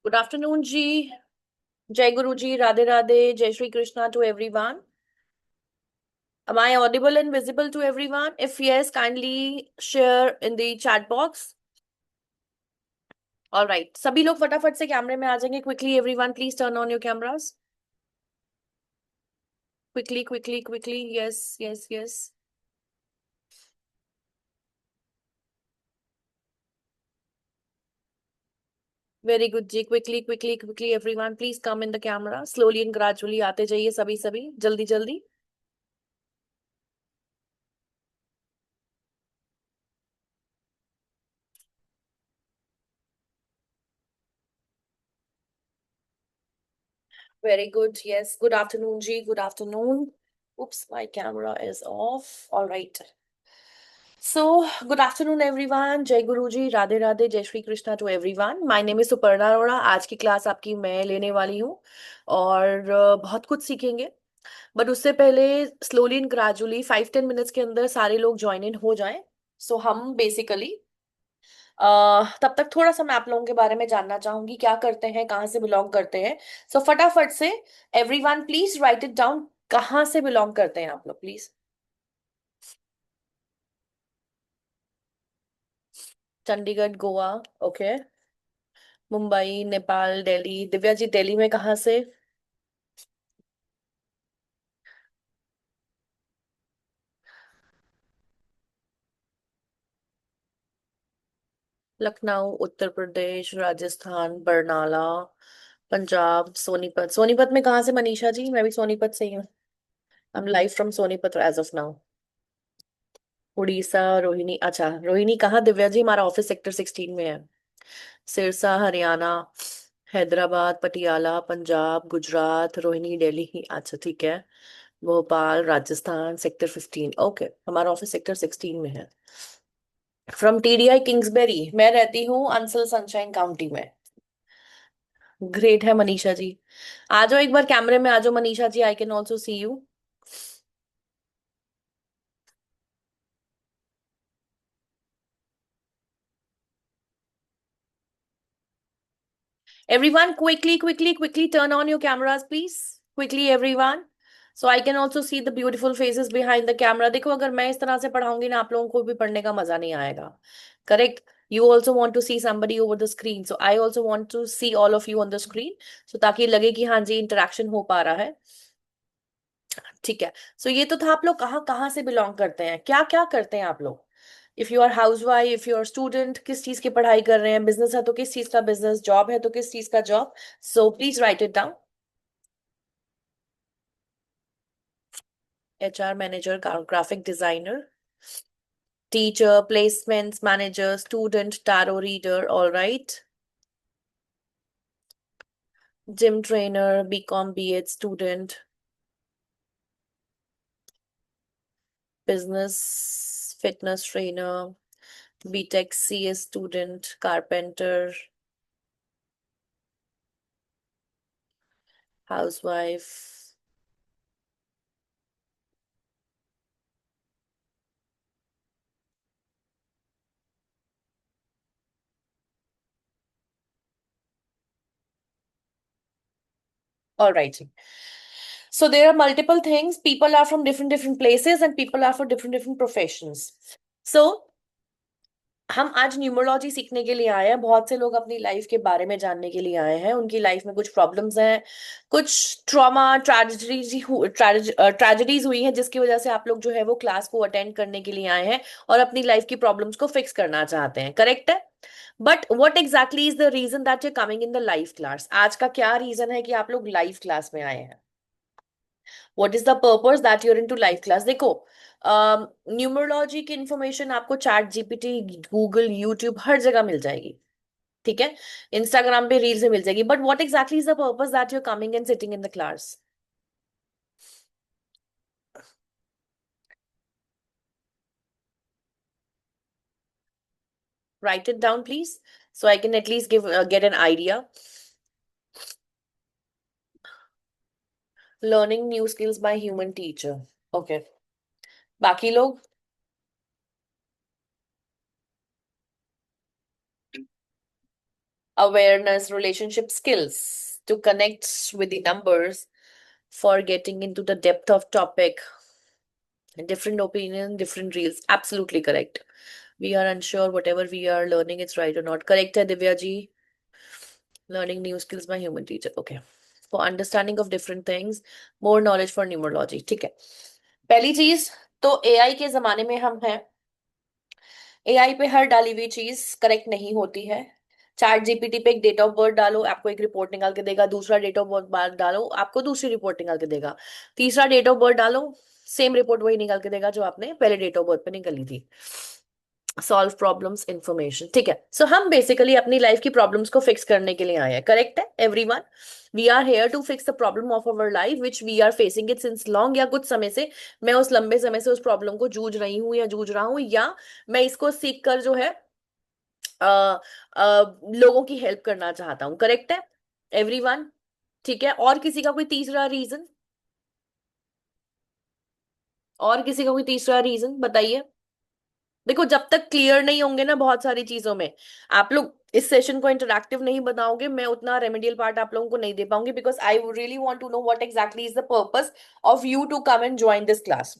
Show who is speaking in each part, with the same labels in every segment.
Speaker 1: Good afternoon, Ji. Jai Guru Ji, Radhe Radhe, Jai Shri Krishna to everyone. Am I audible and visible to everyone? If yes, kindly share in the chat box. All right. सभी लोग फटाफट से कैमरे में आ जाएंगे. Quickly, everyone, please turn on your cameras. Quickly, quickly, quickly. Yes, yes, yes. Very good, Ji. Quickly, quickly, quickly, everyone, please come in the camera. Slowly and gradually आते जाइए सभी सभी. जल्दी जल्दी. Very good. Yes. Good afternoon, Ji. Good afternoon. Oops, my camera is off. All right. So, good afternoon, everyone. Jai Guruji, Radhe Radhe, Jai Shri Krishna to everyone. My name is Suparna Arora. आज की class आपकी मैं लेने वाली हूँ और बहुत कुछ सीखेंगे. बट उससे पहले स्लोली एंड ग्रेजुअली 5-10 मिनट्स के अंदर सारे लोग ज्वाइन इन हो जाएं. सो हम बेसिकली तब तक थोड़ा सा मैं आप लोगों के बारे में जानना चाहूंगी. क्या करते हैं, कहाँ से बिलोंग करते हैं. सो फटाफट से everyone please write it down. कहाँ से बिलोंग करते हैं आप लोग प्लीज. चंडीगढ़, गोवा. ओके. मुंबई, नेपाल, दिल्ली. दिव्या जी, दिल्ली में कहाँ से? लखनऊ, उत्तर प्रदेश, राजस्थान, बरनाला, पंजाब, सोनीपत. सोनीपत में कहाँ से मनीषा जी? मैं भी सोनीपत से ही हूँ. I am live from Sonipat as of now. Orissa, Rohini. अच्छा, रोहिणी कहाँ दिव्या जी? हमारा ऑफिस सेक्टर 16 में है. सिरसा, हरियाणा. हैदराबाद, पटियाला, पंजाब, गुजरात. रोहिणी, दिल्ली. अच्छा, ठीक है. भोपाल, राजस्थान, सेक्टर 15. ओके, हमारा ऑफिस सेक्टर 16 में है. From TDI Kingsbury. मैं रहती हूँ अंसल सनशाइन काउंटी में. ग्रेट है मनीषा जी. आ जाओ एक बार कैमरे में, आ जाओ Manisha ji. I can also see you. Everyone, quickly, quickly, quickly turn on your cameras, please. Quickly, everyone. So I can also see the beautiful faces behind the camera. देखो, अगर मैं इस तरह से पढ़ाऊंगी ना, आप लोगों को भी पढ़ने का मजा नहीं आएगा. Correct? You also want to see somebody over the screen. So I also want to see all of you on the screen. So ताकि लगे कि हाँ जी इंटरेक्शन हो पा रहा है. ठीक है. सो ये तो था आप लोग कहाँ कहाँ से बिलोंग करते हैं, क्या क्या करते हैं आप लोग. If you are housewife, if you are student, किस चीज की पढ़ाई कर रहे हैं. बिजनेस है तो किस चीज का बिजनेस. जॉब है तो किस चीज का job. So please write it down. HR manager, graphic designer, teacher, placements manager, student, tarot reader. All right. Gym trainer, BCom BEd student, business fitness trainer, BTech CS student, carpenter, housewife. All right. So there are multiple things. People are from different places and people are for different professions. So हम आज numerology सीखने के लिए आए हैं. बहुत से लोग अपनी लाइफ के बारे में जानने के लिए आए हैं. उनकी लाइफ में कुछ प्रॉब्लम्स हैं, कुछ ट्रॉमा, ट्रेजेडीज हुई हैं, जिसकी वजह से आप लोग जो है वो क्लास को अटेंड करने के लिए आए हैं और अपनी लाइफ की प्रॉब्लम्स को फिक्स करना चाहते हैं. करेक्ट है? But what exactly is the reason that you coming in the live class. आज का क्या रीजन है कि आप लोग लाइव क्लास में आए हैं? What is the purpose that your in to live class. देखो, न्यूमरोलॉजी की इंफॉर्मेशन आपको चैट जीपीटी, गूगल, यूट्यूब, हर जगह मिल जाएगी. ठीक है. इंस्टाग्राम पे रील्स में मिल जाएगी. But what exactly is the purpose that your coming and sitting in the class. Write it down, please, so I can at least give get an idea. Learning new skills by human teacher. Okay. बाकी लोग. awareness, relationship skills to connect with the numbers, for getting into the depth of topic, different opinion, different reels. Absolutely correct. We are unsure whatever we are learning, it's right or not. Correct है Divya ji? Learning new skills by human teacher. Okay. For understanding of different things, more knowledge for numerology. ठीक है. पहली चीज तो AI के जमाने में हम हैं. एआई पे हर डाली हुई चीज करेक्ट नहीं होती है. चैट जीपीटी पे एक डेट ऑफ बर्थ डालो, आपको एक रिपोर्ट निकाल के देगा. दूसरा डेट ऑफ बर्थ डालो, आपको दूसरी रिपोर्ट निकाल के देगा. तीसरा डेट ऑफ बर्थ डालो, सेम रिपोर्ट वही निकाल के देगा जो आपने पहले डेट ऑफ बर्थ पे निकाली थी. Solve problems information. ठीक है. सो हम बेसिकली अपनी लाइफ की प्रॉब्लम्स को फिक्स करने के लिए आए हैं. करेक्ट है everyone? We are here to fix the problem of our life which we are facing it since long. या कुछ समय से मैं उस लंबे समय से उस प्रॉब्लम को जूझ रही हूँ या जूझ रहा हूँ, या मैं इसको सीख कर जो है अ, लोगों की हेल्प करना चाहता हूँ. करेक्ट है एवरीवन? ठीक है. और किसी का कोई तीसरा रीजन? और किसी का कोई तीसरा रीजन बताइए. देखो, जब तक क्लियर नहीं होंगे ना बहुत सारी चीजों में, आप लोग इस सेशन को इंटरैक्टिव नहीं बनाओगे, मैं उतना रेमेडियल पार्ट आप लोगों को नहीं दे पाऊंगी. Because I really want to know what exactly is the purpose of you to come and join this class.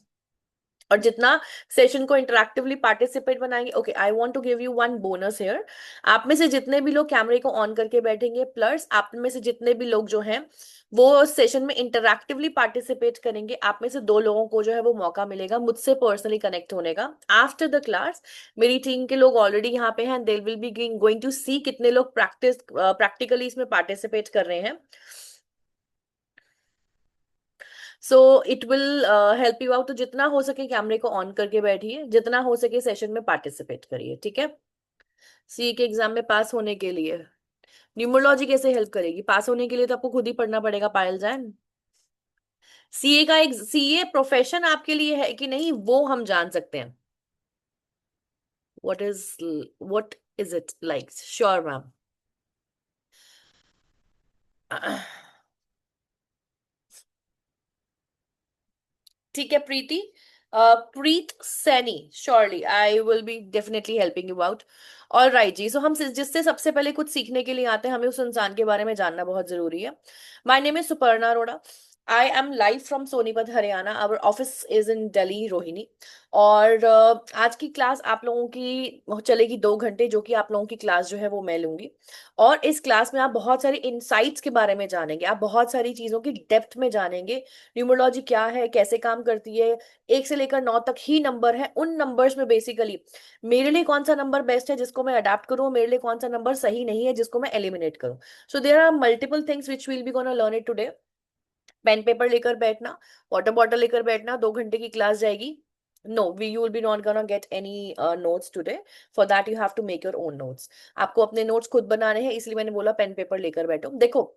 Speaker 1: और जितना सेशन को इंटरैक्टिवली पार्टिसिपेट बनाएंगे. Okay, I want to give you one bonus here. आप में से जितने भी लोग कैमरे को ऑन करके बैठेंगे, प्लस आप में से जितने भी लोग जो हैं वो सेशन में इंटरैक्टिवली पार्टिसिपेट करेंगे, आप में से दो लोगों को जो है वो मौका मिलेगा मुझसे पर्सनली कनेक्ट होने का आफ्टर द क्लास. मेरी टीम के लोग ऑलरेडी यहाँ पे हैं. They will be going to see कितने लोग प्रैक्टिकली इसमें पार्टिसिपेट कर रहे हैं. So it will help you out. तो जितना हो सके कैमरे को ऑन करके बैठिए, जितना हो सके सेशन में पार्टिसिपेट करिए. ठीक है. सी के एग्जाम में पास होने के लिए न्यूमरोलॉजी कैसे हेल्प करेगी? पास होने के लिए तो आपको खुद ही पढ़ना पड़ेगा पायल जान. सीए का एक सीए प्रोफेशन आपके लिए है कि नहीं वो हम जान सकते हैं. What is what is it like? Sure ma'am. ठीक है Preeti. Preet Saini. Surely I will be definitely helping you out. और राइट जी. सो हम जिससे सबसे पहले कुछ सीखने के लिए आते हैं, हमें उस इंसान के बारे में जानना बहुत जरूरी है. My name is Suparna Arora. I am live from Sonipat Haryana. Our office is in Delhi Rohini. और आज की क्लास आप लोगों की चलेगी 2 घंटे, जो कि आप लोगों की क्लास जो है वो मैं लूंगी. और इस क्लास में आप बहुत सारे इंसाइट्स के बारे में जानेंगे, आप बहुत सारी चीजों की डेप्थ में जानेंगे. न्यूमरोलॉजी क्या है, कैसे काम करती है, 1 से लेकर 9 तक ही नंबर है. उन नंबर्स में बेसिकली मेरे लिए कौन सा नंबर बेस्ट है जिसको मैं अडेप्ट करूं, मेरे लिए कौन सा नंबर सही नहीं है जिसको मैं एलिमिनेट करूं. So there are multiple things which will be gonna learn it today. Pen paper लेकर बैठना, वाटर बॉटल लेकर बैठना. 2 घंटे की क्लास जाएगी. No, we you will be not gonna get any notes today. For that you have to make your own notes. आपको अपने notes खुद बनाने हैं, इसलिए मैंने बोला पेन पेपर लेकर बैठो. देखो,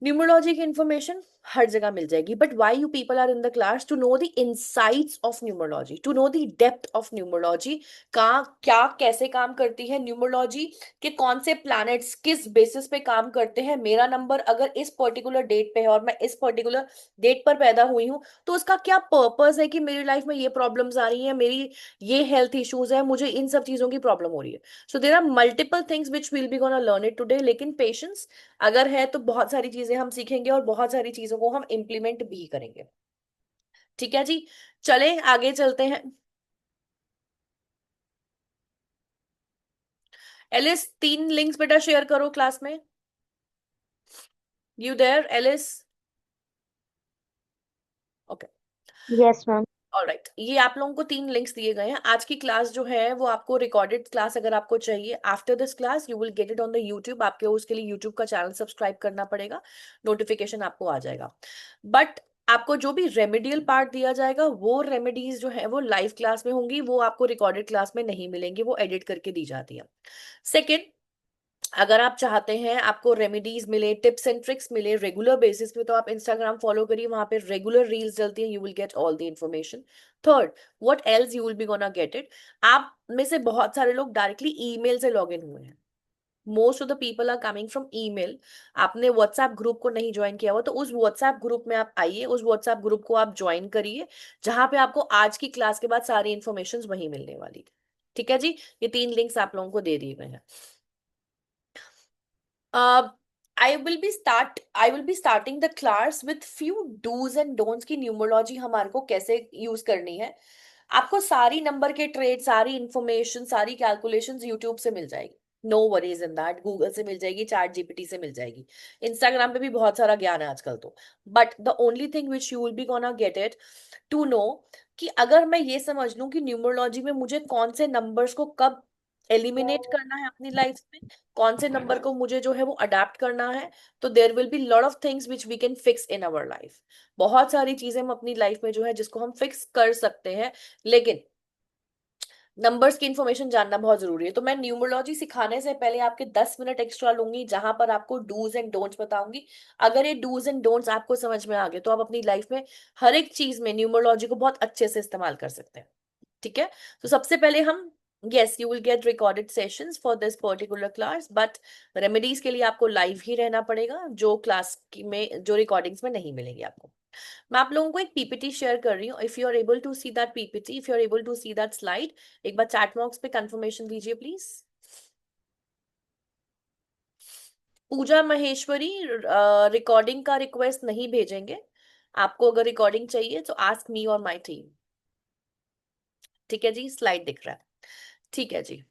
Speaker 1: न्यूमरोलॉजी की इंफॉर्मेशन हर जगह मिल जाएगी, but why you people are in the class to know the insights of numerology, to know the depth of numerology. कहाँ क्या कैसे काम करती है न्यूमरोलॉजी, के कौन से प्लैनेट्स किस बेसिस पे काम करते हैं. मेरा नंबर अगर इस पर्टिकुलर डेट पे है और मैं इस पर्टिकुलर डेट पर पैदा हुई हूँ, तो उसका क्या पर्पस है कि मेरी लाइफ में ये प्रॉब्लम्स आ रही हैं, मेरी ये हेल्थ इश्यूज है, मुझे इन सब चीजों की प्रॉब्लम हो रही है. So there are multiple things which will be gonna learn it today. लेकिन पेशेंस अगर है तो बहुत सारी चीजें हम सीखेंगे और बहुत सारी चीजों को हम इम्प्लीमेंट भी करेंगे. ठीक है जी. चले आगे चलते हैं. एलिस, 3 लिंक्स बेटा शेयर करो क्लास में. You there Alice? Okay.
Speaker 2: Yes ma'am.
Speaker 1: Alright. ये आप लोगों को 3 लिंक्स दिए गए हैं. आज की क्लास जो है वो आपको रिकॉर्डेड क्लास अगर आपको चाहिए, after this class you will get it on the YouTube. आपके उसके लिए यूट्यूब का चैनल सब्सक्राइब करना पड़ेगा, नोटिफिकेशन आपको आ जाएगा. बट आपको जो भी रेमेडियल पार्ट दिया जाएगा वो रेमेडीज जो है वो लाइव क्लास में होंगी, वो आपको रिकॉर्डेड क्लास में नहीं मिलेंगी, वो एडिट करके दी जाती है. सेकेंड, अगर आप चाहते हैं आपको रेमेडीज मिले, टिप्स एंड ट्रिक्स मिले रेगुलर बेसिस पे, तो आप इंस्टाग्राम फॉलो करिए, वहां पे रेगुलर रील्स चलती हैं. You will get all the information. Third, what else you will be gonna get it. आप में से बहुत सारे लोग डायरेक्टली ईमेल से लॉग इन हुए हैं. Most of the people are coming from email. आपने व्हाट्सएप ग्रुप को नहीं ज्वाइन किया हुआ, तो उस व्हाट्सएप ग्रुप में आप आइए, उस व्हाट्सएप ग्रुप को आप ज्वाइन करिए, जहां पे आपको आज की क्लास के बाद सारी इन्फॉर्मेशन वहीं मिलने वाली. ठीक है जी. ये 3 लिंक्स आप लोगों को दे दिए गए हैं. I will be starting the class with few dos and don'ts की न्यूमरोलॉजी हमारे को कैसे यूज करनी है। आपको सारी नंबर के ट्रेड, सारी इंफॉर्मेशन, सारी कैलकुलेशंस यूट्यूब से मिल जाएगी। No worries in that, Google से मिल जाएगी, चैट जीपीटी से मिल जाएगी, इंस्टाग्राम पे भी बहुत सारा ज्ञान है आजकल तो। But the only thing which you will be gonna get it to know कि अगर मैं ये समझ लूं कि न्यूमरोलॉजी में मुझे कौन से नंबर्स को कब एलिमिनेट करना है अपनी लाइफ में, कौन से नंबर को मुझे जो है वो अडेप्ट करना है, तो there will be lot of things which we can fix in our life. बहुत सारी चीजें हम अपनी लाइफ में जो है जिसको हम फिक्स कर सकते हैं, लेकिन नंबर्स की इंफॉर्मेशन जानना बहुत जरूरी है। तो मैं न्यूमरोलॉजी सिखाने से पहले आपके 10 मिनट एक्स्ट्रा लूंगी, जहां पर आपको डूज एंड डोंट्स बताऊंगी। अगर ये डूज एंड डोंट्स आपको समझ में आ गए तो आप अपनी लाइफ में हर एक चीज में न्यूमरोलॉजी को बहुत अच्छे से इस्तेमाल कर सकते हैं। ठीक है। तो सबसे पहले हम, yes you will get recorded sessions for this particular class, but remedies के लिए आपको लाइव ही रहना पड़ेगा, जो क्लास में जो रिकॉर्डिंग्स में नहीं मिलेगी आपको। मैं आप लोगों को एक पीपीटी शेयर कर रही हूँ। If you are able to see that PPT, if you are able to see that slide, एक बार चैट बॉक्स पे कंफर्मेशन दीजिए प्लीज। पूजा महेश्वरी, रिकॉर्डिंग का रिक्वेस्ट नहीं भेजेंगे। आपको अगर रिकॉर्डिंग चाहिए तो आस्क मी और माय टीम। ठीक है जी, स्लाइड दिख रहा है। ठीक है जी।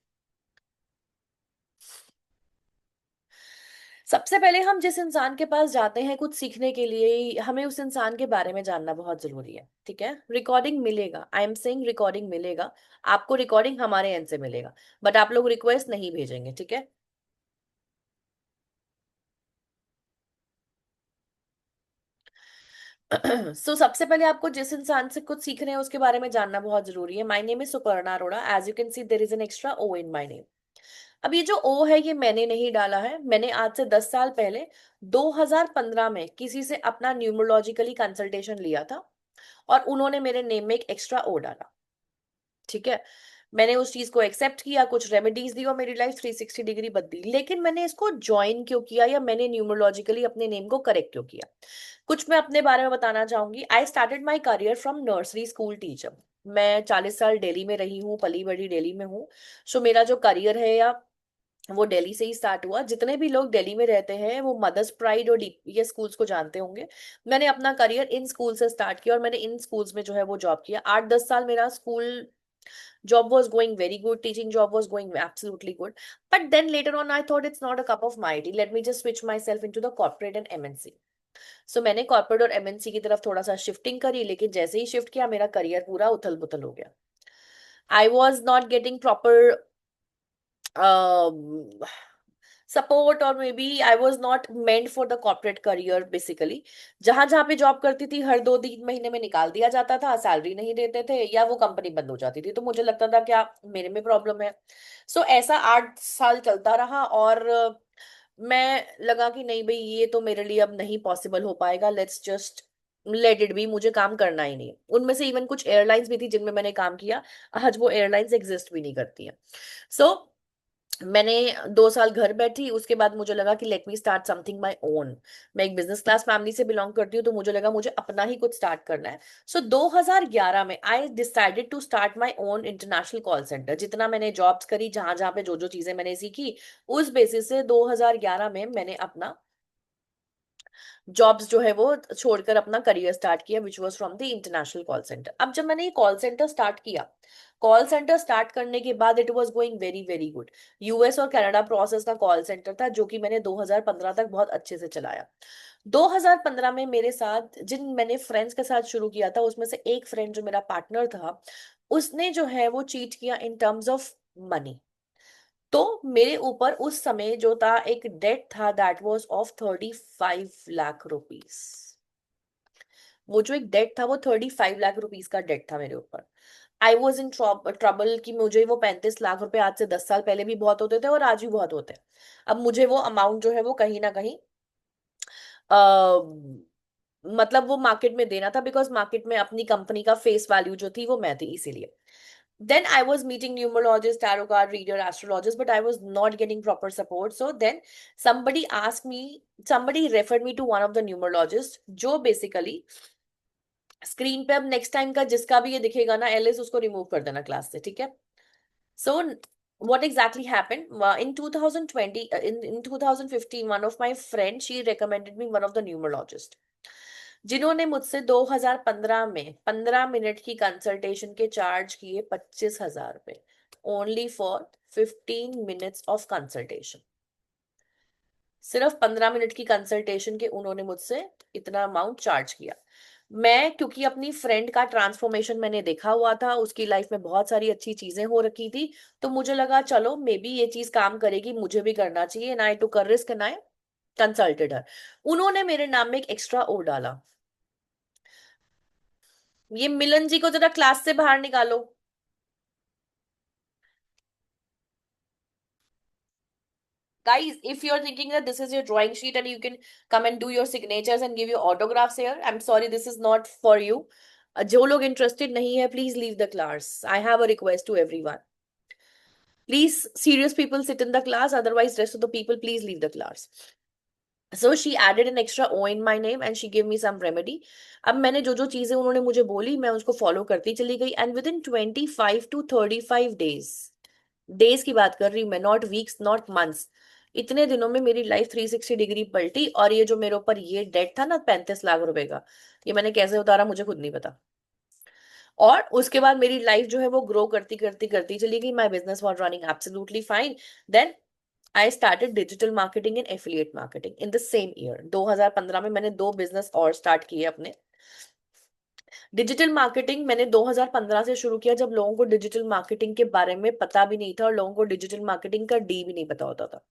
Speaker 1: सबसे पहले हम जिस इंसान के पास जाते हैं कुछ सीखने के लिए, हमें उस इंसान के बारे में जानना बहुत जरूरी है। ठीक है। रिकॉर्डिंग मिलेगा, आई एम सेइंग रिकॉर्डिंग मिलेगा। आपको रिकॉर्डिंग हमारे एंड से मिलेगा, बट आप लोग रिक्वेस्ट नहीं भेजेंगे। ठीक है। सो सबसे पहले आपको जिस इंसान से कुछ सीख रहे हैं उसके बारे में जानना बहुत जरूरी है। My name is Suparna Arora, as you can see there is an extra O in my name. अब ये जो ओ है ये मैंने नहीं डाला है, मैंने आज से 10 साल पहले 2015 में किसी से अपना न्यूमरोलॉजिकली कंसल्टेशन लिया था, और उन्होंने मेरे नेम में एक एक्स्ट्रा ओ डाला। ठीक है। मैंने उस चीज को एक्सेप्ट किया, कुछ रेमेडीज दी और मेरी लाइफ 360 डिग्री बदली। लेकिन मैंने इसको ज्वाइन क्यों किया, या मैंने न्यूमरोलॉजिकली अपने नेम को करेक्ट क्यों किया, कुछ मैं अपने बारे में बताना चाहूंगी। आई started my career from nursery school teacher. मैं 40 साल दिल्ली में रही हूँ, पली बड़ी दिल्ली में हूँ। सो मेरा जो करियर है या वो दिल्ली से ही स्टार्ट हुआ। जितने भी लोग दिल्ली में रहते हैं वो मदर्स प्राइड और डीपीएस स्कूल्स को जानते होंगे। मैंने अपना करियर इन स्कूल से स्टार्ट किया और मैंने इन स्कूल्स में जो है वो जॉब किया। 8-10 साल मेरा school job was going very good, teaching job was going absolutely good, but then later on I thought it's not a cup of my tea, let me just switch myself into the corporate and MNC। सो मैंने corporate और MNC की तरफ थोड़ा सा shifting करी, लेकिन जैसे ही shift किया मेरा करियर पूरा उथल पुथल हो गया। I was not getting proper support, और maybe I was not meant for the corporate career. Basically जहां जहां पे जॉब करती थी हर 2-3 महीने में निकाल दिया जाता था, सैलरी नहीं देते थे, या वो कंपनी बंद हो जाती थी। तो मुझे लगता था क्या मेरे में प्रॉब्लम है। सो ऐसा 8 साल चलता रहा, और मैं लगा कि नहीं भाई ये तो मेरे लिए अब नहीं पॉसिबल हो पाएगा, let's just let it be, मुझे काम करना ही नहीं है। उनमें से इवन कुछ एयरलाइंस भी थी जिनमें मैंने काम किया, आज वो एयरलाइंस एग्जिस्ट भी नहीं करती हैं। सो मैंने 2 साल घर बैठी, उसके बाद मुझे लगा कि let me start something my own. मैं एक बिजनेस क्लास फैमिली से बिलोंग करती हूँ, तो मुझे लगा मुझे अपना ही कुछ स्टार्ट करना है। सो 2011 में I decided to start my own international call centre. जितना मैंने जॉब्स करी, जहां जहां पे जो जो चीजें मैंने सीखी, उस बेसिस से 2011 में मैंने अपना जॉब्स जो है वो छोड़कर अपना करियर स्टार्ट किया, which was from the international call centre. अब जब मैंने ये कॉल सेंटर स्टार्ट किया, कॉल सेंटर स्टार्ट करने के बाद it was going very very good. US और कनाडा प्रोसेस का कॉल सेंटर था, जो कि मैंने 2015 तक बहुत अच्छे से चलाया। 2015 में मेरे साथ जिन मैंने फ्रेंड्स के साथ शुरू किया था, उसमें से एक फ्रेंड जो मेरा पार्टनर था, उसने जो है वो चीट किया इन टर्म्स ऑफ मनी। तो मेरे ऊपर उस समय जो था एक डेट था, that was of 35 lakh rupees. वो जो एक डेट था वो 35 लाख रुपीस का डेट था मेरे ऊपर। आई वॉज इन ट्रबल कि मुझे वो 35 लाख रुपए आज से 10 साल पहले भी बहुत होते थे और आज भी बहुत होते हैं। अब मुझे वो अमाउंट जो है वो कहीं ना कहीं मतलब वो मार्केट में देना था, बिकॉज मार्केट में अपनी कंपनी का फेस वैल्यू जो थी वो मैं थी, इसीलिए। Then I was meeting numerologists, tarot card reader, astrologist, but I was not getting proper support. So then somebody asked me, somebody referred me to one of the numerologists, जो basically screen पे अब next time का जिसका भी ये दिखेगा ना Alice, उसको रिमूव कर देना क्लास से, ठीक है। सो what exactly happened in 2020, in 2015, one of my friends, she recommended me one of the numerologist, जिन्होंने मुझसे 2015 में 15 मिनट की कंसल्टेशन के चार्ज किए 25,000 रुपए, only for 15 minutes of consultation. सिर्फ 15 मिनट की कंसल्टेशन के उन्होंने मुझसे इतना अमाउंट चार्ज किया। मैं क्योंकि अपनी फ्रेंड का ट्रांसफॉर्मेशन मैंने देखा हुआ था, उसकी लाइफ में बहुत सारी अच्छी चीजें हो रखी थी, तो मुझे लगा चलो मे बी ये चीज काम करेगी, मुझे भी करना चाहिए। And I took a risk and I consulted her. उन्होंने मेरे नाम में एक एक्स्ट्रा ओ डाला। ये मिलन जी को जरा क्लास से बाहर निकालो। Guys, if you're thinking that this is your drawing sheet and you can come and do your signatures and give your autographs here, I'm sorry, this is not for you. जो लोग interested नहीं है, please leave the class. I have a request to everyone. Please, serious people sit in the class, otherwise rest of the people, please leave the class. So she added an extra O in my name and she gave me some remedy. अब मैंने जो जो चीजें उन्होंने मुझे बोली मैं उसको फॉलो करती चली गई, and with in 25 to 35 days, days की बात कर रही हूँ मैं, नॉट वीक्स नॉट मंथ्स, इतने दिनों में मेरी लाइफ 360 डिग्री पलटी। और ये जो मेरे ऊपर ये डेट था ना 35 लाख रुपए का, ये मैंने कैसे उतारा मुझे खुद नहीं पता। और उसके बाद मेरी लाइफ जो है वो ग्रो करती करती करती चली गई। My business was running absolutely fine. Then I started digital marketing and affiliate marketing in the same year. 2015 में मैंने दो बिजनेस और स्टार्ट किए अपने। डिजिटल मार्केटिंग मैंने 2015 से शुरू किया, जब लोगों को डिजिटल मार्केटिंग के बारे में पता भी नहीं था और लोगों को डिजिटल मार्केटिंग का डी भी नहीं पता होता था।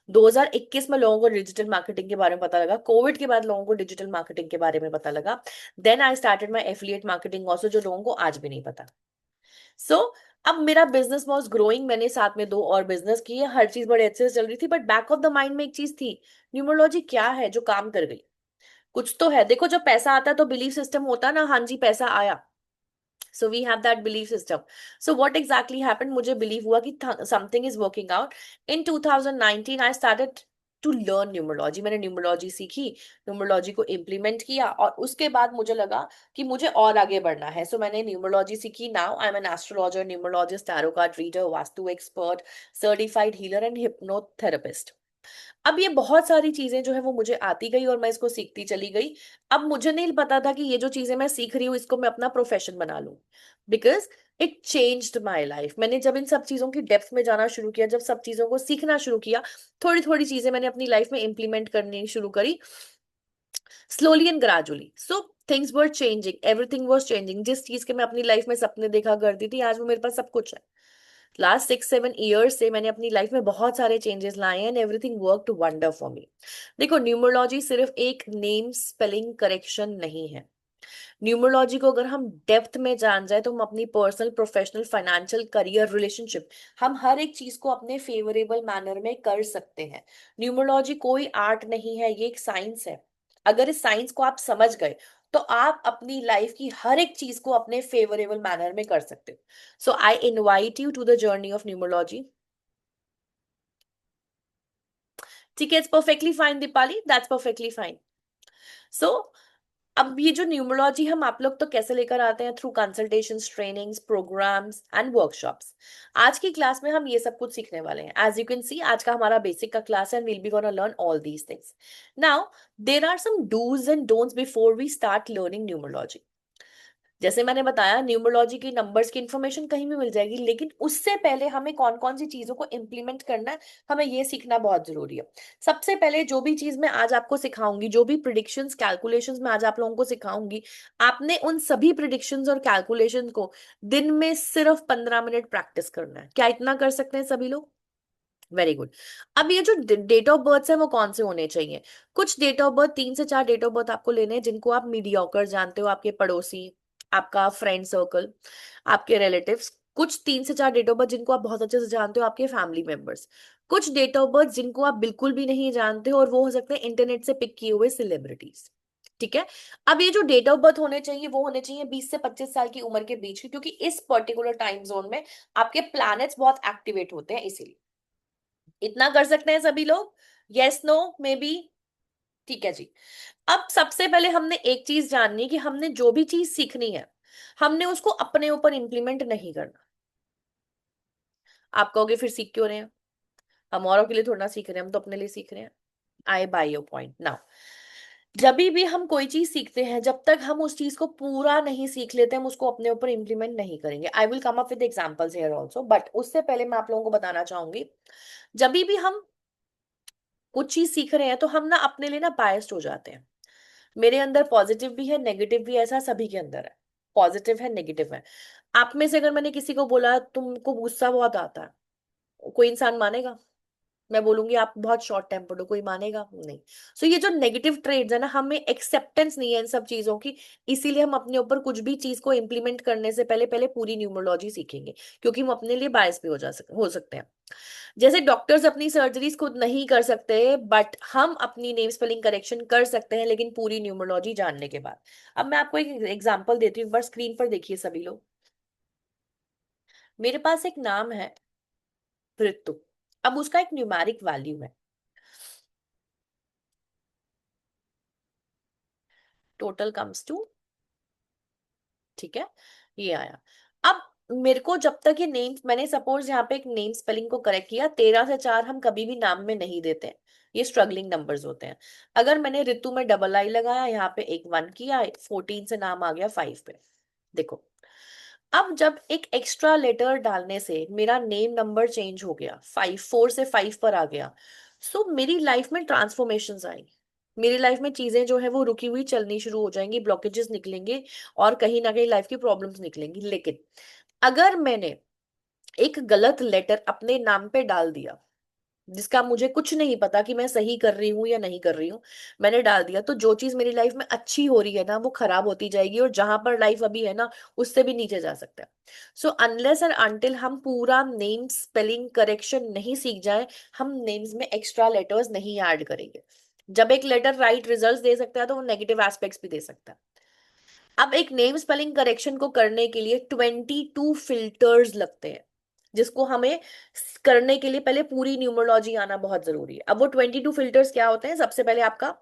Speaker 1: 2021 में लोगों को डिजिटल मार्केटिंग के बारे में पता लगा, कोविड के बाद लोगों को डिजिटल मार्केटिंग के बारे में पता लगा। Then I started my affiliate marketing also, जो लोगों को आज भी नहीं पता। सो अब मेरा बिजनेस वॉज ग्रोइंग, मैंने साथ में दो और बिजनेस किए, हर चीज बड़े अच्छे से चल रही थी, but back of the mind में एक चीज थी, न्यूमरोलॉजी क्या है जो काम कर गई? कुछ तो है। देखो जब पैसा आता है तो बिलीफ सिस्टम होता है ना, हाँ जी पैसा आया, so we have that belief system. So what exactly happened, मुझे believe हुआ कि something is working out. In 2019 I started to learn numerology, मैंने numerology सीखी, numerology को implement किया, और उसके बाद मुझे लगा कि मुझे और आगे बढ़ना है। So मैंने numerology सीखी। Now I'm an astrologer, numerologist, tarot card reader, vastu expert, certified healer and hypnotherapist। अब ये बहुत सारी चीजें जो है वो मुझे आती गई और मैं इसको सीखती चली गई। अब मुझे नहीं पता था कि ये जो चीजें मैं सीख रही हूँ इसको मैं अपना प्रोफेशन बना लूं, because it changed my life. मैंने जब इन सब चीजों की डेप्थ में जाना शुरू किया, जब सब चीजों को सीखना शुरू किया, थोड़ी थोड़ी चीजें मैंने अपनी लाइफ में इंप्लीमेंट करनी शुरू करी, slowly and gradually. So things were changing, everything was changing. जिस चीज के मैं अपनी लाइफ में सपने देखा करती थी, आज वो मेरे पास सब कुछ है। लास्ट 6-7 ईयर्स से मैंने अपनी लाइफ में बहुत सारे चेंजेस लाए हैं, and everything worked wonder for me. देखो न्यूमरोलॉजी सिर्फ एक नेम स्पेलिंग करेक्शन नहीं है। न्यूमरोलॉजी को अगर हम डेप्थ में जान जाए तो हम अपनी personal, professional, financial, career, relationship, हम हर एक चीज को अपने फेवरेबल मैनर में कर सकते हैं। न्यूमरोलॉजी कोई आर्ट नहीं है, ये एक साइंस है। अगर इस साइंस को आप समझ गए तो आप अपनी लाइफ की हर एक चीज को अपने फेवरेबल मैनर में कर सकते हो। So I invite you to the journey of numerology. ठीक है, it's perfectly fine Deepali, that's perfectly fine. So अब ये जो न्यूमरोलॉजी हम आप लोग तो कैसे लेकर आते हैं, through consultations, trainings, programmes and workshops. आज की क्लास में हम ये सब कुछ सीखने वाले हैं। एज यू कैन सी आज का हमारा बेसिक का क्लास है, and will be gonna learn all these things. Now there are some dos and don'ts before we start learning numerology. जैसे मैंने बताया न्यूमरोलॉजी की नंबर्स की इंफॉर्मेशन कहीं भी मिल जाएगी, लेकिन उससे पहले हमें कौन कौन सी चीजों को इम्प्लीमेंट करना है, हमें ये सीखना बहुत जरूरी है। सबसे पहले जो भी चीज मैं आज आपको सिखाऊंगी, जो भी प्रिडिक्शंस, कैलकुलेशंस मैं आज आप लोगों को सिखाऊंगी, आपने उन सभी प्रिडिक्शंस और कैलकुलेशंस को दिन में सिर्फ 15 मिनट प्रैक्टिस करना है। क्या इतना कर सकते हैं सभी लोग? Very good. अब ये जो डेट ऑफ बर्थ है वो कौन से होने चाहिए? कुछ डेट ऑफ बर्थ, 3 से 4 डेट ऑफ बर्थ आपको लेने हैं जिनको आप मीडियोकर जानते हो, आपके पड़ोसी, आपका फ्रेंड सर्कल, आपके रिलेटिव्स। कुछ 3 से 4 डेट ऑफ बर्थ जिनको आप बहुत अच्छे से जानते हो, आपके फैमिली मेंबर्स। कुछ डेट ऑफ बर्थ जिनको आप बिल्कुल भी नहीं जानते हो, और वो हो सकते हैं इंटरनेट से पिक किए हुए सेलिब्रिटीज। ठीक है। अब ये जो डेट ऑफ बर्थ होने चाहिए वो होने चाहिए 20 से 25 साल की उम्र के बीच की, क्योंकि इस पर्टिकुलर टाइम जोन में आपके प्लैनेट्स बहुत एक्टिवेट होते हैं, इसीलिए। इतना कर सकते हैं सभी लोग? Yes, no, may be? ठीक है जी। अब सबसे पहले हमने एक चीज जाननी है कि हमने जो भी चीज सीखनी है, हमने उसको अपने ऊपर इंप्लीमेंट नहीं करना। आप कहोगे फिर सीख क्यों रहे हैं? हम औरों के लिए थोड़ा ना सीख रहे हैं, हम तो अपने लिए सीख रहे हैं। आई बाय योर पॉइंट नाउ। जब भी हम कोई चीज सीखते हैं, जब तक हम उस चीज को पूरा नहीं सीख लेते, हम उसको अपने ऊपर इंप्लीमेंट नहीं करेंगे। I will come up with examples here also, but उससे पहले मैं आप लोगों को बताना चाहूंगी, जब भी हम कुछ चीज सीख रहे हैं तो हम ना अपने लिए ना बायस्ड हो जाते हैं। मेरे अंदर पॉजिटिव भी है, नेगेटिव भी है, ऐसा सभी के अंदर है। पॉजिटिव है, नेगेटिव है। आप में से अगर मैंने किसी को बोला तुमको गुस्सा बहुत आता है, कोई इंसान मानेगा? मैं बोलूंगी आप बहुत शॉर्ट टेम्पर्ड हो, कोई मानेगा नहीं। सो ये जो नेगेटिव ट्रेड्स है ना, हमें एक्सेप्टेंस नहीं है इन सब चीजों की। इसीलिए हम अपने ऊपर कुछ भी चीज को इम्प्लीमेंट करने से पहले पहले पूरी न्यूमरोलॉजी सीखेंगे, क्योंकि हम अपने लिए बायस भी हो सकते हैं। जैसे डॉक्टर्स अपनी सर्जरीज खुद नहीं कर सकते, बट हम अपनी नेम स्पेलिंग करेक्शन कर सकते हैं, लेकिन पूरी न्यूमरोलॉजी जानने के बाद। अब मैं आपको एक एग्जांपल देती हूँ, एक बार स्क्रीन पर देखिए सभी लोग। मेरे पास एक नाम है ऋतु। अब उसका एक न्यूमेरिक वैल्यू है, टोटल कम्स टू, ठीक है, ये आया। अब मेरे को जब तक ये नेम, मैंने सपोज यहाँ पे एक नेम स्पेलिंग को करेक्ट किया, 13 से 4 हम कभी भी नाम में नहीं देते हैं, ये स्ट्रगलिंग नंबर्स होते हैं। अगर मैंने ऋतु में डबल आई लगाया, यहाँ पे एक 1 किया, 14 से नाम आ गया 5 पे। देखो, अब जब एक एक्स्ट्रा लेटर डालने से मेरा नेम नंबर चेंज हो गया, 4 से 5 पर आ गया, सो मेरी लाइफ में ट्रांसफॉर्मेशंस आई। मेरी लाइफ में चीजें जो है वो रुकी हुई चलनी शुरू हो जाएंगी, ब्लॉकेजेस निकलेंगे, और कहीं ना कहीं लाइफ की प्रॉब्लम्स निकलेंगी। लेकिन अगर मैंने एक गलत लेटर अपने नाम पे डाल दिया, जिसका मुझे कुछ नहीं पता कि मैं सही कर रही हूँ या नहीं कर रही हूँ, मैंने डाल दिया, तो जो चीज मेरी लाइफ में अच्छी हो रही है ना, वो खराब होती जाएगी, और जहां पर लाइफ अभी है ना, उससे भी नीचे जा सकता है। सो अनलेस एंड अनटिल हम पूरा नेम स्पेलिंग करेक्शन नहीं सीख जाए, हम नेम्स में एक्स्ट्रा लेटर्स नहीं ऐड करेंगे। जब एक लेटर राइट रिजल्ट दे सकता है, तो वो नेगेटिव एस्पेक्ट्स भी दे सकता है। अब एक नेम स्पेलिंग करेक्शन को करने के लिए 22 फिल्टर्स लगते हैं, जिसको हमें करने के लिए पहले पूरी न्यूमरोलॉजी आना बहुत जरूरी है। अब वो 22 फिल्टर्स क्या होते हैं? सबसे पहले आपका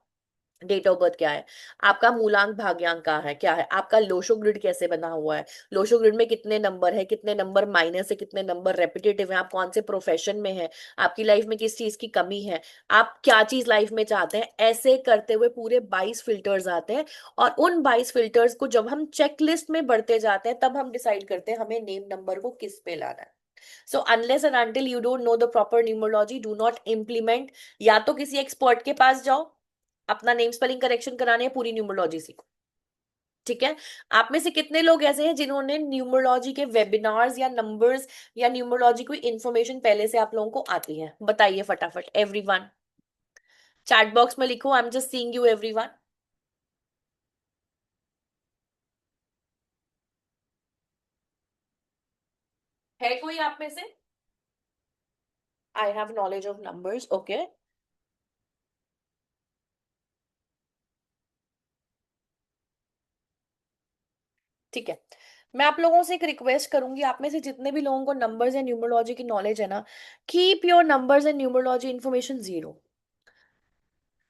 Speaker 1: डेट ऑफ बर्थ क्या है, आपका मूलांक भाग्यांक का है क्या है, आपका लोशो ग्रिड कैसे बना हुआ है, लोशो ग्रिड में कितने नंबर है, कितने नंबर माइनस है, कितने नंबर रेपिटेटिव है, आप कौन से प्रोफेशन में है, आपकी लाइफ में किस चीज की कमी है, आप क्या चीज लाइफ में चाहते हैं, ऐसे करते हुए पूरे 22 फिल्टर्स आते हैं। और उन 22 फिल्टर्स को जब हम चेक लिस्ट में बढ़ते जाते हैं, तब हम डिसाइड करते हैं हमें नेम नंबर को किस पे लाना है। So unless and until you don't know the proper numerology, do not implement. या तो किसी एक्सपर्ट के पास जाओ, अपना नेम स्पेलिंग करेक्शन कराने, या पूरी न्यूमरोलॉजी सीखो। ठीक है? आप में से कितने लोग ऐसे हैं जिन्होंने न्यूमरोलॉजी के वेबिनार्स या नंबर्स या न्यूमरोलॉजी कोई इन्फॉर्मेशन पहले से आप लोगों को आती है? बताइए फटाफट, एवरीवन। चैट बॉक्स में लिखो, I am just seeing you everyone. है कोई आप में से? I have knowledge of numbers, okay. ठीक है, मैं आप लोगों से एक रिक्वेस्ट करूंगी, आप में से जितने भी लोगों को नंबर्स या न्यूमरोलॉजी की नॉलेज है ना, keep your numbers and numerology information zero.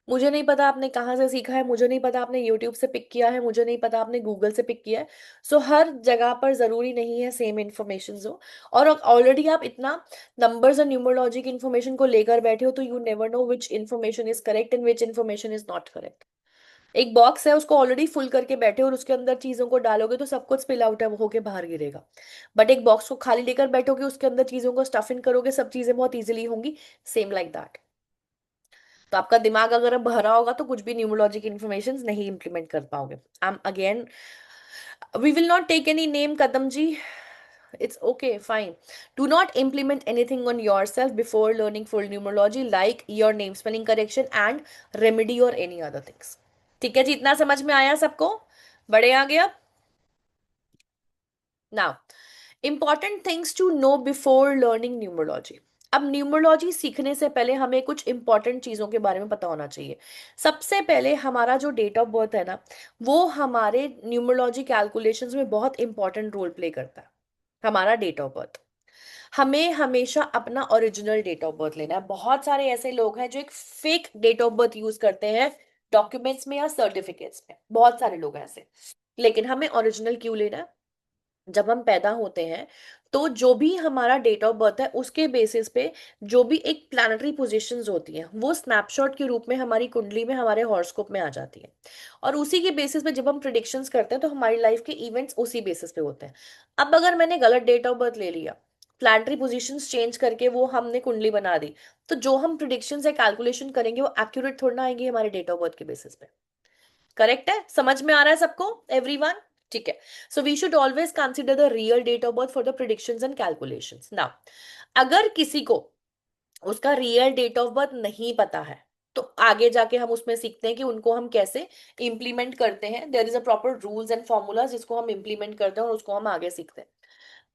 Speaker 1: मुझे नहीं पता आपने कहाँ से सीखा है, मुझे नहीं पता आपने यूट्यूब से पिक किया है, मुझे नहीं पता आपने गूगल से पिक किया है। सो हर जगह पर जरूरी नहीं है सेम इन्फॉर्मेशन हो। और ऑलरेडी आप इतना नंबर्स और न्यूमरोलॉजी की इन्फॉर्मेशन को लेकर बैठे हो, तो you never know which information is correct and which information is not correct. एक बॉक्स है, उसको ऑलरेडी फुल करके बैठे हो, और उसके अंदर चीजों को डालोगे तो सब कुछ स्पिल आउट है होके बाहर गिरेगा। बट एक बॉक्स को खाली लेकर बैठोगे, उसके अंदर चीजों को स्टफ इन करोगे, सब चीजें बहुत इजीली होंगी। Same like that. तो आपका दिमाग अगर अब भरा होगा, तो कुछ भी न्यूमरोलॉजी की इन्फॉर्मेशन नहीं इंप्लीमेंट कर पाओगे। I am again, we will not take any name Kadam ji, it's okay, fine. Do not implement anything on yourself before learning full numerology, like your name spelling correction and remedy or any other things. ठीक है जी, इतना समझ में आया सबको? बड़े आ गया? Now, important things to know before learning numerology. अब न्यूमरोलॉजी सीखने से पहले हमें कुछ इंपॉर्टेंट चीजों के बारे में पता होना चाहिए। सबसे पहले हमारा जो डेट ऑफ बर्थ है ना, वो हमारे न्यूमरोलॉजी कैलकुलेशंस में बहुत इंपॉर्टेंट रोल प्ले करता है। हमारा डेट ऑफ बर्थ, हमें हमेशा अपना ओरिजिनल डेट ऑफ बर्थ लेना है। बहुत सारे ऐसे लोग हैं जो एक fake date of birth use करते हैं डॉक्यूमेंट्स में या सर्टिफिकेट्स में, बहुत सारे लोग हैं ऐसे। लेकिन हमें ओरिजिनल क्यों लेना है? जब हम पैदा होते हैं तो जो भी हमारा डेट ऑफ बर्थ है उसके बेसिस पे जो भी एक प्लानिटरी पोजीशंस होती हैं वो स्नैपशॉट के रूप में हमारी कुंडली में हमारे हॉरोस्कोप में आ जाती है। और उसी के बेसिस पे जब हम प्रिडिक्शंस करते हैं तो हमारी लाइफ के इवेंट्स उसी बेसिस पे होते हैं। अब अगर मैंने गलत डेट ऑफ बर्थ ले लिया, प्लानिटरी पोजीशंस चेंज करके वो हमने कुंडली बना दी, तो जो हम प्रिडिक्शंस या कैलकुलेशन करेंगे वो एक्यूरेट थोड़ा ना आएंगे हमारे डेट ऑफ बर्थ के बेसिस पे। करेक्ट है? समझ में आ रहा है सबको? एवरीवन? ठीक है। So we should always consider the real date of birth for the predictions and calculations. Now अगर किसी को उसका रियल डेट ऑफ बर्थ नहीं पता है तो आगे जाके हम उसमें सीखते हैं कि उनको हम कैसे इंप्लीमेंट करते हैं। There is a proper rules and formula जिसको हम इंप्लीमेंट करते हैं और उसको हम आगे सीखते हैं।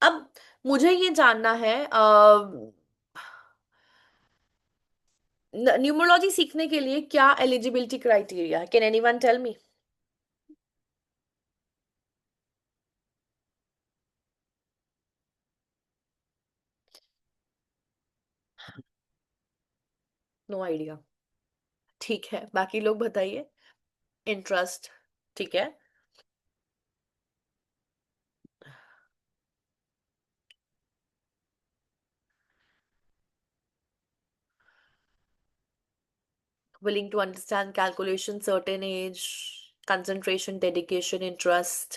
Speaker 1: अब मुझे ये जानना है, न्यूमरोलॉजी सीखने के लिए क्या एलिजिबिलिटी क्राइटेरिया है? Can anyone tell me? No idea. ठीक है, बाकी लोग बताइए। इंटरेस्ट? ठीक है। willing to understand calculation, certain age, concentration, dedication, interest।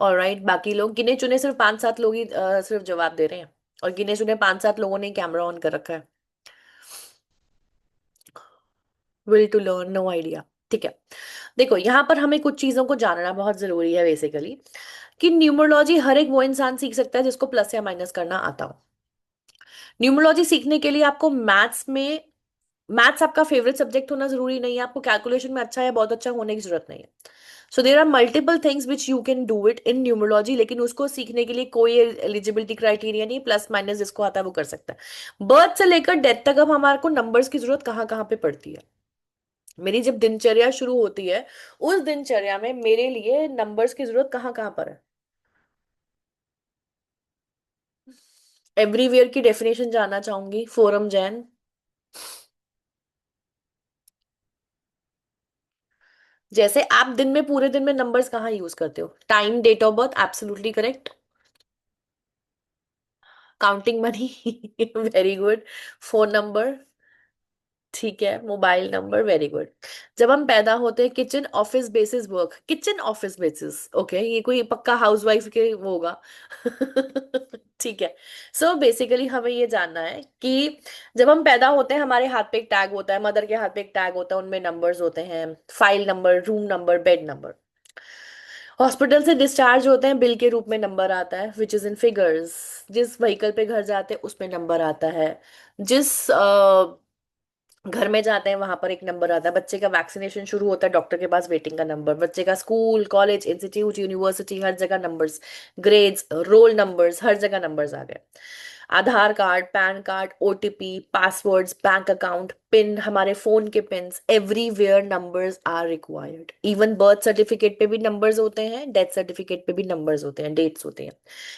Speaker 1: Alright, बाकी लोग गिने चुने सिर्फ 5-7 लोग ही सिर्फ जवाब दे रहे हैं, और गिने चुने 5-7 लोगों ने कैमरा ऑन कर रखा है। Will to learn? No idea. ठीक है। देखो, यहाँ पर हमें कुछ चीजों को जानना बहुत जरूरी है बेसिकली, कि न्यूमरोलॉजी हर एक वो इंसान सीख सकता है जिसको प्लस या माइनस करना आता हो। न्यूमरोलॉजी सीखने के लिए आपको मैथ्स आपका फेवरेट सब्जेक्ट होना जरूरी नहीं है, आपको कैलकुलेशन में अच्छा या बहुत अच्छा होने की जरूरत नहीं है। So there are multiple things which you can do it in numerology, लेकिन उसको सीखने के लिए कोई एलिजिबिलिटी क्राइटेरिया नहीं, प्लस माइनस जिसको आता है वो कर सकता है। बर्थ से लेकर डेथ तक अब हमारे को नंबर्स की जरूरत कहाँ कहाँ पे पड़ती है। मेरी जब दिनचर्या शुरू होती है उस दिनचर्या में मेरे लिए नंबर्स की जरूरत कहाँ कहाँ पर है। एवरीवेयर की डेफिनेशन जानना चाहूंगी, फोरम जैन। जैसे आप दिन में, पूरे दिन में नंबर्स कहाँ यूज करते हो? Time, date of birth, absolutely correct. Counting money very good. Phone number? ठीक है। Mobile number? Very good. जब हम पैदा होते हैं, kitchen office basis work, kitchen office basis, okay, ये कोई पक्का हाउसवाइफ के वो होगा ठीक है। सो बेसिकली हमें ये जानना है कि जब हम पैदा होते हैं हमारे हाथ पे एक टैग होता है, मदर के हाथ पे एक टैग होता है, उनमें नंबर्स होते हैं, file number, room number, bed number. Hospital से डिस्चार्ज होते हैं, बिल के रूप में नंबर आता है विच इज इन फिगर्स। जिस व्हीकल पे घर जाते हैं उसमें नंबर आता है। जिस घर में जाते हैं वहां पर एक नंबर आता है। बच्चे का वैक्सीनेशन शुरू होता है, डॉक्टर के पास वेटिंग का नंबर। बच्चे का स्कूल, कॉलेज, इंस्टीट्यूट, यूनिवर्सिटी, हर जगह नंबर्स। ग्रेड्स, रोल नंबर्स, हर जगह नंबर्स आ गए। Aadhaar card, PAN card, OTP, passwords, bank account, PIN, हमारे फोन के pins, everywhere numbers are required. Even birth certificate पे भी नंबर्स होते हैं, डेथ सर्टिफिकेट पे भी नंबर्स होते हैं, डेट्स होते हैं।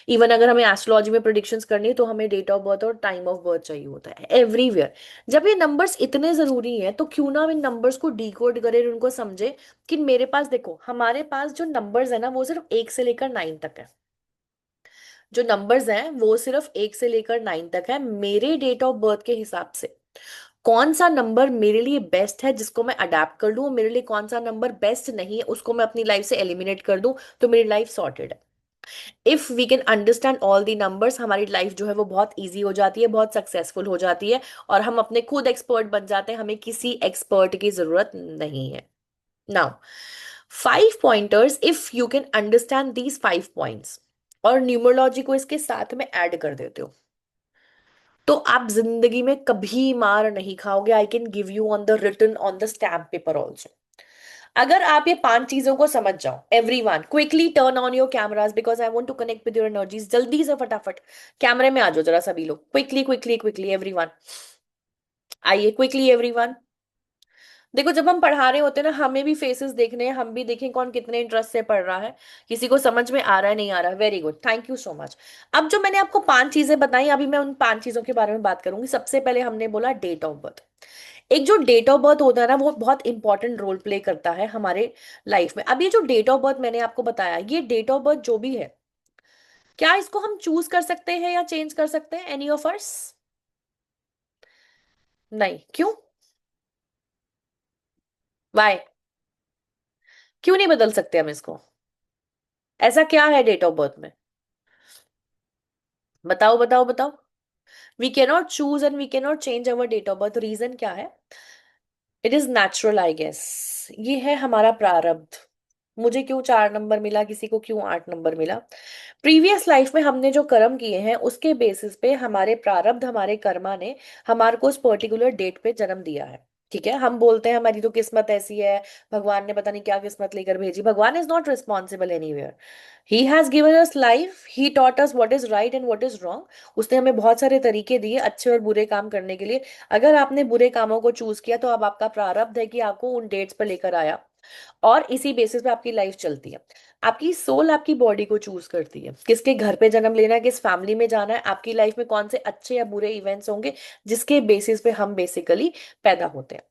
Speaker 1: इवन अगर हमें एस्ट्रोलॉजी में प्रिडिक्शंस करनी है तो हमें डेट ऑफ बर्थ और टाइम ऑफ बर्थ चाहिए होता है, एवरीवेयर। जब ये नंबर्स इतने जरूरी हैं तो क्यों ना हम इन नंबर्स को डिकोड करें, उनको समझे कि मेरे पास, देखो, हमारे पास जो नंबर्स है ना वो सिर्फ 1 से लेकर 9 तक है। जो नंबर्स हैं वो सिर्फ 1 से लेकर 9 तक है। मेरे डेट ऑफ बर्थ के हिसाब से कौन सा नंबर मेरे लिए बेस्ट है जिसको मैं अडेप्ट कर लूं, मेरे लिए कौन सा नंबर बेस्ट नहीं है उसको मैं अपनी लाइफ से एलिमिनेट कर दूं, तो मेरी लाइफ सॉर्टेड है। If we can understand all the numbers, हमारी लाइफ जो है वो बहुत ईजी हो जाती है, बहुत सक्सेसफुल हो जाती है, और हम अपने खुद एक्सपर्ट बन जाते हैं, हमें किसी एक्सपर्ट की जरूरत नहीं है। Now, 5 pointers, if you can understand these 5 points और न्यूमरोलॉजी को इसके साथ में ऐड कर देते हो, तो आप जिंदगी में कभी मार नहीं खाओगे। I can give you on the written on the stamp paper also. अगर आप ये 5 चीजों को समझ जाओ, everyone quickly turn on your cameras because I want to connect with your energies. जल्दी से फटाफट कैमरे में आ जाओ जरा सभी लोग, क्विकली क्विकली क्विकली एवरीवन। आइए क्विकली एवरीवन। देखो, जब हम पढ़ा रहे होते हैं ना, हमें भी फेसेस देखने हैं, हम भी देखें कौन कितने इंटरेस्ट से पढ़ रहा है, किसी को समझ में आ रहा है नहीं आ रहा है। Very good, thank you so much. अब जो मैंने आपको 5 चीजें बताई, अभी मैं उन 5 चीजों के बारे में बात करूंगी। सबसे पहले हमने बोला डेट ऑफ बर्थ। एक जो डेट ऑफ बर्थ होता है ना वो बहुत इंपॉर्टेंट रोल प्ले करता है हमारे लाइफ में। अब ये जो डेट ऑफ बर्थ मैंने आपको बताया, ये डेट ऑफ बर्थ जो भी है क्या इसको हम चूज कर सकते हैं या चेंज कर सकते हैं, एनी ऑफ अस? नहीं, क्यों? वाई? क्यों नहीं बदल सकते हम इसको? ऐसा क्या है डेट ऑफ बर्थ में? बताओ बताओ बताओ। We can not choose and we can not change our date of birth, reason क्या है? It is natural I guess. ये है हमारा प्रारब्ध। मुझे क्यों 4 नंबर मिला, किसी को क्यों 8 नंबर मिला? प्रीवियस लाइफ में हमने जो कर्म किए हैं उसके बेसिस पे हमारे प्रारब्ध, हमारे कर्मा ने हमारे को उस पर्टिकुलर डेट पे जन्म दिया है। ठीक है, हम बोलते हैं हमारी तो किस्मत ऐसी है, भगवान ने पता नहीं क्या किस्मत लेकर भेजी। भगवान is not responsible anywhere. He has given us life, he taught us what is right and what is wrong. उसने हमें बहुत सारे तरीके दिए अच्छे और बुरे काम करने के लिए। अगर आपने बुरे कामों को चूज किया तो अब आपका प्रारब्ध है कि आपको उन डेट्स पर लेकर आया, और इसी बेसिस पे आपकी लाइफ चलती है। आपकी सोल आपकी बॉडी को चूज करती है, किसके घर पे जन्म लेना है, किस फैमिली में जाना है, आपकी लाइफ में कौन से अच्छे या बुरे इवेंट्स होंगे, जिसके बेसिस पे हम बेसिकली पैदा होते हैं।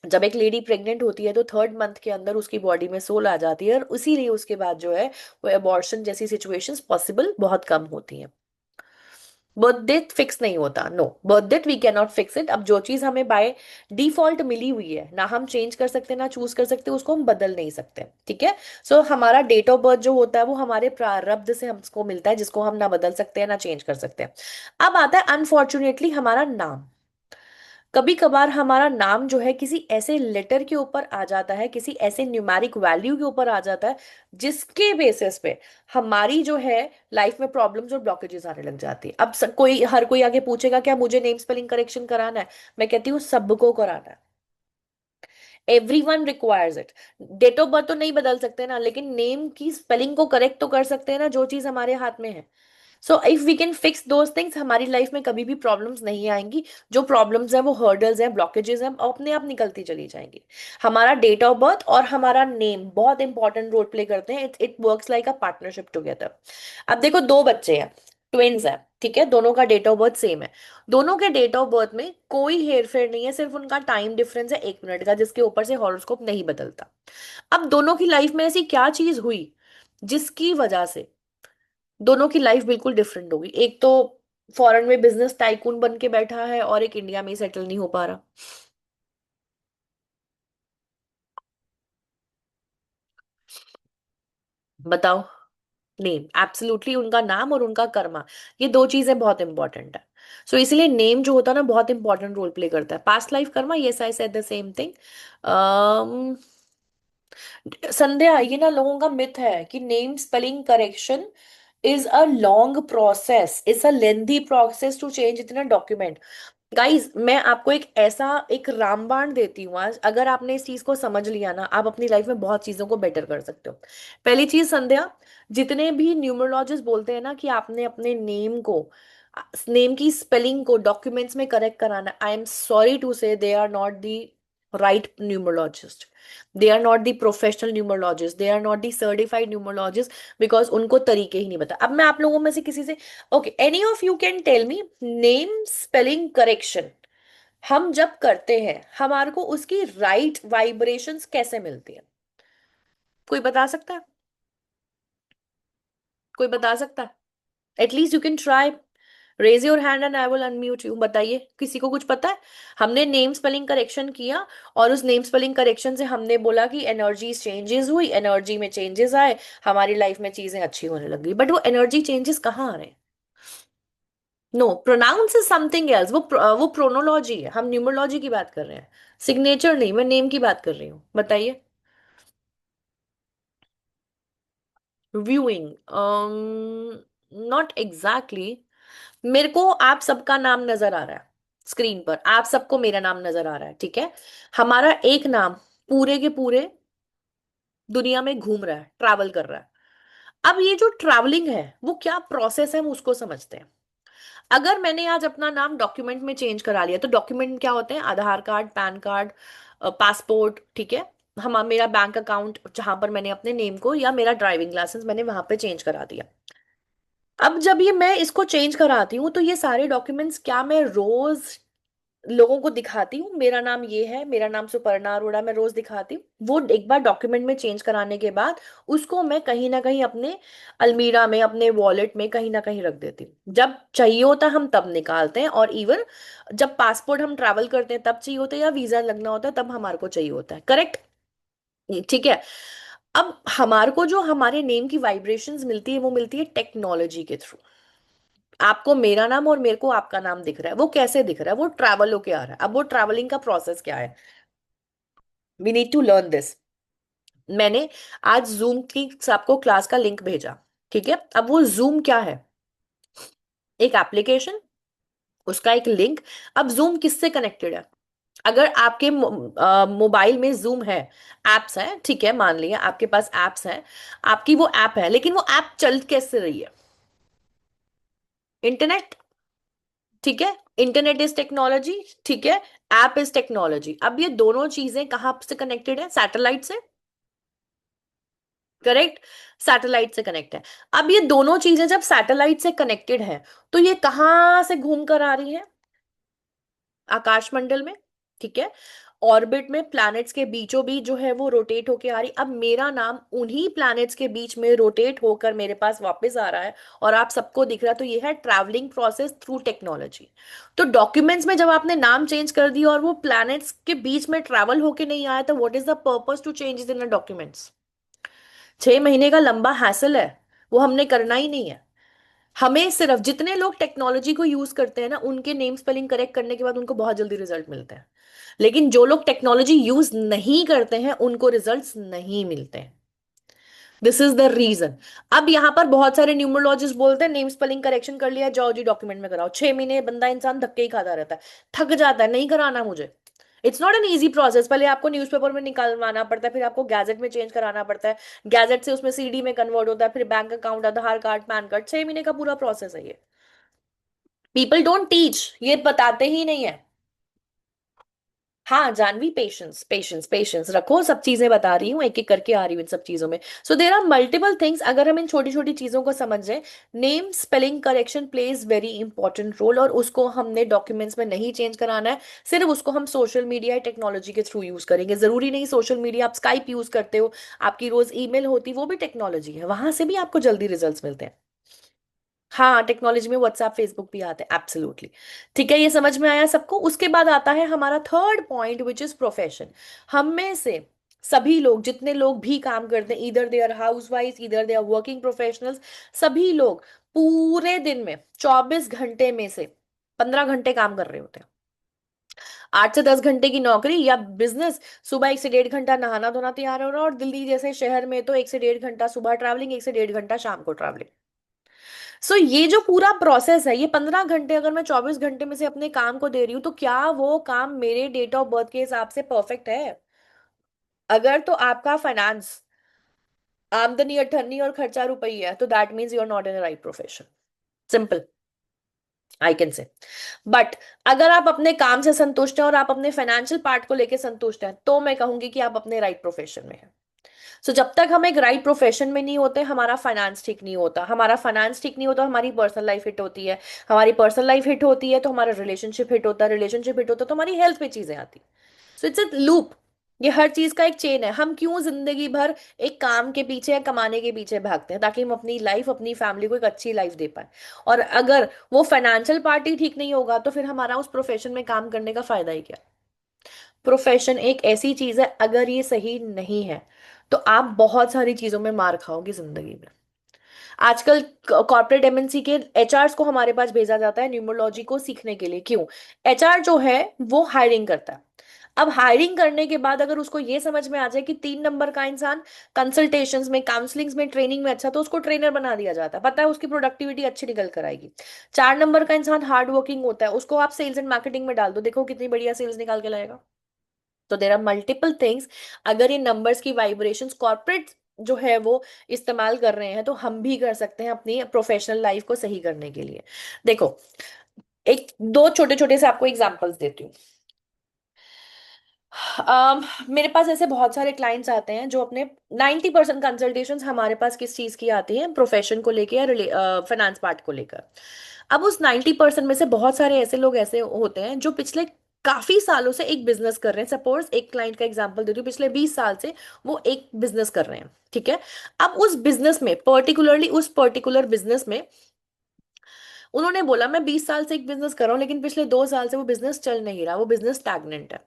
Speaker 1: जब एक लेडी प्रेग्नेंट होती है तो 3rd मंथ के अंदर उसकी बॉडी में सोल आ जाती है, और इसीलिए उसके बाद जो है वो अबॉर्शन जैसी सिचुएशंस पॉसिबल बहुत कम होती हैं। बर्थ डेट फिक्स नहीं होता, no, birth date we can not fix it. अब जो चीज हमें बाय डिफॉल्ट मिली हुई है, ना हम चेंज कर सकते ना चूज कर सकते, उसको हम बदल नहीं सकते। ठीक है। सो हमारा डेट ऑफ बर्थ जो होता है वो हमारे प्रारब्ध से हमको मिलता है, जिसको हम ना बदल सकते हैं ना चेंज कर सकते हैं। अब आता है अनफॉर्चुनेटली हमारा नाम। कभी कभार हमारा नाम जो है किसी ऐसे लेटर के ऊपर आ जाता है, किसी ऐसे न्यूमेरिक वैल्यू के ऊपर आ जाता है, जिसके बेसिस पे हमारी जो है लाइफ में प्रॉब्लम्स और ब्लॉकेजेस आने लग जाती है। अब कोई, हर कोई आगे पूछेगा क्या मुझे नेम स्पेलिंग करेक्शन कराना है? मैं कहती हूँ सबको कराना है। Every one requires it. Date of birth तो नहीं बदल सकते ना, लेकिन नेम की स्पेलिंग को करेक्ट तो कर सकते हैं ना, जो चीज हमारे हाथ में है। So if we can fix those things, हमारी लाइफ में कभी भी प्रॉब्लम्स नहीं आएंगी। जो प्रॉब्लम्स हैं वो हर्डल्स हैं, ब्लॉकेजेस हैं, अपने आप निकलती चली जाएंगी। हमारा डेट ऑफ बर्थ और हमारा नेम बहुत इंपॉर्टेंट रोल प्ले करते हैं। It it works like a partnership together. अब देखो, दो बच्चे हैं, ट्विन्स हैं, ठीक है, दोनों का डेट ऑफ बर्थ सेम है। दोनों के डेट ऑफ बर्थ में कोई हेर फेर नहीं है, सिर्फ उनका टाइम डिफरेंस है 1 मिनट का, जिसके ऊपर से हॉरोस्कोप नहीं बदलता। अब दोनों की लाइफ में ऐसी क्या चीज हुई जिसकी वजह से दोनों की लाइफ बिल्कुल डिफरेंट होगी? एक तो फॉरेन में बिजनेस टाइकून बन के बैठा है, और एक इंडिया में ही सेटल नहीं हो पा रहा। बताओ। नेम, एब्सोल्युटली, उनका नाम और उनका कर्मा, ये दो चीजें बहुत इंपॉर्टेंट है। सो इसलिए नेम जो होता है ना बहुत इंपॉर्टेंट रोल प्ले करता है। Past life karma, yes I said the same thing. Sandhya, ये ना लोगों का मिथ है कि name spelling correction is a long process, is a lengthy process to change इतना डॉक्यूमेंट। गाइज, मैं आपको एक ऐसा एक रामबाण देती हूँ आज, अगर आपने इस चीज को समझ लिया ना, आप अपनी लाइफ में बहुत चीजों को बेटर कर सकते हो। पहली चीज संध्या, जितने भी न्यूमरोलॉजिस्ट बोलते हैं ना कि आपने अपने नेम को, नेम की स्पेलिंग को डॉक्यूमेंट्स में करेक्ट कराना, I am sorry to say they are not the right numerologist. They are not the professional numerologist, they are not the certified numerologist, because उनको तरीके ही नहीं पता। अब मैं आप लोगों में से किसी से, okay, any of you can tell me, name spelling correction हम जब करते हैं हमारे को उसकी राइट वाइब्रेशंस कैसे मिलती है? कोई बता सकता है? कोई बता सकता है? At least you can try. Raise your hand and I will unmute you. बताइए, किसी को कुछ पता है? हमने नेम स्पेलिंग करेक्शन किया, और उस नेम स्पेलिंग करेक्शन से हमने बोला कि एनर्जी चेंजेस हुई, एनर्जी में चेंजेस आए, हमारी लाइफ में चीजें अच्छी होने लगी। बट वो एनर्जी चेंजेस कहाँ आ रहे हैं? No, pronounce is something else. वो प्रोनोलॉजी है, हम न्यूमरोलॉजी की बात कर रहे हैं, सिग्नेचर नहीं। मैं नेम की बात कर रही हूँ, बताइए। Viewing, not exactly. मेरे को आप सबका नाम नजर आ रहा है स्क्रीन पर, आप सबको मेरा नाम नजर आ रहा है, ठीक है। हमारा एक नाम पूरे के पूरे दुनिया में घूम रहा है, ट्रैवल कर रहा है। अब ये जो ट्रैवलिंग है वो क्या प्रोसेस है, हम उसको समझते हैं। अगर मैंने आज अपना नाम डॉक्यूमेंट में चेंज करा लिया, तो डॉक्यूमेंट क्या होते हैं? आधार कार्ड, पैन कार्ड, पासपोर्ट, ठीक है। हम, मेरा बैंक अकाउंट जहां पर मैंने अपने नेम को, या मेरा ड्राइविंग लाइसेंस मैंने वहां पे चेंज करा दिया। अब जब ये मैं इसको चेंज कराती हूँ तो ये सारे डॉक्यूमेंट्स क्या मैं रोज लोगों को दिखाती हूँ मेरा नाम ये है, मेरा नाम सुपर्णा अरोड़ा, मैं रोज दिखाती हूँ। वो एक बार डॉक्यूमेंट में चेंज कराने के बाद उसको मैं कहीं ना कहीं अपने अलमीरा में, अपने वॉलेट में कहीं ना कहीं रख देती हूँ। जब चाहिए होता है हम तब निकालते हैं, और इवन जब पासपोर्ट हम ट्रैवल करते हैं तब चाहिए होता है, या वीजा लगना होता है तब हमारे को चाहिए होता है, करेक्ट? ठीक है। अब हमारे को जो हमारे नेम की वाइब्रेशंस मिलती है वो मिलती है टेक्नोलॉजी के थ्रू। आपको मेरा नाम और मेरे को आपका नाम दिख रहा है, वो कैसे दिख रहा है? वो ट्रैवल होके आ रहा है। अब वो ट्रैवलिंग का प्रोसेस क्या है, we need to learn this. मैंने आज जूम की सबको क्लास का लिंक भेजा, ठीक है? अब वो जूम क्या है? एक एप्लीकेशन, उसका एक लिंक। अब जूम किससे कनेक्टेड है? अगर आपके मोबाइल में जूम है, एप्स है, ठीक है, मान लिया आपके पास एप्स है, आपकी वो ऐप है, लेकिन वो ऐप चल कैसे रही है? इंटरनेट, ठीक है। इंटरनेट इज टेक्नोलॉजी, ठीक है। App is technology. अब ये दोनों चीजें कहाँ से कनेक्टेड है? सैटेलाइट से, करेक्ट? सैटेलाइट से कनेक्ट है। अब ये दोनों चीजें जब सैटेलाइट से कनेक्टेड है, तो ये कहाँ से घूम कर आ रही है? आकाशमंडल में, ठीक है। ऑर्बिट में प्लैनेट्स के बीचों बीच जो है वो रोटेट होके आ रही। अब मेरा नाम उन्हीं प्लैनेट्स के बीच में रोटेट होकर मेरे पास वापस आ रहा है, और आप सबको दिख रहा है। तो ये है ट्रैवलिंग प्रोसेस थ्रू टेक्नोलॉजी। तो डॉक्यूमेंट्स में जब आपने नाम चेंज कर दिया और वो प्लैनेट्स के बीच में ट्रैवल होके नहीं आया, तो what is the purpose to change in documents? 6 महीने का लंबा हैसल है, वो हमने करना ही नहीं है। हमें सिर्फ, जितने लोग टेक्नोलॉजी को यूज करते हैं ना, उनके नेम स्पेलिंग करेक्ट करने के बाद उनको बहुत जल्दी रिजल्ट मिलते हैं। लेकिन जो लोग टेक्नोलॉजी यूज नहीं करते हैं उनको रिजल्ट्स नहीं मिलते हैं। This is the reason. अब यहां पर बहुत सारे न्यूमरोलॉजिस्ट बोलते हैं नेम स्पेलिंग करेक्शन कर लिया, जाओ जी डॉक्यूमेंट में कराओ। 6 महीने बंदा इंसान धक्के ही खाता रहता है, थक जाता है, नहीं कराना मुझे। It's not an easy process. पहले आपको न्यूज़पेपर में निकालवाना पड़ता है, फिर आपको गैजेट में चेंज कराना पड़ता है, गैजेट से उसमें सीडी में कन्वर्ट होता है, फिर बैंक अकाउंट, आधार कार्ड, पैन कार्ड। 6 महीने का पूरा प्रोसेस है ये। पीपल डोंट टीच, ये बताते ही नहीं है। हाँ जानवी, पेशेंस पेशेंस पेशेंस रखो, सब चीजें बता रही हूँ, एक एक करके आ रही हूँ इन सब चीजों में। So there are multiple things. अगर हम इन छोटी छोटी चीजों को समझें, name spelling correction plays very important role, और उसको हमने डॉक्यूमेंट्स में नहीं चेंज कराना है। सिर्फ उसको हम सोशल मीडिया या टेक्नोलॉजी के थ्रू यूज करेंगे। जरूरी नहीं सोशल मीडिया, आप स्काइप यूज करते हो, आपकी रोज ईमेल होती, वो भी टेक्नोलॉजी है, वहां से भी आपको जल्दी रिजल्ट मिलते हैं। हाँ, टेक्नोलॉजी में व्हाट्सएप फेसबुक भी आते हैं, एब्सोल्युटली। ठीक है, ये समझ में आया सबको? उसके बाद आता है हमारा third point, which is profession. हम में से सभी लोग, जितने लोग भी काम करते हैं, इधर दे आर हाउस वाइफ, इधर दे आर वर्किंग प्रोफेशनल्स, सभी लोग पूरे दिन में 24 घंटे में से 15 घंटे काम कर रहे होते हैं। 8 से 10 घंटे की नौकरी या बिजनेस, सुबह 1 से 1.5 घंटा नहाना धोना तैयार हो रहा है, और दिल्ली जैसे शहर में तो 1 से 1.5 घंटा सुबह ट्रैवलिंग, 1 से 1.5 घंटा शाम को ट्रैवलिंग। सो ये जो पूरा प्रोसेस है, ये 15 घंटे अगर मैं 24 घंटे में से अपने काम को दे रही हूँ, तो क्या वो काम मेरे डेट ऑफ बर्थ के हिसाब से परफेक्ट है? अगर तो आपका फाइनेंस, आमदनी अठन्नी और खर्चा रुपये है, तो that means you are not in the right profession. Simple, I can say. But अगर आप अपने काम से संतुष्ट हैं और आप अपने फाइनेंशियल पार्ट को लेकर संतुष्ट हैं, तो मैं कहूंगी कि आप अपने राइट प्रोफेशन में हैं। सो जब तक हम एक राइट प्रोफेशन में नहीं होते, हमारा फाइनेंस ठीक नहीं होता। हमारा फाइनेंस ठीक नहीं होता, हमारी पर्सनल लाइफ हिट होती है। हमारी पर्सनल लाइफ हिट होती है तो हमारा रिलेशनशिप हिट होता है, रिलेशनशिप हिट होता है तो हमारी हेल्थ पे चीजें आती। So it's a loop. ये हर चीज का एक चेन है। हम क्यों जिंदगी भर एक काम के पीछे या कमाने के पीछे भागते हैं? ताकि हम अपनी लाइफ, अपनी फैमिली को एक अच्छी लाइफ दे पाए। और अगर वो फाइनेंशियल पार्टी ठीक नहीं होगा, तो फिर हमारा उस प्रोफेशन में काम करने का फायदा ही क्या? प्रोफेशन एक ऐसी चीज है, अगर ये सही नहीं है तो आप बहुत सारी चीजों में मार खाओगे जिंदगी में। आजकल कॉर्पोरेट एमएनसी के एचआर को हमारे पास भेजा जाता है न्यूमरोलॉजी को सीखने के लिए। क्यों? एचआर जो है वो हायरिंग करता है। अब हायरिंग करने के बाद अगर उसको ये समझ में आ जाए कि 3 नंबर का इंसान कंसल्टेशंस में, काउंसलिंग्स में, ट्रेनिंग में अच्छा, तो उसको ट्रेनर बना दिया जाता है। पता है उसकी प्रोडक्टिविटी अच्छी निकल कर आएगी। 4 नंबर का इंसान हार्ड वर्किंग होता है, उसको आप सेल्स एंड मार्केटिंग में डाल दो, देखो कितनी बढ़िया सेल्स निकाल के लाएगा। तो देर आर मल्टीपल थिंग्स। अगर ये नंबर्स की वाइब्रेशंस कॉर्पोरेट जो है वो इस्तेमाल कर रहे हैं, तो हम भी कर सकते हैं अपनी प्रोफेशनल लाइफ को सही करने के लिए। देखो, एक दो छोटे छोटे से आपको एग्जांपल्स देती हूँ। मेरे पास ऐसे बहुत सारे क्लाइंट्स आते हैं जो अपने 90% कंसल्टेशंस हमारे पास किस चीज की आती हैं? प्रोफेशन को लेके या फाइनेंस पार्ट को लेकर। अब उस 90% में से बहुत सारे ऐसे लोग ऐसे होते हैं जो पिछले काफी सालों से एक बिजनेस कर रहे हैं, सपोज एक क्लाइंट का एग्जांपल दे रही हूँ, पिछले 20 साल से वो एक बिजनेस कर रहे हैं, ठीक है। अब उस बिजनेस में पर्टिकुलरली, उस पर्टिकुलर बिजनेस में उन्होंने बोला मैं 20 साल से एक बिजनेस कर रहा हूँ, लेकिन पिछले 2 साल से वो बिजनेस चल नहीं रहा, वो बिजनेस स्टैग्नेंट है।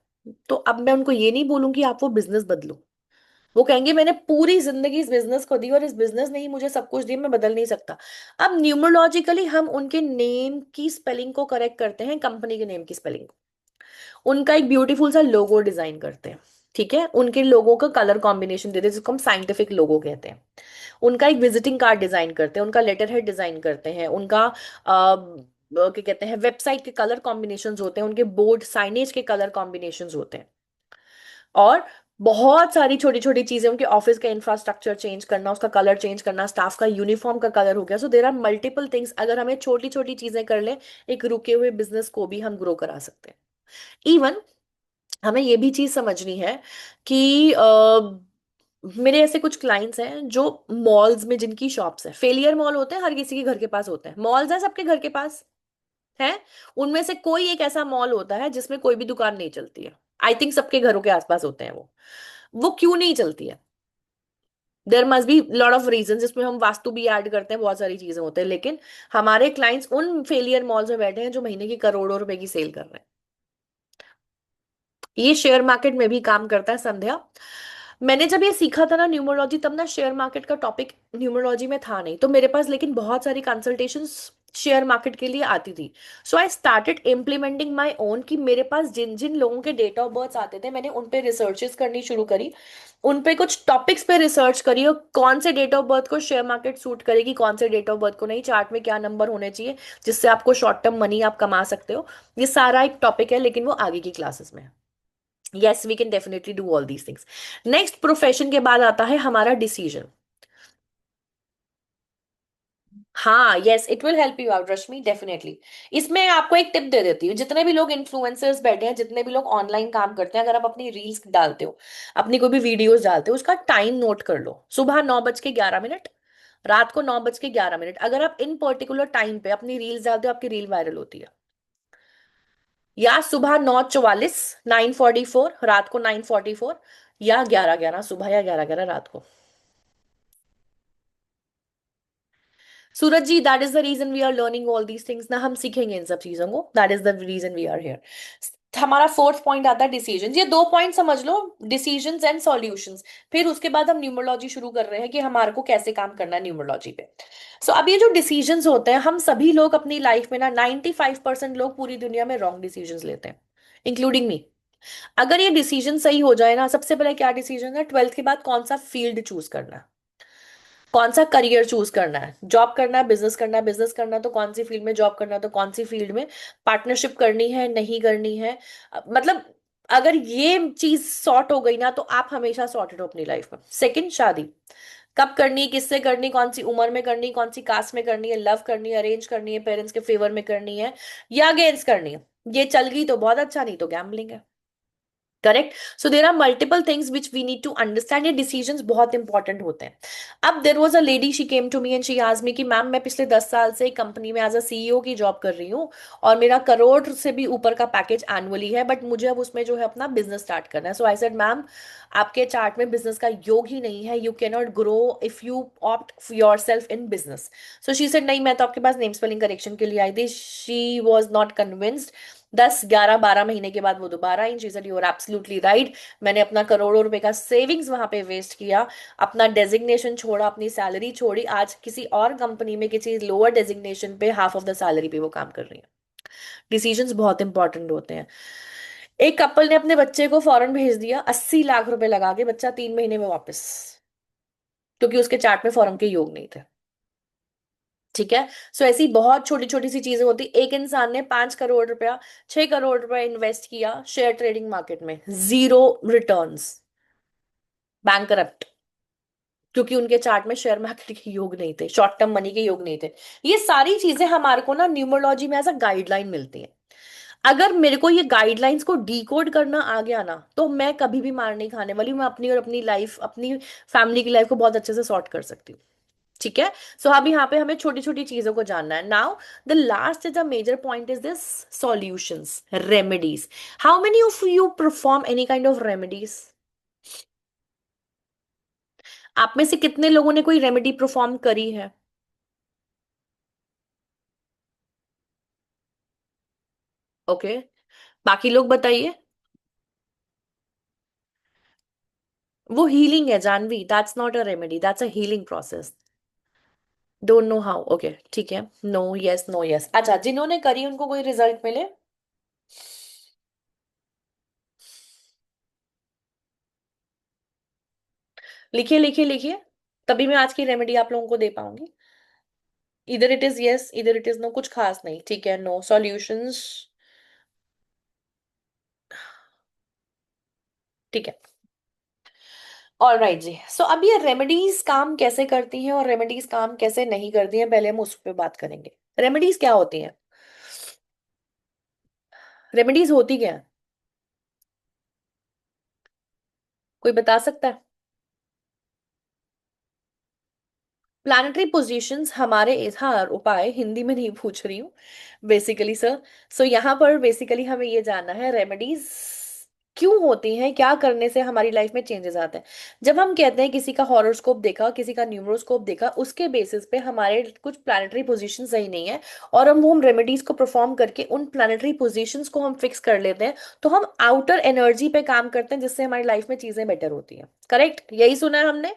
Speaker 1: तो अब मैं उनको ये नहीं बोलूंगी आप वो बिजनेस बदलो। वो कहेंगे मैंने पूरी जिंदगी इस बिजनेस को दी और इस बिजनेस ने ही मुझे सब कुछ दिया, मैं बदल नहीं सकता। अब न्यूमरोलॉजिकली हम उनके नेम की स्पेलिंग को करेक्ट करते हैं, कंपनी के नेम की स्पेलिंग। उनका एक ब्यूटीफुल सा लोगो डिजाइन करते हैं, ठीक है। उनके लोगों का कलर कॉम्बिनेशन देते हैं जिसको हम साइंटिफिक लोगो कहते हैं। उनका एक विजिटिंग कार्ड डिजाइन करते हैं, उनका लेटर हेड डिजाइन करते हैं, उनका क्या कहते हैं, वेबसाइट के कलर कॉम्बिनेशंस होते हैं, उनके बोर्ड साइनेज के कलर कॉम्बिनेशंस होते हैं। और बहुत सारी छोटी छोटी चीजें, उनके ऑफिस का इंफ्रास्ट्रक्चर चेंज करना, उसका कलर चेंज करना, स्टाफ का यूनिफॉर्म का कलर हो गया। सो देर आर मल्टीपल थिंग्स, अगर हमें छोटी छोटी चीजें कर लें, एक रुके हुए बिजनेस को भी हम ग्रो करा सकते हैं। इवन हमें ये भी चीज समझनी है कि मेरे ऐसे कुछ क्लाइंट्स हैं जो मॉल्स में, जिनकी शॉप्स है, फेलियर मॉल होते हैं, हर किसी के घर के पास होते हैं, मॉल्स हैं सबके घर के पास है। उनमें से कोई एक ऐसा मॉल होता है जिसमें कोई भी दुकान नहीं चलती है। आई थिंक सबके घरों के आसपास होते हैं वो क्यों नहीं चलती है? There must be lot of reason, जिसमें हम वास्तु भी ऐड करते हैं, बहुत सारी चीजें होते हैं, लेकिन हमारे क्लाइंट्स उन फेलियर मॉल्स में बैठे हैं जो महीने की करोड़ों रुपए की सेल कर रहे हैं। ये शेयर मार्केट में भी काम करता है संध्या। मैंने जब ये सीखा था ना न्यूमरोलॉजी, तब ना शेयर मार्केट का टॉपिक न्यूमरोलॉजी में था नहीं, तो मेरे पास लेकिन बहुत सारी कंसल्टेशंस शेयर मार्केट के लिए आती थी। So I started implementing my own, कि मेरे पास जिन जिन लोगों के डेट ऑफ बर्थ आते थे, मैंने उन पे रिसर्चेस करनी शुरू करी, उन पे कुछ टॉपिक्स पे रिसर्च करी, और कौन से डेट ऑफ बर्थ को शेयर मार्केट सूट करेगी, कौन से डेट ऑफ बर्थ को नहीं, चार्ट में क्या नंबर होने चाहिए जिससे आपको शॉर्ट टर्म मनी आप कमा सकते हो। ये सारा एक टॉपिक है, लेकिन वो आगे की क्लासेस में है। Yes, we can definitely do all these things. Next, profession के बाद आता है हमारा डिसीजन। हाँ, yes, it will help you out Rashmi, definitely. इसमें आपको एक टिप दे देती हूँ, जितने भी लोग इन्फ्लुएंसर्स बैठे हैं, जितने भी लोग ऑनलाइन काम करते हैं, अगर आप अपनी रील्स डालते हो, अपनी कोई भी वीडियोस डालते हो, उसका टाइम नोट कर लो। सुबह 9:11, रात को 9:11, अगर आप इन पर्टिकुलर टाइम पे अपनी रील्स डालते हो, आपकी रील वायरल होती है। या सुबह 9:44, 9:44, रात को 9:44, या 11:11 सुबह, या 11:11 रात को। Suraj ji, that is the reason we are learning all these things ना, हम सीखेंगे इन सब चीजों को, that is the reason we are here. हमारा फोर्थ पॉइंट आता है डिसीजन। ये दो पॉइंट समझ लो, डिसीजंस एंड सॉल्यूशंस। फिर उसके बाद हम न्यूमरोलॉजी शुरू कर रहे हैं कि हमारे को कैसे काम करना है न्यूमरोलॉजी पे। सो अब ये जो डिसीजंस होते हैं, हम सभी लोग अपनी लाइफ में ना, 95% लोग पूरी दुनिया में रॉन्ग डिसीजंस लेते हैं, इंक्लूडिंग मी। अगर ये डिसीजन सही हो जाए ना, सबसे पहले क्या डिसीजन है, 12th के बाद कौन सा फील्ड चूज करना है, कौन सा करियर चूज करना है, जॉब करना है, बिजनेस करना है, बिजनेस करना है तो कौन सी फील्ड में, जॉब करना है तो कौन सी फील्ड में, पार्टनरशिप करनी है नहीं करनी है। मतलब अगर ये चीज सॉर्ट हो गई ना, तो आप हमेशा सॉर्टेड हो अपनी लाइफ में। सेकंड, शादी कब करनी, किससे करनी, कौन सी उम्र में करनी, कौन सी कास्ट में करनी है, लव करनी है, अरेंज करनी है, पेरेंट्स के फेवर में करनी है, या अगेंस्ट करनी है। ये चल गई तो बहुत अच्छा, नहीं तो गैम्बलिंग है। Correct. So there are multiple things which we need to understand, ये डिसीजंस बहुत इंपॉर्टेंट होते हैं। अब there was a lady, she came to me and she आज मी कि मैम मैं पिछले 10 साल से कंपनी में एज अ सीईओ की जॉब कर रही हूँ, और मेरा करोड़ से भी ऊपर का पैकेज एनुअली है, बट मुझे अब उसमें जो है अपना बिजनेस स्टार्ट करना है। सो आई सेड मैम, आपके चार्ट में बिजनेस का योग ही नहीं है, you can not grow if you opt your self in business. So she said नहीं, मैं तो आपके पास नेम स्पेलिंग करेक्शन के लिए आई थी। She was not convinced. 10, 11, 12 महीने के बाद वो दोबारा आई, she said you are absolutely right. मैंने अपना करोड़ों रुपए का सेविंग्स वहां पे वेस्ट किया, अपना डेजिग्नेशन छोड़ा, अपनी सैलरी छोड़ी, आज किसी और कंपनी में किसी लोअर डेजिग्नेशन पे हाफ ऑफ द सैलरी पे वो काम कर रही है। डिसीजंस बहुत इंपॉर्टेंट होते हैं। एक कपल ने अपने बच्चे को फॉरेन भेज दिया, 80 लाख रुपए लगा के, बच्चा 3 महीने में वापस, क्योंकि उसके चार्ट में फॉरेन के योग नहीं थे। ठीक है। सो ऐसी बहुत छोटी छोटी सी चीजें होती। एक इंसान ने 5 करोड़ रुपया, 6 करोड़ रुपया इन्वेस्ट किया शेयर ट्रेडिंग मार्केट में, जीरो रिटर्न्स, बैंक, क्योंकि उनके चार्ट में शेयर मार्केट के योग नहीं थे, शॉर्ट टर्म मनी के योग नहीं थे। ये सारी चीजें हमारे को ना न्यूमरोलॉजी में एज अ गाइडलाइन मिलती है। अगर मेरे को ये गाइडलाइंस को डीकोड करना आ गया ना, तो मैं कभी भी मार नहीं खाने वाली, मैं अपनी और अपनी लाइफ, अपनी फैमिली की लाइफ को बहुत अच्छे से सॉर्ट कर सकती हूँ। ठीक है। सो अब यहाँ पे हमें छोटी छोटी चीजों को जानना है। Now the last is a major point is this solutions, remedies. How many of you perform any kind of remedies? आप में से कितने लोगों ने कोई रेमेडी परफॉर्म करी है? ओके, बाकी लोग बताइए। वो हीलिंग है Janhvi, that's not a remedy, that's a healing process. Don't know how, okay ठीक है। No, yes, no, yes. अच्छा, जिन्होंने करी उनको कोई रिजल्ट मिले? लिखिए लिखिए लिखिए, तभी मैं आज की रेमेडी आप लोगों को दे पाऊंगी। इधर इट इज यस, इधर इट इज नो, कुछ खास नहीं, ठीक है, नो सॉल्यूशंस। ठीक है, ऑलराइट जी। सो अब ये रेमेडीज काम कैसे करती हैं और रेमेडीज काम कैसे नहीं करती हैं, पहले हम उस पर बात करेंगे। रेमेडीज क्या होती हैं? रेमेडीज होती क्या है? कोई बता सकता है? प्लानिटरी पोजीशंस हमारे हाँ, उपाय हिंदी में नहीं पूछ रही हूँ बेसिकली सर। सो यहाँ पर बेसिकली हमें ये जानना है रेमेडीज क्यों होती हैं, क्या करने से हमारी लाइफ में चेंजेस आते हैं। जब हम कहते हैं किसी का हॉरोस्कोप देखा, किसी का न्यूमरोस्कोप देखा, उसके बेसिस पे हमारे कुछ प्लानिटरी पोजीशन सही नहीं है और हम रेमेडीज को परफॉर्म करके उन प्लानिटरी पोजीशंस को हम फिक्स कर लेते हैं, तो हम आउटर एनर्जी पे काम करते हैं जिससे हमारी लाइफ में चीजें बेटर होती हैं। करेक्ट, यही सुना है हमने।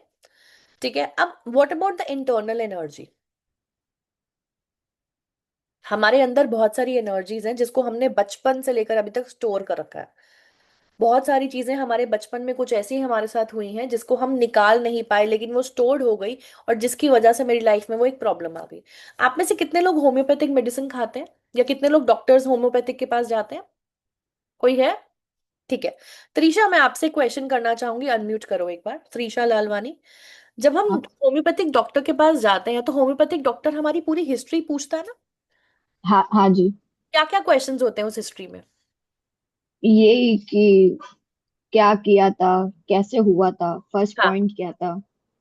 Speaker 1: ठीक है, अब what about the internal energy? हमारे अंदर बहुत सारी एनर्जीज हैं जिसको हमने बचपन से लेकर अभी तक स्टोर कर रखा है। बहुत सारी चीजें हमारे बचपन में कुछ ऐसी हमारे साथ हुई हैं जिसको हम निकाल नहीं पाए, लेकिन वो स्टोर्ड हो गई और जिसकी वजह से मेरी लाइफ में वो एक प्रॉब्लम आ गई। आप में से कितने लोग होम्योपैथिक मेडिसिन खाते हैं, या कितने लोग डॉक्टर्स होम्योपैथिक के पास जाते हैं? कोई है? ठीक है। त्रिशा, मैं आपसे क्वेश्चन करना चाहूंगी, अनम्यूट करो एक बार, त्रिशा लालवानी। जब हम
Speaker 2: हाँ
Speaker 1: होम्योपैथिक डॉक्टर के पास जाते हैं तो होम्योपैथिक डॉक्टर हमारी पूरी हिस्ट्री पूछता है ना?
Speaker 2: हाँ हाँ जी।
Speaker 1: क्या क्या क्वेश्चंस होते हैं उस हिस्ट्री में?
Speaker 2: ये कि क्या किया था, कैसे हुआ था, फर्स्ट
Speaker 1: हाँ,
Speaker 2: पॉइंट क्या था।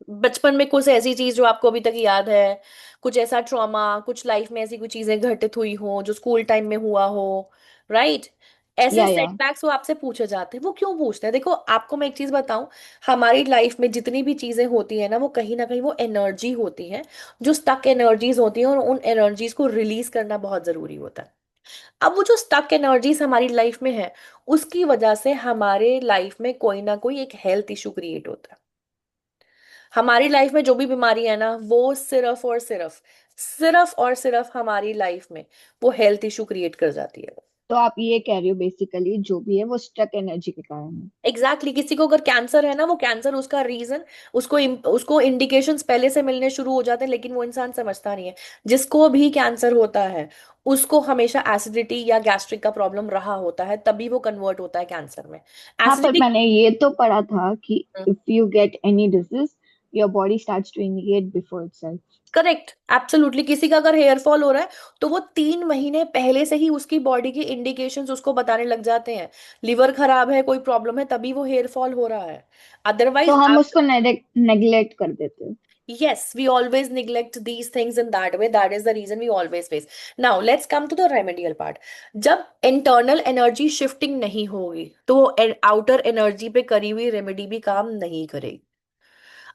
Speaker 1: बचपन में कुछ ऐसी चीज जो आपको अभी तक याद है, कुछ ऐसा ट्रॉमा, कुछ लाइफ में ऐसी कुछ चीजें घटित हुई हो जो स्कूल टाइम में हुआ हो, राइट? ऐसे
Speaker 2: या
Speaker 1: सेटबैक्स वो आपसे पूछे जाते हैं। वो क्यों पूछते हैं? देखो, आपको मैं एक चीज बताऊं, हमारी लाइफ में जितनी भी चीजें होती है ना कहीं वो एनर्जी होती है, जो स्टक एनर्जीज होती हैं, और उन एनर्जीज को रिलीज करना बहुत जरूरी होता है। अब वो जो स्टक एनर्जीज हमारी लाइफ में है, उसकी वजह से हमारे लाइफ में कोई ना कोई एक हेल्थ इशू क्रिएट होता है। हमारी लाइफ में जो भी बीमारी है ना, वो सिर्फ और सिर्फ हमारी लाइफ में वो हेल्थ इशू क्रिएट कर जाती है।
Speaker 2: तो आप ये कह रहे हो बेसिकली जो भी है वो स्टक एनर्जी के कारण है।
Speaker 1: एग्जैक्टली exactly, किसी को अगर कैंसर है ना, वो कैंसर उसका रीजन, उसको इंडिकेशंस पहले से मिलने शुरू हो जाते हैं, लेकिन वो इंसान समझता नहीं है। जिसको भी कैंसर होता है उसको हमेशा एसिडिटी या गैस्ट्रिक का प्रॉब्लम रहा होता है, तभी वो कन्वर्ट होता है कैंसर में।
Speaker 2: हाँ, पर
Speaker 1: एसिडिटी।
Speaker 2: मैंने ये तो पढ़ा था कि if you get any disease your body starts to indicate before itself.
Speaker 1: Correct, absolutely. किसी का अगर हेयर फॉल हो रहा है तो वो 3 महीने पहले से ही उसकी बॉडी के इंडिकेशंस उसको बताने लग जाते हैं। लिवर खराब है, कोई प्रॉब्लम है, तभी वो हेयर फॉल हो रहा है।
Speaker 2: तो
Speaker 1: अदरवाइज
Speaker 2: हम
Speaker 1: आप।
Speaker 2: उसको नेग्लेक्ट कर देते हैं।
Speaker 1: Yes, we always neglect these things in that way, that is the reason we always face. Now let's come to the remedial part. जब इंटरनल एनर्जी शिफ्टिंग नहीं होगी तो आउटर एनर्जी पे करी हुई रेमेडी भी काम नहीं करेगी।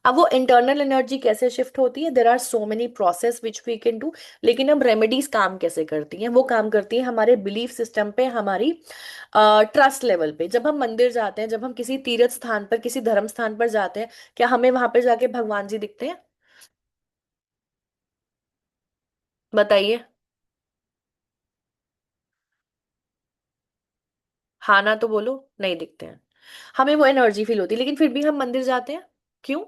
Speaker 1: अब वो इंटरनल एनर्जी कैसे शिफ्ट होती है? There are so many process which we can do. लेकिन अब रेमेडीज काम कैसे करती हैं? वो काम करती है हमारे बिलीफ सिस्टम पे, हमारी ट्रस्ट लेवल पे। जब हम मंदिर जाते हैं, जब हम किसी तीर्थ स्थान पर, किसी धर्म स्थान पर जाते हैं, क्या हमें वहां पर जाके भगवान जी दिखते हैं? बताइए। हाँ ना तो बोलो। नहीं दिखते हैं। हमें वो एनर्जी फील होती है, लेकिन फिर भी हम मंदिर जाते हैं। क्यों?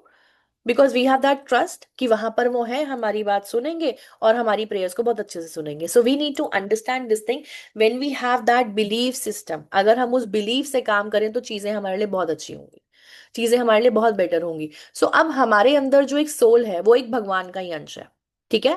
Speaker 1: Because we have that trust कि वहां पर वो है, हमारी बात सुनेंगे और हमारी प्रेयर्स को बहुत अच्छे से सुनेंगे। So we need to understand this thing. When we have that belief system, अगर हम उस बिलीफ से काम करें तो चीजें हमारे लिए बहुत अच्छी होंगी, चीजें हमारे लिए बहुत बेटर होंगी। सो अब हमारे अंदर जो एक सोल है वो एक भगवान का ही अंश है। ठीक है।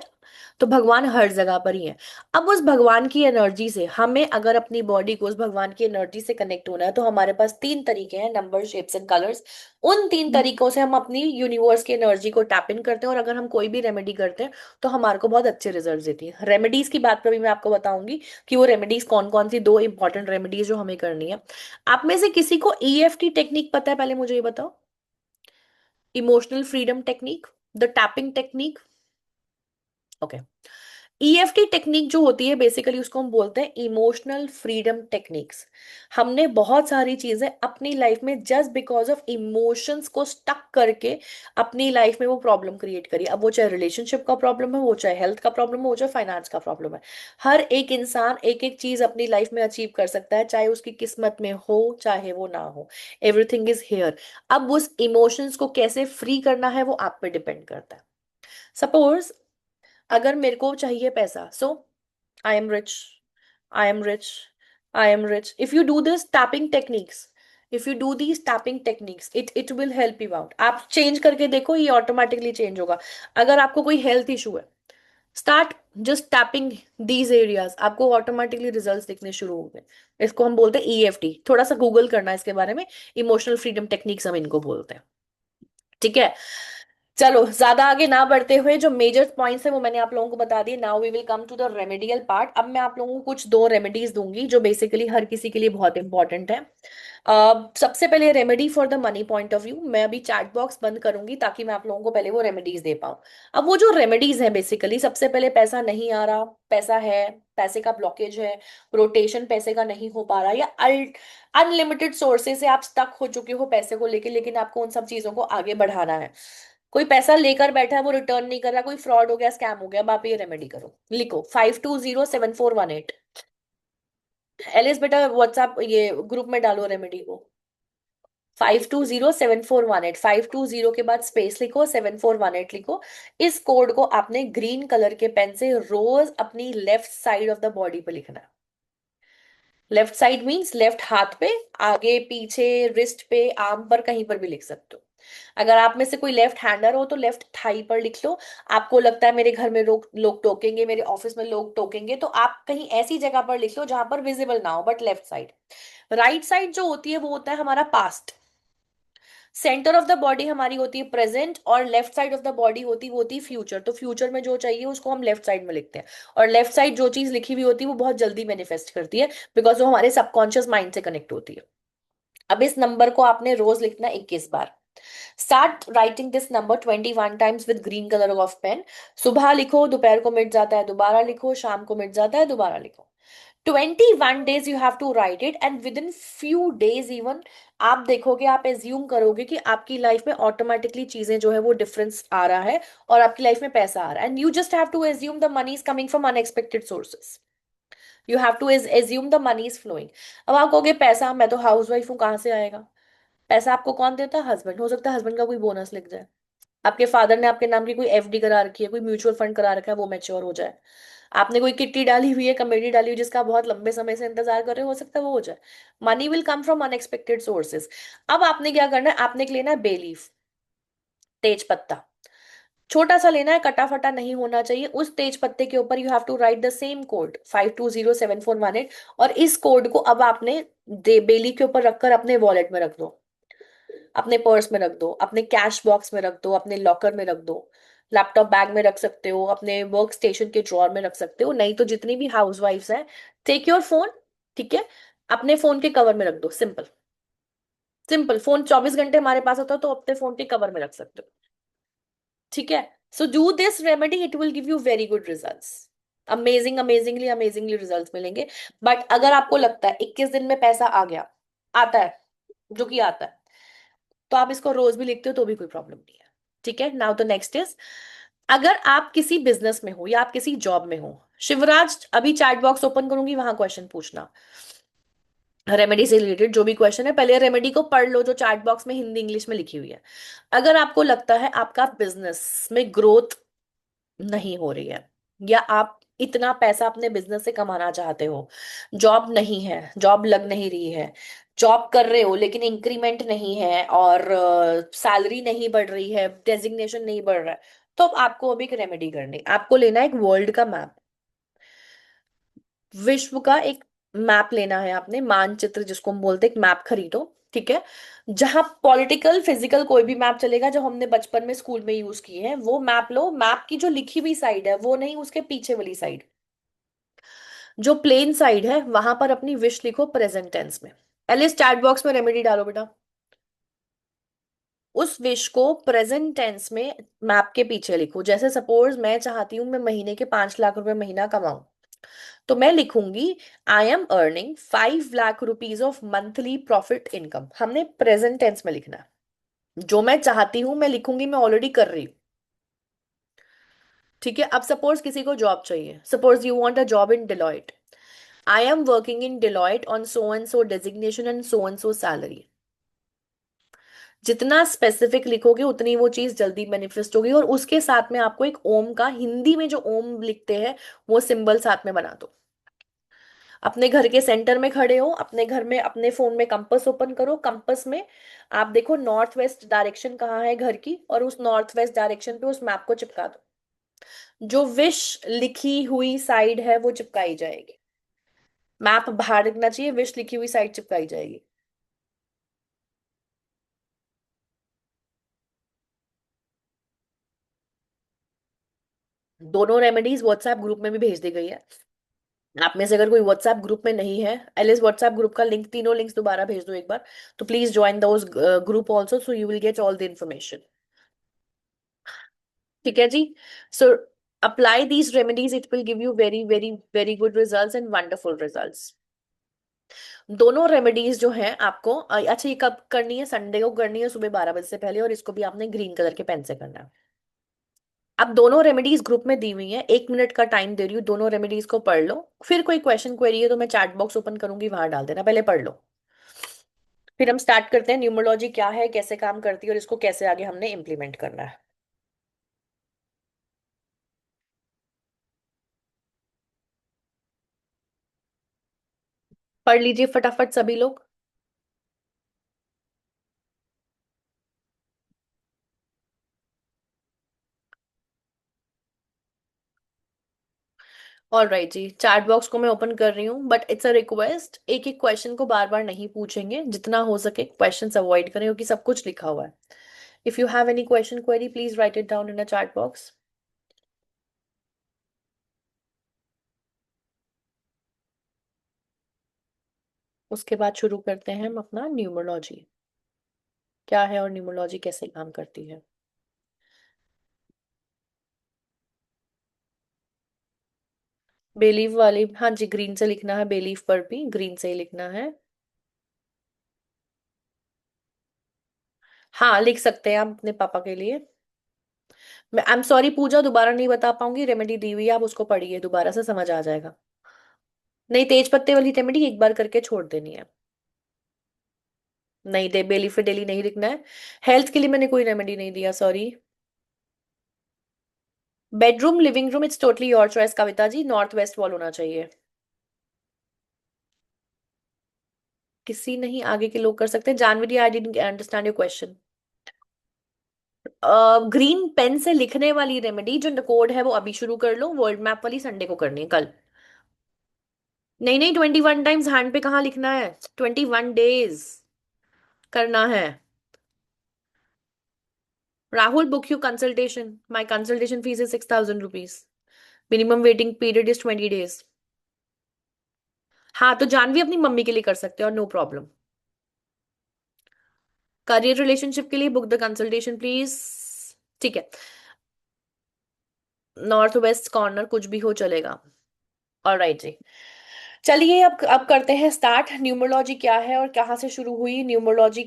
Speaker 1: तो भगवान हर जगह पर ही है। अब उस भगवान की एनर्जी से हमें अगर अपनी बॉडी को उस भगवान की एनर्जी से कनेक्ट होना है, तो हमारे पास तीन तरीके हैं, नंबर, शेप्स एंड कलर्स। उन तीन
Speaker 2: हम्म,
Speaker 1: तरीकों से हम अपनी यूनिवर्स की एनर्जी को टैप इन करते हैं, और अगर हम कोई भी रेमेडी करते हैं तो हमारे को बहुत अच्छे रिजल्ट देती है। रेमेडीज की बात पर भी मैं आपको बताऊंगी कि वो रेमेडीज कौन कौन सी, दो इंपॉर्टेंट रेमेडीज जो हमें करनी है। आप में से किसी को ईएफटी टेक्निक पता है? पहले मुझे ये बताओ। Emotional freedom technique, the tapping technique. Okay. EFT technique जो होती है बेसिकली उसको हम बोलते हैं इमोशनल फ्रीडम टेक्निक्स। हमने बहुत सारी चीजें अपनी लाइफ में जस्ट बिकॉज ऑफ इमोशंस को स्टक करके अपनी लाइफ में वो प्रॉब्लम क्रिएट करी। अब वो चाहे रिलेशनशिप का प्रॉब्लम है, वो चाहे हेल्थ का प्रॉब्लम है, वो चाहे फाइनेंस का प्रॉब्लम है। हर एक इंसान एक एक चीज अपनी लाइफ में अचीव कर सकता है, चाहे उसकी किस्मत में हो चाहे वो ना हो। Everything is here. अब उस इमोशंस को कैसे फ्री करना है वो आप पे डिपेंड करता है। सपोज अगर मेरे को चाहिए पैसा, so I am rich, I am rich, I am rich. If you do this tapping techniques, if you do these tapping techniques, it will help you out. आप चेंज करके देखो, ये ऑटोमेटिकली चेंज होगा। अगर आपको कोई हेल्थ इशू है, start just tapping these areas, आपको ऑटोमेटिकली रिजल्ट्स दिखने शुरू होंगे। इसको हम बोलते हैं ईएफटी। थोड़ा सा गूगल करना है इसके बारे में। इमोशनल फ्रीडम टेक्निक्स हम इनको बोलते हैं। ठीक है। चलो ज्यादा आगे ना बढ़ते हुए, जो मेजर पॉइंट्स है वो मैंने आप लोगों को बता दिए। Now we will come to the remedial part. अब मैं आप लोगों को कुछ दो रेमेडीज दूंगी जो बेसिकली हर किसी के लिए बहुत इंपॉर्टेंट है। सबसे पहले remedy for the money point of view, मैं अभी चैट बॉक्स बंद करूंगी ताकि मैं आप लोगों को पहले वो रेमेडीज दे पाऊँ। अब वो जो रेमेडीज है बेसिकली, सबसे पहले पैसा नहीं आ रहा, पैसा है, पैसे का ब्लॉकेज है, रोटेशन पैसे का नहीं हो पा रहा, या अनलिमिटेड सोर्सेज से आप स्टक हो चुके हो पैसे को लेके, लेकिन आपको उन सब चीजों को आगे बढ़ाना है। कोई पैसा लेकर बैठा है, वो रिटर्न नहीं कर रहा, कोई फ्रॉड हो गया, स्कैम हो गया, अब आप ये रेमेडी करो। लिखो 520741 एलिस बेटा, व्हाट्सएप ये ग्रुप में डालो रेमेडी को। 520741, 520 के बाद स्पेस लिखो, 7418 लिखो। इस कोड को आपने ग्रीन कलर के पेन से रोज अपनी left side of the body पे लिखना है। लेफ्ट साइड मींस लेफ्ट हाथ पे, आगे पीछे, रिस्ट पे, आर्म पर, कहीं पर भी लिख सकते हो। अगर आप में से कोई लेफ्ट हैंडर हो तो लेफ्ट थाई पर लिख लो। आपको लगता है मेरे घर में लोग टोकेंगे, मेरे ऑफिस में लोग टोकेंगे, तो आप कहीं ऐसी जगह पर लिख लो जहां पर विजिबल ना हो, but left side. Right side जो होती है वो होता है हमारा past. Centre of the body हमारी होती है प्रेजेंट, और left side of the body होती है फ्यूचर। तो फ्यूचर में जो चाहिए उसको हम लेफ्ट साइड में लिखते हैं। और लेफ्ट साइड जो चीज लिखी हुई होती है वो बहुत जल्दी मैनिफेस्ट करती है, बिकॉज वो हमारे सबकॉन्शियस माइंड से कनेक्ट होती है। अब इस नंबर को आपने रोज लिखना 21 बार। Start writing this number 21 times with green colour of pen. सुबह लिखो, दोपहर को मिट जाता है दोबारा लिखो, शाम को मिट जाता है दोबारा लिखो। 21 days you have to write it, and within few days even आप देखोगे, आप एज्यूम करोगे कि आपकी लाइफ में ऑटोमेटिकली चीजें जो है वो डिफरेंस आ रहा है, और आपकी लाइफ में पैसा आ रहा है। And you just have to assume the money is coming from unexpected sources. You have to assume the money is flowing. अब आप कहोगे पैसा, मैं तो हाउस वाइफ हूँ, कहाँ से आएगा? पैसा आपको कौन देता है? हस्बैंड। हो सकता है हस्बैंड का कोई बोनस लग जाए, आपके फादर ने आपके नाम की कोई एफडी करा रखी है, कोई म्यूचुअल फंड करा रखा है, वो मैच्योर हो जाए। आपने कोई किट्टी डाली हुई है, कमेटी डाली हुई है, जिसका आप बहुत लंबे समय से इंतजार कर रहे हो सकता है वो हो जाए। Money will come from unexpected sources. अब आपने क्या करना है, आपने लेना है बे लीफ, तेज पत्ता। छोटा सा लेना है, कटा फटा नहीं होना चाहिए। उस तेज पत्ते के ऊपर you have to write the same code 520741। और इस कोड को अब आपने बेली के ऊपर रखकर अपने वॉलेट में रख दो, अपने पर्स में रख दो, अपने कैश बॉक्स में रख दो, अपने लॉकर में रख दो, लैपटॉप बैग में रख सकते हो, अपने वर्क स्टेशन के ड्रॉर में रख सकते हो। नहीं तो जितनी भी हाउस वाइफ्स हैं, टेक योर फोन, ठीक है, अपने फोन के कवर में रख दो। सिंपल सिंपल, फोन 24 घंटे हमारे पास होता है तो अपने फोन के कवर में रख सकते हो। ठीक है। So do this remedy, it will give you very good results. Amazingly amazingly results मिलेंगे। बट अगर आपको लगता है 21 दिन में पैसा आ गया, आता है, जो कि आता है, तो आप इसको रोज भी लिखते हो तो भी कोई प्रॉब्लम नहीं है। ठीक है। नाउ द नेक्स्ट इज, अगर आप किसी बिजनेस में हो या आप किसी जॉब में हो, शिवराज अभी चैट बॉक्स ओपन करूंगी, वहां क्वेश्चन पूछना रेमेडी से रिलेटेड, जो भी क्वेश्चन है पहले रेमेडी को पढ़ लो जो चैट बॉक्स में हिंदी इंग्लिश में लिखी हुई है। अगर आपको लगता है आपका बिजनेस में ग्रोथ नहीं हो रही है, या आप इतना पैसा अपने बिजनेस से कमाना चाहते हो, जॉब नहीं है, जॉब लग नहीं रही है, जॉब कर रहे हो लेकिन इंक्रीमेंट नहीं है, और सैलरी नहीं बढ़ रही है, डेजिग्नेशन नहीं बढ़ रहा है, तो अब आपको अभी एक रेमेडी करनी, आपको लेना है एक वर्ल्ड का मैप, विश्व का एक मैप लेना है आपने, मानचित्र जिसको हम बोलते हैं, एक मैप खरीदो, ठीक है। जहां पॉलिटिकल फिजिकल कोई भी मैप चलेगा, जो हमने बचपन में स्कूल में यूज किए हैं, वो मैप लो। मैप की जो लिखी हुई साइड है वो नहीं, उसके पीछे वाली साइड, जो प्लेन साइड है, वहां पर अपनी विश लिखो प्रेजेंट टेंस में। एलिस चैट बॉक्स में रेमेडी डालो बेटा। उस विश को प्रेजेंट टेंस में मैप के पीछे लिखो। जैसे सपोज मैं चाहती हूँ मैं महीने के 5 लाख रुपए महीना कमाऊं, तो मैं लिखूंगी I am earning 5 lakh rupees of monthly profit income. हमने प्रेजेंट टेंस में लिखना है। जो मैं चाहती हूं मैं लिखूंगी, मैं ऑलरेडी कर रही हूँ, ठीक है। अब सपोज किसी को जॉब चाहिए, suppose you want a job in Deloitte, I am working in Deloitte on so and so designation and so salary. जितना स्पेसिफिक लिखोगे उतनी वो चीज जल्दी मैनिफेस्ट होगी। और उसके साथ में आपको एक ओम का, हिंदी में जो ओम लिखते हैं वो सिंबल साथ में बना दो। अपने घर के सेंटर में खड़े हो, अपने घर में अपने फोन में कंपास ओपन करो, कंपास में आप देखो नॉर्थ वेस्ट डायरेक्शन कहाँ है घर की, और उस नॉर्थ वेस्ट डायरेक्शन पे उस मैप को चिपका दो। जो विश लिखी हुई साइड है वो चिपकाई जाएगी। मैप बाहर दिखना चाहिए, विश लिखी हुई साइड चिपकाई जाएगी। दोनों रेमेडीज व्हाट्सएप ग्रुप में भी भेज दी गई है। आप में से अगर कोई व्हाट्सएप ग्रुप में नहीं है, एलिस व्हाट्सएप ग्रुप का लिंक, तीनों लिंक्स दोबारा भेज दो एक बार। तो please join those group also, so you will get all the information. ठीक है जी। So apply these remedies, it will give you very very very good results and wonderful results. दोनों रेमेडीज जो हैं आपको अच्छा, ये कब करनी है? संडे को करनी है सुबह 12 बजे से पहले, और इसको भी आपने ग्रीन कलर के पेन से करना है। अब दोनों रेमेडीज ग्रुप में दी हुई है, 1 मिनट का टाइम दे रही हूँ, दोनों रेमेडीज को पढ़ लो। फिर कोई क्वेश्चन क्वेरी है तो मैं चैट बॉक्स ओपन करूंगी, वहां डाल देना, पहले पढ़ लो। फिर हम स्टार्ट करते हैं, न्यूमरोलॉजी क्या है, कैसे काम करती है, और इसको कैसे आगे हमने इम्प्लीमेंट करना है। पढ़ लीजिए फटाफट सभी लोग। ऑल राइट जी, चैट बॉक्स को मैं ओपन कर रही हूँ, बट इट्स अ रिक्वेस्ट, एक एक क्वेश्चन को बार बार नहीं पूछेंगे, जितना हो सके क्वेश्चन अवॉइड करें, क्योंकि सब कुछ लिखा हुआ है। If you have any question query, please write it down in the chat box. उसके बाद शुरू करते हैं हम अपना न्यूमरोलॉजी क्या है और न्यूमरोलॉजी कैसे काम करती है। बेलीफ वाली, हाँ जी, ग्रीन से लिखना है, बेलीफ पर भी ग्रीन से ही लिखना है। हाँ, लिख सकते हैं आप अपने पापा के लिए। मैं आई एम सॉरी पूजा, दोबारा नहीं बता पाऊंगी, रेमेडी दी हुई है, आप उसको पढ़िए, दोबारा से समझ आ जाएगा। नहीं, तेज पत्ते वाली रेमेडी एक बार करके छोड़ देनी है। नहीं, दे बेलीफ पे डेली नहीं लिखना है। हेल्थ के लिए मैंने कोई रेमेडी नहीं दिया, sorry. Bedroom living room, it's totally your choice Kavita ji, north west wall होना चाहिए। किसी नहीं, आगे के लोग कर सकते हैं। Janhvi, I didn't understand your question. Green pen से लिखने वाली रेमेडी जो कोड है वो अभी शुरू कर लो, वर्ल्ड मैप वाली संडे को करनी है, कल। नहीं नहीं, 21 टाइम्स हैंड पे कहाँ लिखना है, 21 डेज करना है। Rahul, book you consultation, my consultation fees is 6,000 rupees, minimum waiting period is 20 days. हाँ, तो जानवी अपनी मम्मी के लिए कर सकते हो, और नो प्रॉब्लम। करियर रिलेशनशिप के लिए बुक द कंसल्टेशन प्लीज। ठीक है। नॉर्थ वेस्ट कॉर्नर कुछ भी हो चलेगा। ऑलराइट जी। चलिए अब करते हैं स्टार्ट। न्यूमरोलॉजी क्या है और कहाँ से शुरू हुई, न्यूमरोलॉजी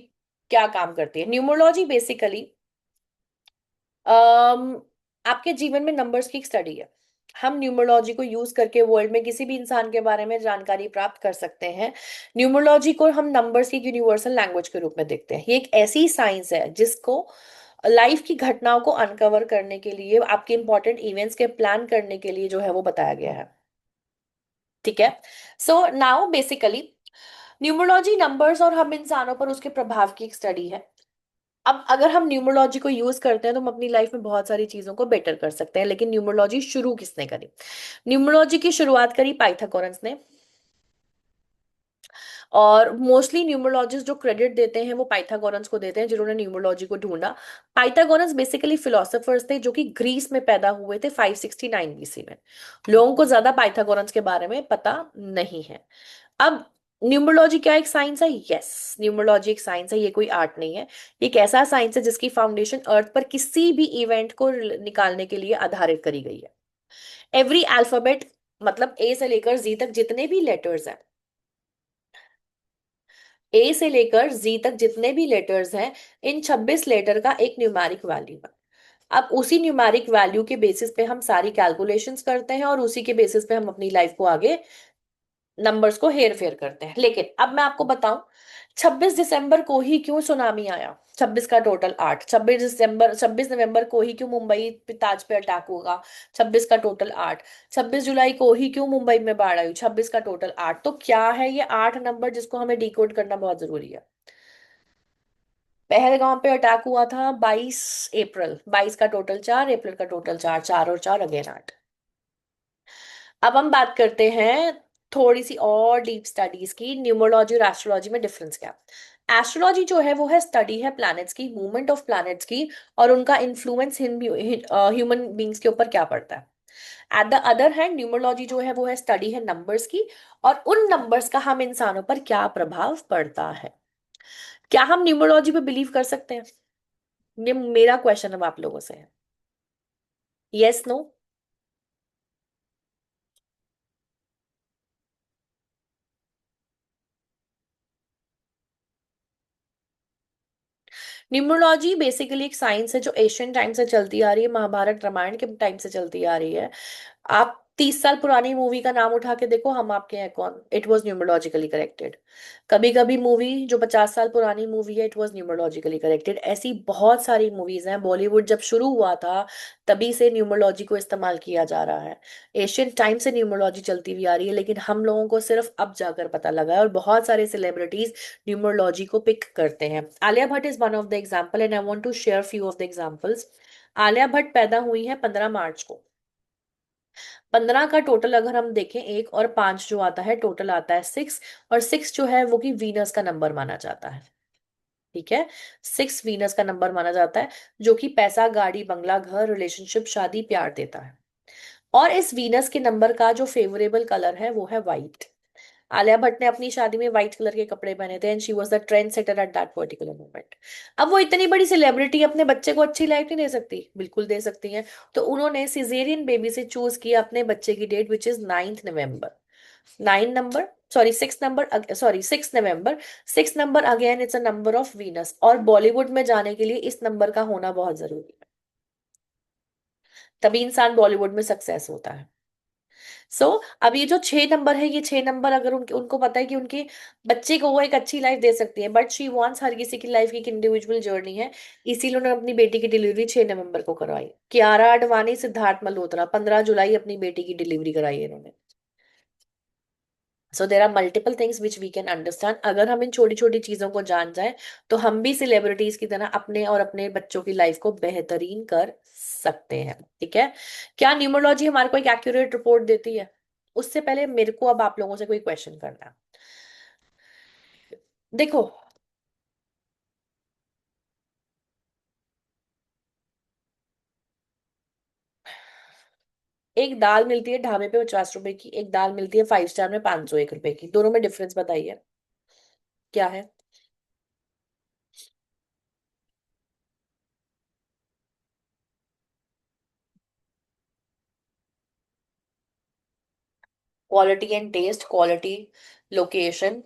Speaker 1: क्या काम करती है। न्यूमरोलॉजी बेसिकली आपके जीवन में नंबर्स की एक स्टडी है। हम न्यूमरोलॉजी को यूज करके वर्ल्ड में किसी भी इंसान के बारे में जानकारी प्राप्त कर सकते हैं। न्यूमरोलॉजी को हम नंबर्स की यूनिवर्सल लैंग्वेज के रूप में देखते हैं। ये एक ऐसी साइंस है जिसको लाइफ की घटनाओं को अनकवर करने के लिए, आपके इंपॉर्टेंट इवेंट्स के प्लान करने के लिए जो है वो बताया गया है। ठीक है। So now basically numerology numbers और हम इंसानों पर उसके प्रभाव की एक स्टडी है। अब अगर हम न्यूमरोलॉजी को यूज करते हैं तो हम अपनी लाइफ में बहुत सारी चीजों को बेटर कर सकते हैं, लेकिन न्यूमरोलॉजी शुरू किसने करी? न्यूमरोलॉजी की शुरुआत करी पाइथागोरस ने। और मोस्टली न्यूमरोलॉजिस्ट जो क्रेडिट देते हैं वो पाइथागोरस को देते हैं, जिन्होंने न्यूमरोलॉजी को ढूंढा। पाइथागोरस बेसिकली फिलोसोफर्स थे जो कि ग्रीस में पैदा हुए थे 569 बीसी में। लोगों को ज्यादा पाइथागोरस के बारे में पता नहीं है। अब न्यूमरोलॉजी क्या एक साइंस है? यस, न्यूमरोलॉजी एक साइंस है, ये कोई आर्ट नहीं है। ये एक ऐसा साइंस है जिसकी फाउंडेशन अर्थ पर किसी भी इवेंट को निकालने के लिए आधारित करी गई है। एवरी अल्फाबेट, मतलब ए से लेकर जी तक जितने भी लेटर्स हैं, ए से लेकर जी तक जितने भी लेटर्स हैं, इन 26 लेटर का एक न्यूमेरिक वैल्यू है। अब उसी न्यूमेरिक वैल्यू के बेसिस पे हम सारी कैलकुलेशंस करते हैं और उसी के बेसिस पे हम अपनी लाइफ को आगे नंबर्स को हेर फेर करते हैं। लेकिन अब मैं आपको बताऊं, 26 दिसंबर को ही क्यों सुनामी आया? 26 का टोटल 8। 26 दिसंबर, 26 नवंबर को ही क्यों मुंबई पे ताज पे अटैक होगा? 26 का टोटल 8। 26 जुलाई को ही क्यों मुंबई में बाढ़ आई? 26 का टोटल 8। तो क्या है ये 8 नंबर जिसको हमें डिकोड करना बहुत जरूरी है? पहलगांव पे अटैक हुआ था 22 अप्रैल, 22 का टोटल 4, अप्रैल का टोटल 4, 4 और 4 अगेन 8। अब हम बात करते हैं थोड़ी सी और डीप स्टडीज की, न्यूमरोलॉजी और एस्ट्रोलॉजी में डिफरेंस क्या? एस्ट्रोलॉजी जो है वो है स्टडी है प्लैनेट्स की, मूवमेंट ऑफ प्लैनेट्स की, और उनका इन्फ्लुएंस ह्यूमन बींग्स के ऊपर क्या पड़ता है। At the other hand numerology जो है वो है स्टडी है नंबर्स की, और उन नंबर्स का हम इंसानों पर क्या प्रभाव पड़ता है। क्या हम न्यूमरोलॉजी पे बिलीव कर सकते हैं? ये मेरा क्वेश्चन अब आप लोगों से है। Yes, no? न्यूमरोलॉजी बेसिकली एक साइंस है जो एशियन टाइम से चलती आ रही है, महाभारत रामायण के टाइम से चलती आ रही है। आप 30 साल पुरानी मूवी का नाम उठा के देखो, हम आपके हैं कौन, इट वॉज न्यूमरोलॉजिकली करेक्टेड। कभी कभी मूवी जो 50 साल पुरानी मूवी है, इट वॉज न्यूमरोलॉजिकली करेक्टेड। ऐसी बहुत सारी मूवीज हैं। बॉलीवुड जब शुरू हुआ था तभी से न्यूमरोलॉजी को इस्तेमाल किया जा रहा है। एशियन टाइम से न्यूमरोलॉजी चलती हुई आ रही है, लेकिन हम लोगों को सिर्फ अब जाकर पता लगा है, और बहुत सारे सेलिब्रिटीज न्यूमरोलॉजी को पिक करते हैं। Alia Bhatt is one of the example and I want to share few of the examples. Alia Bhatt पैदा हुई है 15 मार्च को। 15 का टोटल अगर हम देखें, 1 और 5 जो आता है, टोटल आता है 6। और 6 जो है वो कि वीनस का नंबर माना जाता है। ठीक है, 6 वीनस का नंबर माना जाता है, जो कि पैसा, गाड़ी, बंगला, घर, रिलेशनशिप, शादी, प्यार देता है। और इस वीनस के नंबर का जो फेवरेबल कलर है वो है व्हाइट। आलिया भट्ट ने अपनी शादी में व्हाइट कलर के कपड़े पहने थे, and she was the trend setter at that particular moment. अब वो इतनी बड़ी सेलिब्रिटी अपने बच्चे को अच्छी लाइफ नहीं दे सकती? बिल्कुल दे सकती हैं। तो उन्होंने सिजेरियन बेबी से चूज किया अपने बच्चे की date, which is 9 November. 9 number, sorry 6 number, sorry 6 November. 6 number again it's a number of Venus, और बॉलीवुड में जाने के लिए इस नंबर का होना बहुत जरूरी है, तभी इंसान बॉलीवुड में सक्सेस होता है। सो अब ये जो 6 नंबर है, ये 6 नंबर अगर उनके उनको पता है कि उनके बच्चे को वो एक अच्छी लाइफ दे सकती है, बट शी वांट्स, हर किसी की लाइफ की एक इंडिविजुअल जर्नी है, इसीलिए उन्होंने अपनी बेटी की डिलीवरी 6 नवंबर को करवाई। कियारा आडवाणी, सिद्धार्थ मल्होत्रा, 15 जुलाई अपनी बेटी की डिलीवरी कराई है इन्होंने। So there are multiple things which we can understand. अगर हम इन छोटी छोटी चीजों को जान जाए तो हम भी सेलिब्रिटीज की तरह अपने और अपने बच्चों की लाइफ को बेहतरीन कर सकते हैं। ठीक है, क्या न्यूमरोलॉजी हमारे को एक एक्यूरेट रिपोर्ट देती है? उससे पहले मेरे को अब आप लोगों से कोई क्वेश्चन करना है। देखो, एक दाल मिलती है ढाबे पे 50 रुपए की, एक दाल मिलती है 5 स्टार में 501 रुपए की, दोनों में डिफरेंस बताइए क्या है? Quality and taste, quality, location,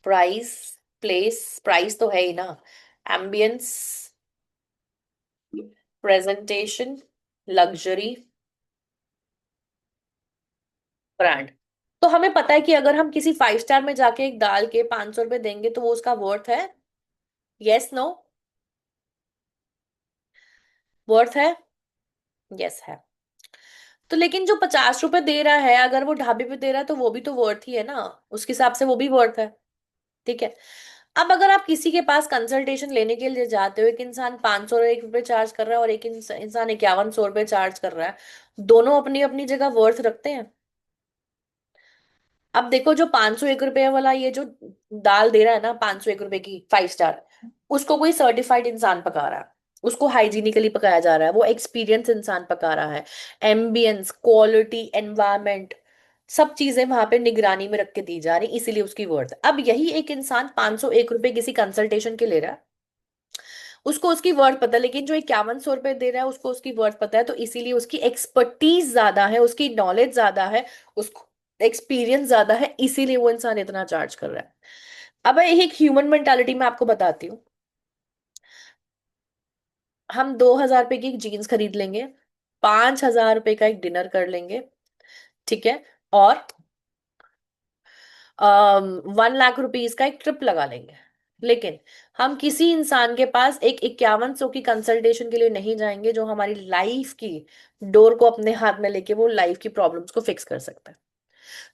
Speaker 1: price, place, price तो है ही ना, एम्बियंस, प्रेजेंटेशन, लग्जरी, ब्रांड। तो हमें पता है कि अगर हम किसी 5 स्टार में जाके एक दाल के 500 रुपए देंगे तो वो उसका वर्थ है? Yes, no? वर्थ है? यस है। तो लेकिन जो 50 रुपए दे रहा है, अगर वो ढाबे पे दे रहा है तो वो भी तो वर्थ ही है ना, उसके हिसाब से वो भी वर्थ है। ठीक है। अब अगर आप किसी के पास कंसल्टेशन लेने के लिए जाते हो, एक इंसान 501 रुपये चार्ज कर रहा है और एक इंसान 5100 रुपये चार्ज कर रहा है, दोनों अपनी अपनी जगह वर्थ रखते हैं। अब देखो, जो 501 रुपये वाला ये जो दाल दे रहा है ना, 501 रुपए की 5 स्टार, उसको कोई सर्टिफाइड इंसान पका रहा है, उसको हाइजीनिकली पकाया जा रहा है, वो एक्सपीरियंस इंसान पका रहा है। एम्बियंस, क्वालिटी, एनवायरमेंट, सब चीजें वहां पे निगरानी में रख के दी जा रही, इसीलिए उसकी वर्थ है। अब यही एक इंसान 501 रुपए किसी कंसल्टेशन के ले रहा है, उसको उसकी वर्थ पता है, लेकिन जो 5100 रुपये दे रहा है उसको उसकी वर्थ पता है, तो इसीलिए उसकी एक्सपर्टीज ज्यादा है, उसकी नॉलेज ज्यादा है, उसको एक्सपीरियंस ज्यादा है, इसीलिए वो इंसान इतना चार्ज कर रहा है। अब एक ह्यूमन मेंटालिटी मैं आपको बताती हूँ। हम 2000 रुपए की एक जीन्स खरीद लेंगे, 5000 रुपए का एक डिनर कर लेंगे, ठीक है, और 1 लाख रुपीज का एक ट्रिप लगा लेंगे। लेकिन हम किसी इंसान के पास एक 5100 की कंसल्टेशन के लिए नहीं जाएंगे, जो हमारी लाइफ की डोर को अपने हाथ में लेके वो लाइफ की प्रॉब्लम्स को फिक्स कर सकता है।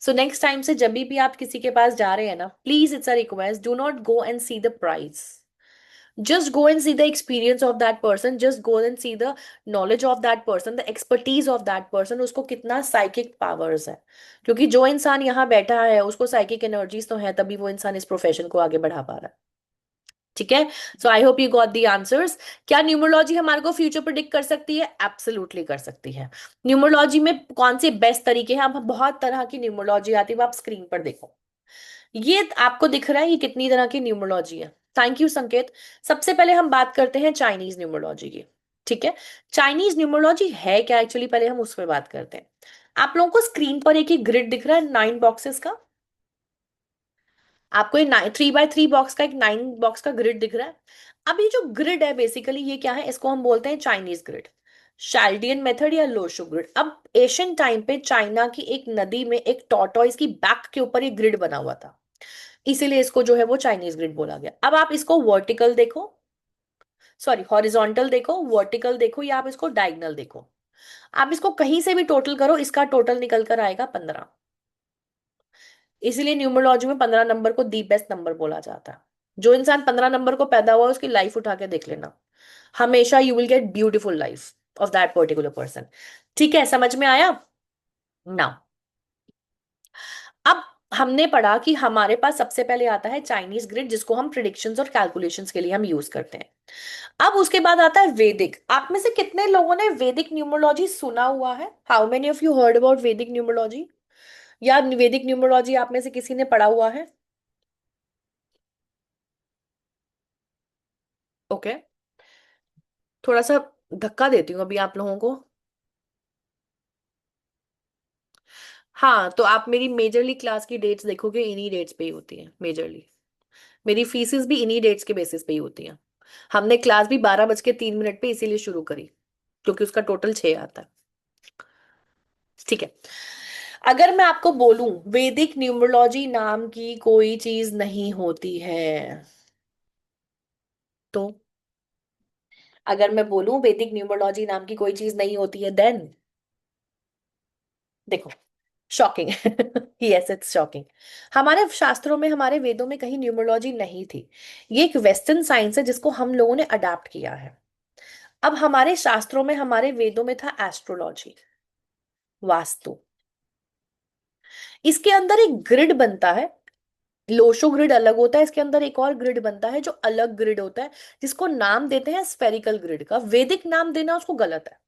Speaker 1: सो नेक्स्ट टाइम से जब भी आप किसी के पास जा रहे हैं ना, please it's a request, do not go and see the price, just go and see the experience of that person, just go and see the knowledge of that person, the expertise of that person, उसको कितना psychic powers है। क्योंकि जो इंसान यहाँ बैठा है उसको साइकिक एनर्जीज तो है, तभी वो इंसान इस प्रोफेशन को आगे बढ़ा पा रहा है। ठीक है। So I hope you got the answers. क्या न्यूमरोलॉजी हमारे को फ्यूचर प्रिडिक्ट कर सकती है? एब्सोल्युटली कर सकती है। न्यूमरोलॉजी में कौन से बेस्ट तरीके हैं? अब बहुत तरह की न्यूमरोलॉजी आती है, वो आप स्क्रीन पर देखो। ये आपको दिख रहा है ये कितनी तरह की न्यूमरोलॉजी है? थैंक यू संकेत। सबसे पहले हम बात करते हैं चाइनीज न्यूमरोलॉजी की। ठीक है। चाइनीज न्यूमरोलॉजी है क्या एक्चुअली, पहले हम उस पर बात करते हैं। आप लोगों को स्क्रीन पर एक ही ग्रिड दिख रहा है 9 बॉक्सेस का? आपको ये 3 बाय 3 बॉक्स का एक 9 बॉक्स का ग्रिड दिख रहा है। अब ये जो ग्रिड है बेसिकली ये क्या है, इसको हम बोलते हैं चाइनीज ग्रिड, शाल्डियन मेथड या लोशो ग्रिड। अब एशियन टाइम पे चाइना की एक नदी में एक टॉर्टोइज की बैक के ऊपर ये ग्रिड बना हुआ था, इसीलिए इसको जो है वो चाइनीज ग्रिड बोला गया। अब आप इसको वर्टिकल देखो, सॉरी हॉरिजॉन्टल देखो, वर्टिकल देखो, या आप इसको डायगनल देखो, आप इसको कहीं से भी टोटल करो, इसका टोटल निकल कर आएगा 15। इसीलिए न्यूमरोलॉजी में 15 नंबर को दी बेस्ट नंबर बोला जाता है। जो इंसान 15 नंबर को पैदा हुआ है उसकी लाइफ उठा के देख लेना, हमेशा you will gate beautiful life of that particular person. ठीक है, समझ में आया ना? अब हमने पढ़ा कि हमारे पास सबसे पहले आता है चाइनीज ग्रिड, जिसको हम प्रिडिक्शंस और कैलकुलेशंस के लिए हम यूज करते हैं। अब उसके बाद आता है वैदिक। आप में से कितने लोगों ने वैदिक न्यूमरोलॉजी सुना हुआ है? How many of you heard about वैदिक न्यूमरोलॉजी? या वैदिक न्यूमरोलॉजी आप में से किसी ने पढ़ा हुआ है? ओके। थोड़ा सा धक्का देती हूँ अभी आप लोगों को। हाँ, तो आप मेरी मेजरली क्लास की डेट्स देखोगे, इन्हीं डेट्स पे ही होती है मेजरली। मेरी फीसेस भी इन्हीं डेट्स के बेसिस पे ही होती हैं। हमने क्लास भी 12:03 पे इसीलिए शुरू करी, क्योंकि उसका टोटल 6 आता है। ठीक है। अगर मैं आपको बोलूं वैदिक न्यूमरोलॉजी नाम की कोई चीज नहीं होती है, तो अगर मैं बोलूं वैदिक न्यूमरोलॉजी नाम की कोई चीज नहीं होती है, देन देखो, शॉकिंग यस इट्स शॉकिंग। हमारे शास्त्रों में, हमारे वेदों में कहीं न्यूमरोलॉजी नहीं थी। ये एक वेस्टर्न साइंस है जिसको हम लोगों ने अडाप्ट किया है। अब हमारे शास्त्रों में, हमारे वेदों में था एस्ट्रोलॉजी, वास्तु। इसके अंदर एक ग्रिड बनता है, लोशो ग्रिड अलग होता है, इसके अंदर एक और ग्रिड बनता है जो अलग ग्रिड होता है, जिसको नाम देते हैं स्फेरिकल ग्रिड का। वैदिक नाम देना उसको गलत है।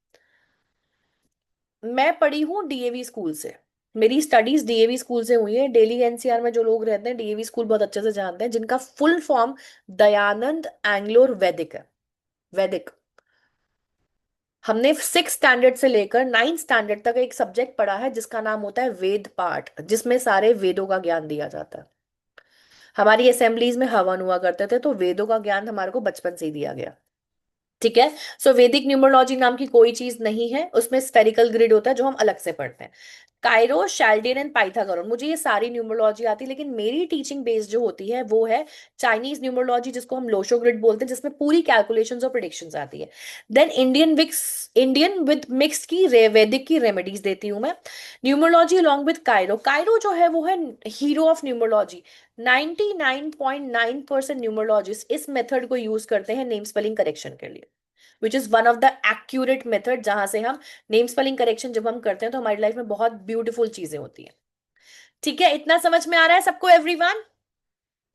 Speaker 1: मैं पढ़ी हूँ डीएवी स्कूल से, मेरी स्टडीज डीएवी स्कूल से हुई है। दिल्ली एनसीआर में जो लोग रहते हैं डीएवी स्कूल बहुत अच्छे से जानते हैं, जिनका फुल फॉर्म दयानंद एंग्लोर वैदिक है। वैदिक। हमने 6 स्टैंडर्ड से लेकर 9 स्टैंडर्ड तक एक सब्जेक्ट पढ़ा है जिसका नाम होता है वेद पाठ, जिसमें सारे वेदों का ज्ञान दिया जाता है। हमारी असेंबलीज में हवन हुआ करते थे, तो वेदों का ज्ञान हमारे को बचपन से ही दिया गया। ठीक है। सो वैदिक न्यूमरोलॉजी नाम की कोई चीज नहीं है, उसमें स्फेरिकल ग्रिड होता है जो हम अलग से पढ़ते हैं। कायरो, शैल्डियन एंड पाइथागोरन, मुझे ये सारी न्यूमरोलॉजी आती है, लेकिन मेरी टीचिंग बेस जो होती है वो है चाइनीज न्यूमरोलॉजी, जिसको हम लोशो ग्रिड बोलते हैं, जिसमें पूरी कैलकुलेशंस और प्रिडिक्शंस आती है। देन इंडियन विद मिक्स की वैदिक की रेमेडीज देती हूँ मैं। Numerology along with Cairo, Cairo जो है वो है हीरो ऑफ न्यूमरोलॉजी। 99.9% न्यूमरोलॉजिस्ट इस मेथड को यूज करते हैं नेम स्पेलिंग करेक्शन के लिए, which is one of the accurate method, जहां से हम नेम स्पेलिंग करेक्शन जब हम करते हैं तो हमारी लाइफ में बहुत ब्यूटीफुल चीजें होती हैं। ठीक है, इतना समझ में आ रहा है सबको everyone?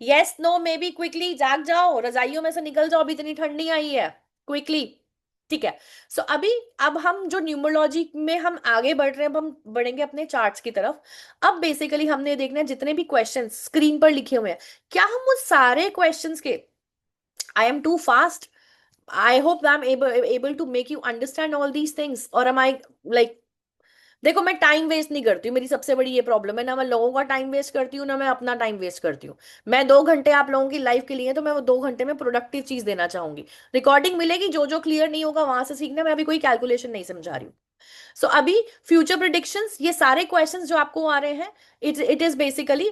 Speaker 1: Yes, no, may be, quickly जाग जाओ, रजाइयों में से निकल जाओ, अभी इतनी ठंड नहीं आई है, क्विकली। ठीक है। सो अभी, अब हम जो न्यूमरोलॉजी में हम आगे बढ़ रहे हैं, अब हम बढ़ेंगे अपने चार्ट्स की तरफ। अब बेसिकली हमने देखना है जितने भी क्वेश्चंस स्क्रीन पर लिखे हुए हैं, क्या हम उस सारे क्वेश्चंस के, I am too fast, I hope I'm able to make you understand all these things, और am I like, देखो मैं टाइम वेस्ट नहीं करती हूँ, मेरी सबसे बड़ी ये प्रॉब्लम है, ना मैं लोगों का टाइम वेस्ट करती हूँ, ना मैं अपना टाइम वेस्ट करती हूँ। मैं 2 घंटे आप लोगों की लाइफ के लिए, तो मैं वो 2 घंटे में प्रोडक्टिव चीज देना चाहूंगी। रिकॉर्डिंग मिलेगी, जो जो क्लियर नहीं होगा वहां से सीखना, मैं अभी कोई कैलकुलेशन नहीं समझा रही हूँ। सो अभी फ्यूचर प्रिडिक्शंस, ये सारे क्वेश्चंस जो आपको आ रहे हैं, इट इज बेसिकली,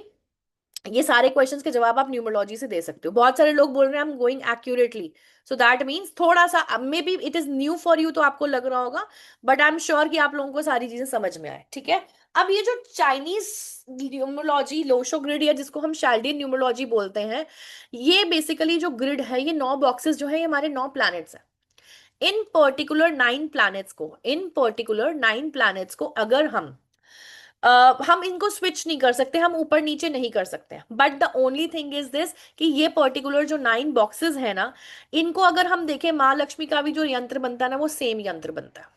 Speaker 1: ये सारे क्वेश्चंस के जवाब आप न्यूमरोलॉजी से दे सकते हो। बहुत सारे लोग बोल रहे हैं I am going accurately, so that means थोड़ा सा may be it is new for you, तो आपको लग रहा होगा, बट आई एम श्योर कि आप लोगों को सारी चीजें समझ में आए। ठीक है। अब ये जो चाइनीज न्यूमरोलॉजी लोशो ग्रिड, या जिसको हम शैल्डियन न्यूमरोलॉजी बोलते हैं, ये बेसिकली जो ग्रिड है, ये 9 बॉक्सेस जो है, ये हमारे 9 प्लैनेट्स हैं। इन पर्टिकुलर 9 प्लैनेट्स को अगर हम इनको स्विच नहीं कर सकते, हम ऊपर नीचे नहीं कर सकते, but the only thing is this, कि ये पर्टिकुलर जो 9 बॉक्सेस है ना, इनको अगर हम देखें, माँ लक्ष्मी का भी जो यंत्र बनता है ना, वो सेम यंत्र बनता है।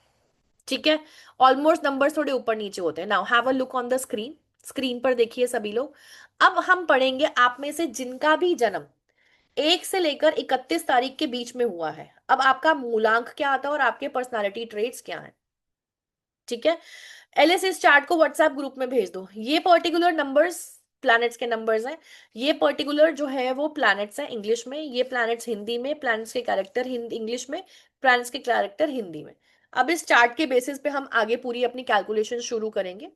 Speaker 1: ठीक है। ऑलमोस्ट नंबर्स थोड़े ऊपर नीचे होते हैं। Now have a look on the screen, screen पर देखिए सभी लोग। अब हम पढ़ेंगे आप में से जिनका भी जन्म 1 से लेकर 31 तारीख के बीच में हुआ है, अब आपका मूलांक क्या आता है और आपके पर्सनालिटी ट्रेट्स क्या है। ठीक है। एलएस इस चार्ट को व्हाट्सएप ग्रुप में भेज दो। ये पर्टिकुलर नंबर्स प्लैनेट्स के नंबर्स हैं। ये पर्टिकुलर जो है वो प्लैनेट्स हैं इंग्लिश में, ये प्लैनेट्स हिंदी में, प्लैनेट्स के कैरेक्टर हिंदी इंग्लिश में, प्लैनेट्स के कैरेक्टर हिंदी में। अब इस चार्ट के बेसिस पे हम आगे पूरी अपनी कैलकुलेशन शुरू करेंगे।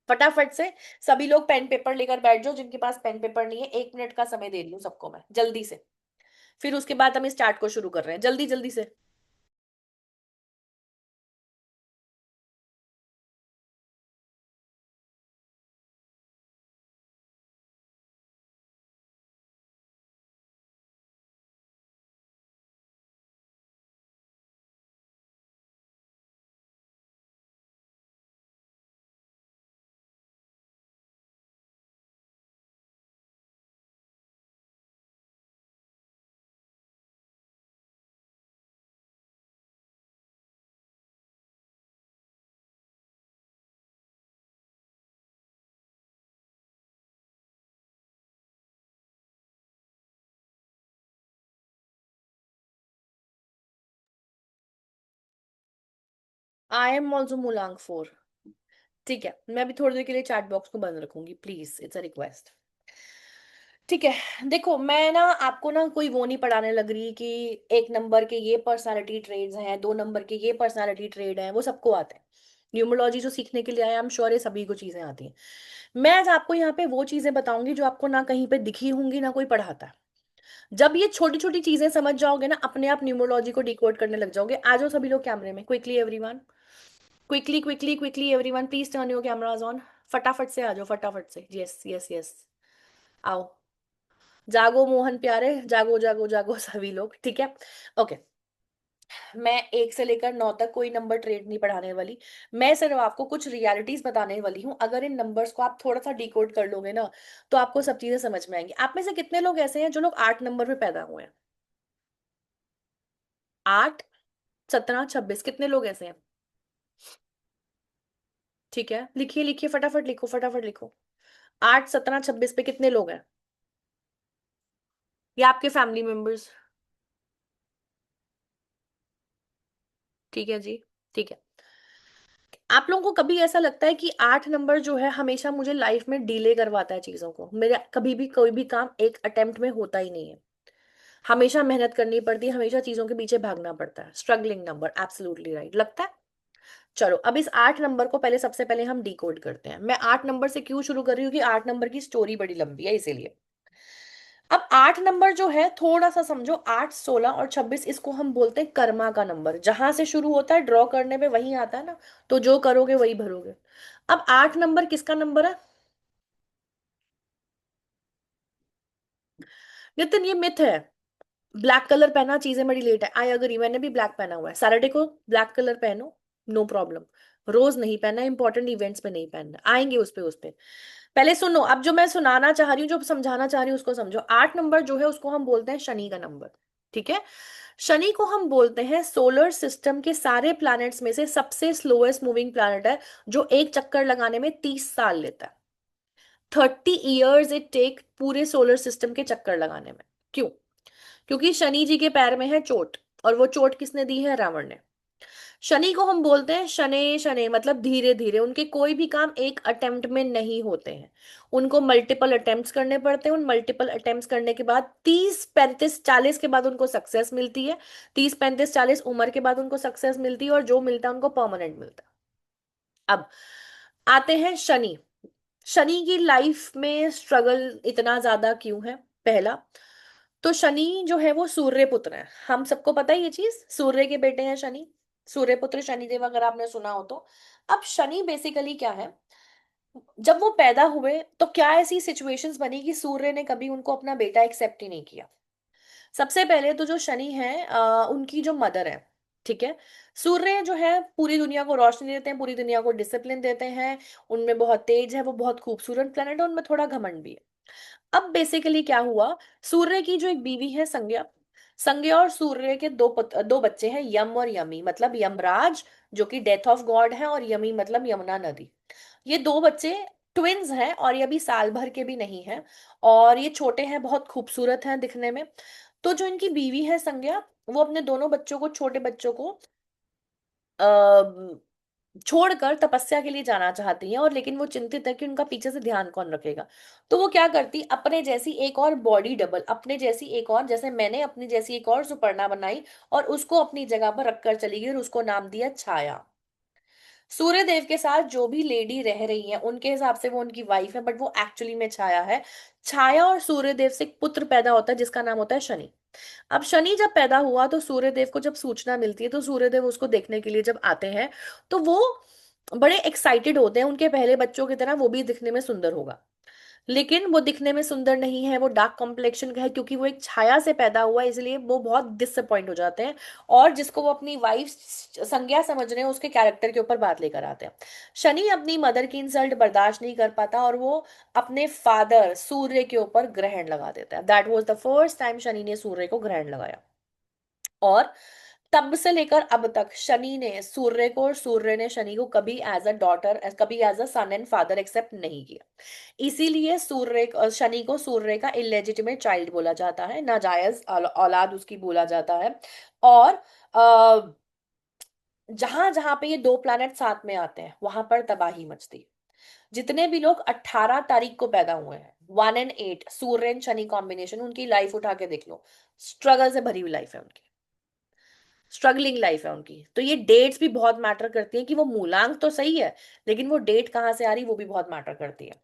Speaker 1: फटाफट से सभी लोग पेन पेपर लेकर बैठ जाओ, जिनके पास पेन पेपर नहीं है, 1 मिनट का समय दे रही हूँ सबको मैं, जल्दी से। फिर उसके बाद हम इस चार्ट को शुरू कर रहे हैं, जल्दी जल्दी से। आई एम ऑल्सो मूलांक 4। ठीक है, मैं अभी थोड़ी देर के लिए चैट बॉक्स को बंद रखूंगी, प्लीज, इट्स अ रिक्वेस्ट। ठीक है। देखो मैं ना आपको ना कोई वो नहीं पढ़ाने लग रही कि 1 नंबर के ये पर्सनालिटी ट्रेड्स हैं, 2 नंबर के ये पर्सनालिटी ट्रेड हैं, वो सबको आते हैं। न्यूमरोलॉजी जो सीखने के लिए आया, आई एम श्योर ये सभी को चीजें आती हैं। मैं आज आपको यहाँ पे वो चीजें बताऊंगी जो आपको ना कहीं पे दिखी होंगी, ना कोई पढ़ाता है। जब ये छोटी छोटी चीजें समझ जाओगे ना, अपने आप न्यूमरोलॉजी को डिकोड करने लग जाओगे। आ जाओ सभी लोग कैमरे में, quickly everyone, quickly quickly quickly everyone, please turn your cameras on. फटाफट से आ जाओ, फटाफट से, यस यस यस, आओ, जागो मोहन प्यारे, जागो जागो जागो सभी लोग। ठीक है। ओके। मैं 1 से लेकर 9 तक कोई नंबर ट्रेड नहीं पढ़ाने वाली। मैं सिर्फ आपको कुछ रियलिटीज बताने वाली हूँ। अगर इन नंबर्स को आप थोड़ा सा डिकोड कर लोगे ना, तो आपको सब चीजें समझ में आएंगी। आप में से कितने लोग ऐसे हैं जो लोग 8 नंबर पे पैदा हुए हैं? 8, 17, 26, कितने लोग ऐसे हैं? ठीक है, लिखिए लिखिए, फटाफट लिखो, फटाफट लिखो। 8, 17, 26 पे कितने लोग हैं? या आपके फैमिली मेंबर्स? ठीक है जी। ठीक है। आप लोगों को कभी ऐसा लगता है कि 8 नंबर जो है हमेशा मुझे लाइफ में डिले करवाता है चीजों को? मेरे कभी भी कोई भी काम एक अटेम्प्ट में होता ही नहीं है। हमेशा मेहनत करनी पड़ती है, हमेशा चीजों के पीछे भागना पड़ता है। स्ट्रगलिंग नंबर, एब्सोल्युटली राइट लगता है। चलो अब इस 8 नंबर को पहले, सबसे पहले हम डिकोड करते हैं। मैं 8 नंबर से क्यों शुरू कर रही हूँ कि 8 नंबर की स्टोरी बड़ी लंबी है, इसीलिए। अब 8 नंबर जो है, थोड़ा सा समझो, 8, 16 और 26, इसको हम बोलते हैं कर्मा का नंबर। जहां से शुरू होता है ड्रॉ करने में वहीं आता है ना, तो जो करोगे वही भरोगे। अब 8 नंबर किसका नंबर है? नितिन ये मिथ है। ब्लैक कलर पहना चीजें बड़ी लेट है, आई अग्री, मैंने भी ब्लैक पहना हुआ है। सैटरडे को ब्लैक कलर पहनो, नो प्रॉब्लम। रोज नहीं पहनना, इंपॉर्टेंट इवेंट्स में नहीं पहनना, आएंगे उस पे। पहले सुनो, अब जो मैं सुनाना चाह रही हूँ, जो समझाना चाह रही हूँ उसको समझो। 8 नंबर जो है उसको हम बोलते हैं शनि का नंबर। ठीक है। शनि को हम बोलते हैं सोलर सिस्टम के सारे प्लैनेट्स में से सबसे स्लोएस्ट मूविंग प्लैनेट है, जो एक चक्कर लगाने में 30 साल लेता है। 30 ईयर्स इट टेक पूरे सोलर सिस्टम के चक्कर लगाने में। क्यों? क्योंकि शनि जी के पैर में है चोट, और वो चोट किसने दी है? रावण ने। शनि को हम बोलते हैं शनि, शनि मतलब धीरे धीरे, उनके कोई भी काम एक अटेम्प्ट में नहीं होते हैं। उनको मल्टीपल अटेम्प्ट्स करने पड़ते हैं। उन मल्टीपल अटेम्प्ट्स करने के बाद 30, 35, 40 के बाद उनको सक्सेस मिलती है। 30, 35, 40 उम्र के बाद उनको सक्सेस मिलती है, और जो मिलता है उनको परमानेंट मिलता है। अब आते हैं शनि। शनि की लाइफ में स्ट्रगल इतना ज्यादा क्यों है? पहला तो शनि जो है वो सूर्य पुत्र है, हम सबको पता है ये चीज, सूर्य के बेटे हैं शनि। सूर्य पुत्र शनिदेव, अगर आपने सुना हो तो। अब शनि बेसिकली क्या है? जब वो पैदा हुए तो क्या ऐसी सिचुएशंस बनी कि सूर्य ने कभी उनको अपना बेटा एक्सेप्ट ही नहीं किया? सबसे पहले तो जो शनि है, उनकी जो मदर है, ठीक है। सूर्य जो है पूरी दुनिया को रोशनी देते हैं, पूरी दुनिया को डिसिप्लिन देते हैं। उनमें बहुत तेज है, वो बहुत खूबसूरत प्लेनेट है, उनमें थोड़ा घमंड भी है। अब बेसिकली क्या हुआ? सूर्य की जो एक बीवी है संज्ञा, संज्ञा और सूर्य के दो बच्चे हैं, यम और यमी, मतलब यमराज जो कि डेथ ऑफ गॉड है, और यमी मतलब यमुना नदी। ये दो बच्चे ट्विन्स हैं, और ये अभी साल भर के भी नहीं हैं, और ये छोटे हैं, बहुत खूबसूरत हैं दिखने में। तो जो इनकी बीवी है संज्ञा, वो अपने दोनों बच्चों को, छोटे बच्चों को छोड़कर तपस्या के लिए जाना चाहती हैं, और लेकिन वो चिंतित है कि उनका पीछे से ध्यान कौन रखेगा। तो वो क्या करती, अपने जैसी एक और बॉडी डबल, अपने जैसी एक और, जैसे मैंने अपनी जैसी एक और सुपर्णा बनाई, और उसको अपनी जगह पर रखकर चली गई, और उसको नाम दिया छाया। सूर्य देव के साथ जो भी लेडी रह रही है उनके हिसाब से वो उनकी वाइफ है, बट वो एक्चुअली में छाया है। छाया और सूर्य देव से एक पुत्र पैदा होता है जिसका नाम होता है शनि। अब शनि जब पैदा हुआ तो सूर्यदेव को जब सूचना मिलती है, तो सूर्यदेव उसको देखने के लिए जब आते हैं, तो वो बड़े एक्साइटेड होते हैं। उनके पहले बच्चों की तरह वो भी दिखने में सुंदर होगा, लेकिन वो दिखने में सुंदर नहीं है, वो डार्क कॉम्प्लेक्शन का है, क्योंकि वो एक छाया से पैदा हुआ है, इसलिए वो बहुत डिसअपॉइंट हो जाते हैं। और जिसको वो अपनी वाइफ संज्ञा समझ रहे हैं, उसके कैरेक्टर के ऊपर बात लेकर आते हैं। शनि अपनी मदर की इंसल्ट बर्दाश्त नहीं कर पाता, और वो अपने फादर सूर्य के ऊपर ग्रहण लगा देता है। That was the first time Shani ने सूर्य को ग्रहण लगाया। और तब से लेकर अब तक शनि ने सूर्य को, और सूर्य ने शनि को कभी एज अ डॉटर, कभी as a son and father accept नहीं किया। इसीलिए शनि को सूर्य का इलेजिटिमेट चाइल्ड बोला जाता है, नाजायज औलाद उसकी बोला जाता है। और जहां जहां पे ये दो प्लैनेट साथ में आते हैं वहां पर तबाही मचती है। जितने भी लोग 18 तारीख को पैदा हुए हैं, 1 और 8, सूर्य एंड शनि कॉम्बिनेशन, उनकी लाइफ उठा के देख लो, स्ट्रगल से भरी हुई लाइफ है उनकी, स्ट्रगलिंग लाइफ है उनकी। तो ये डेट्स भी बहुत मैटर करती हैं, कि वो मूलांक तो सही है, लेकिन वो डेट कहाँ से आ रही वो भी बहुत मैटर करती है।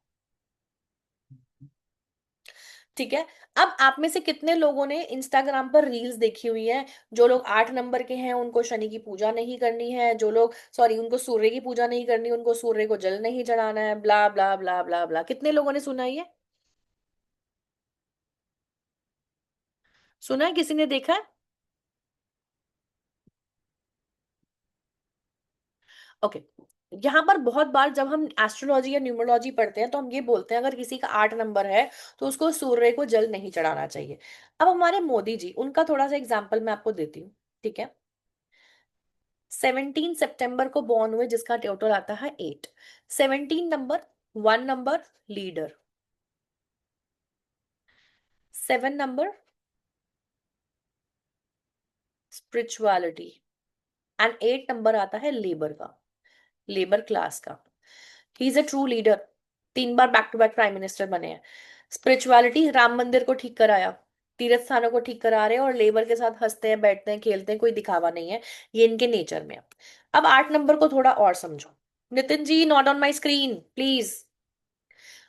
Speaker 1: ठीक है। अब आप में से कितने लोगों ने इंस्टाग्राम पर रील्स देखी हुई है? जो लोग 8 नंबर के हैं उनको शनि की पूजा नहीं करनी है, जो लोग, सॉरी, उनको सूर्य की पूजा नहीं करनी, उनको सूर्य को जल नहीं चढ़ाना है, ब्ला ब्ला ब्ला ब्ला ब्ला। कितने लोगों ने सुना है ये? सुना है? किसी ने देखा है? ओके। यहाँ पर बहुत बार जब हम एस्ट्रोलॉजी या न्यूमरोलॉजी पढ़ते हैं तो हम ये बोलते हैं, अगर किसी का 8 नंबर है तो उसको सूर्य को जल नहीं चढ़ाना चाहिए। अब हमारे मोदी जी, उनका थोड़ा सा एग्जाम्पल मैं आपको देती हूँ। ठीक है। 17 सितंबर को बॉर्न हुए, जिसका टोटल आता है 8। 17 number, 1 number leader, 7 number spirituality, and 8 number आता है लेबर का, लेबर क्लास का। He is a true leader. 3 बार back to back prime minister बने हैं। स्पिरिचुअलिटी, राम मंदिर को ठीक कराया। तीर्थ स्थानों को ठीक करा रहे हैं और लेबर के साथ हंसते हैं, बैठते हैं, खेलते हैं, कोई दिखावा नहीं है, ये इनके नेचर में है। अब 8 नंबर को थोड़ा और समझो। Nitin ji, not on my screen please.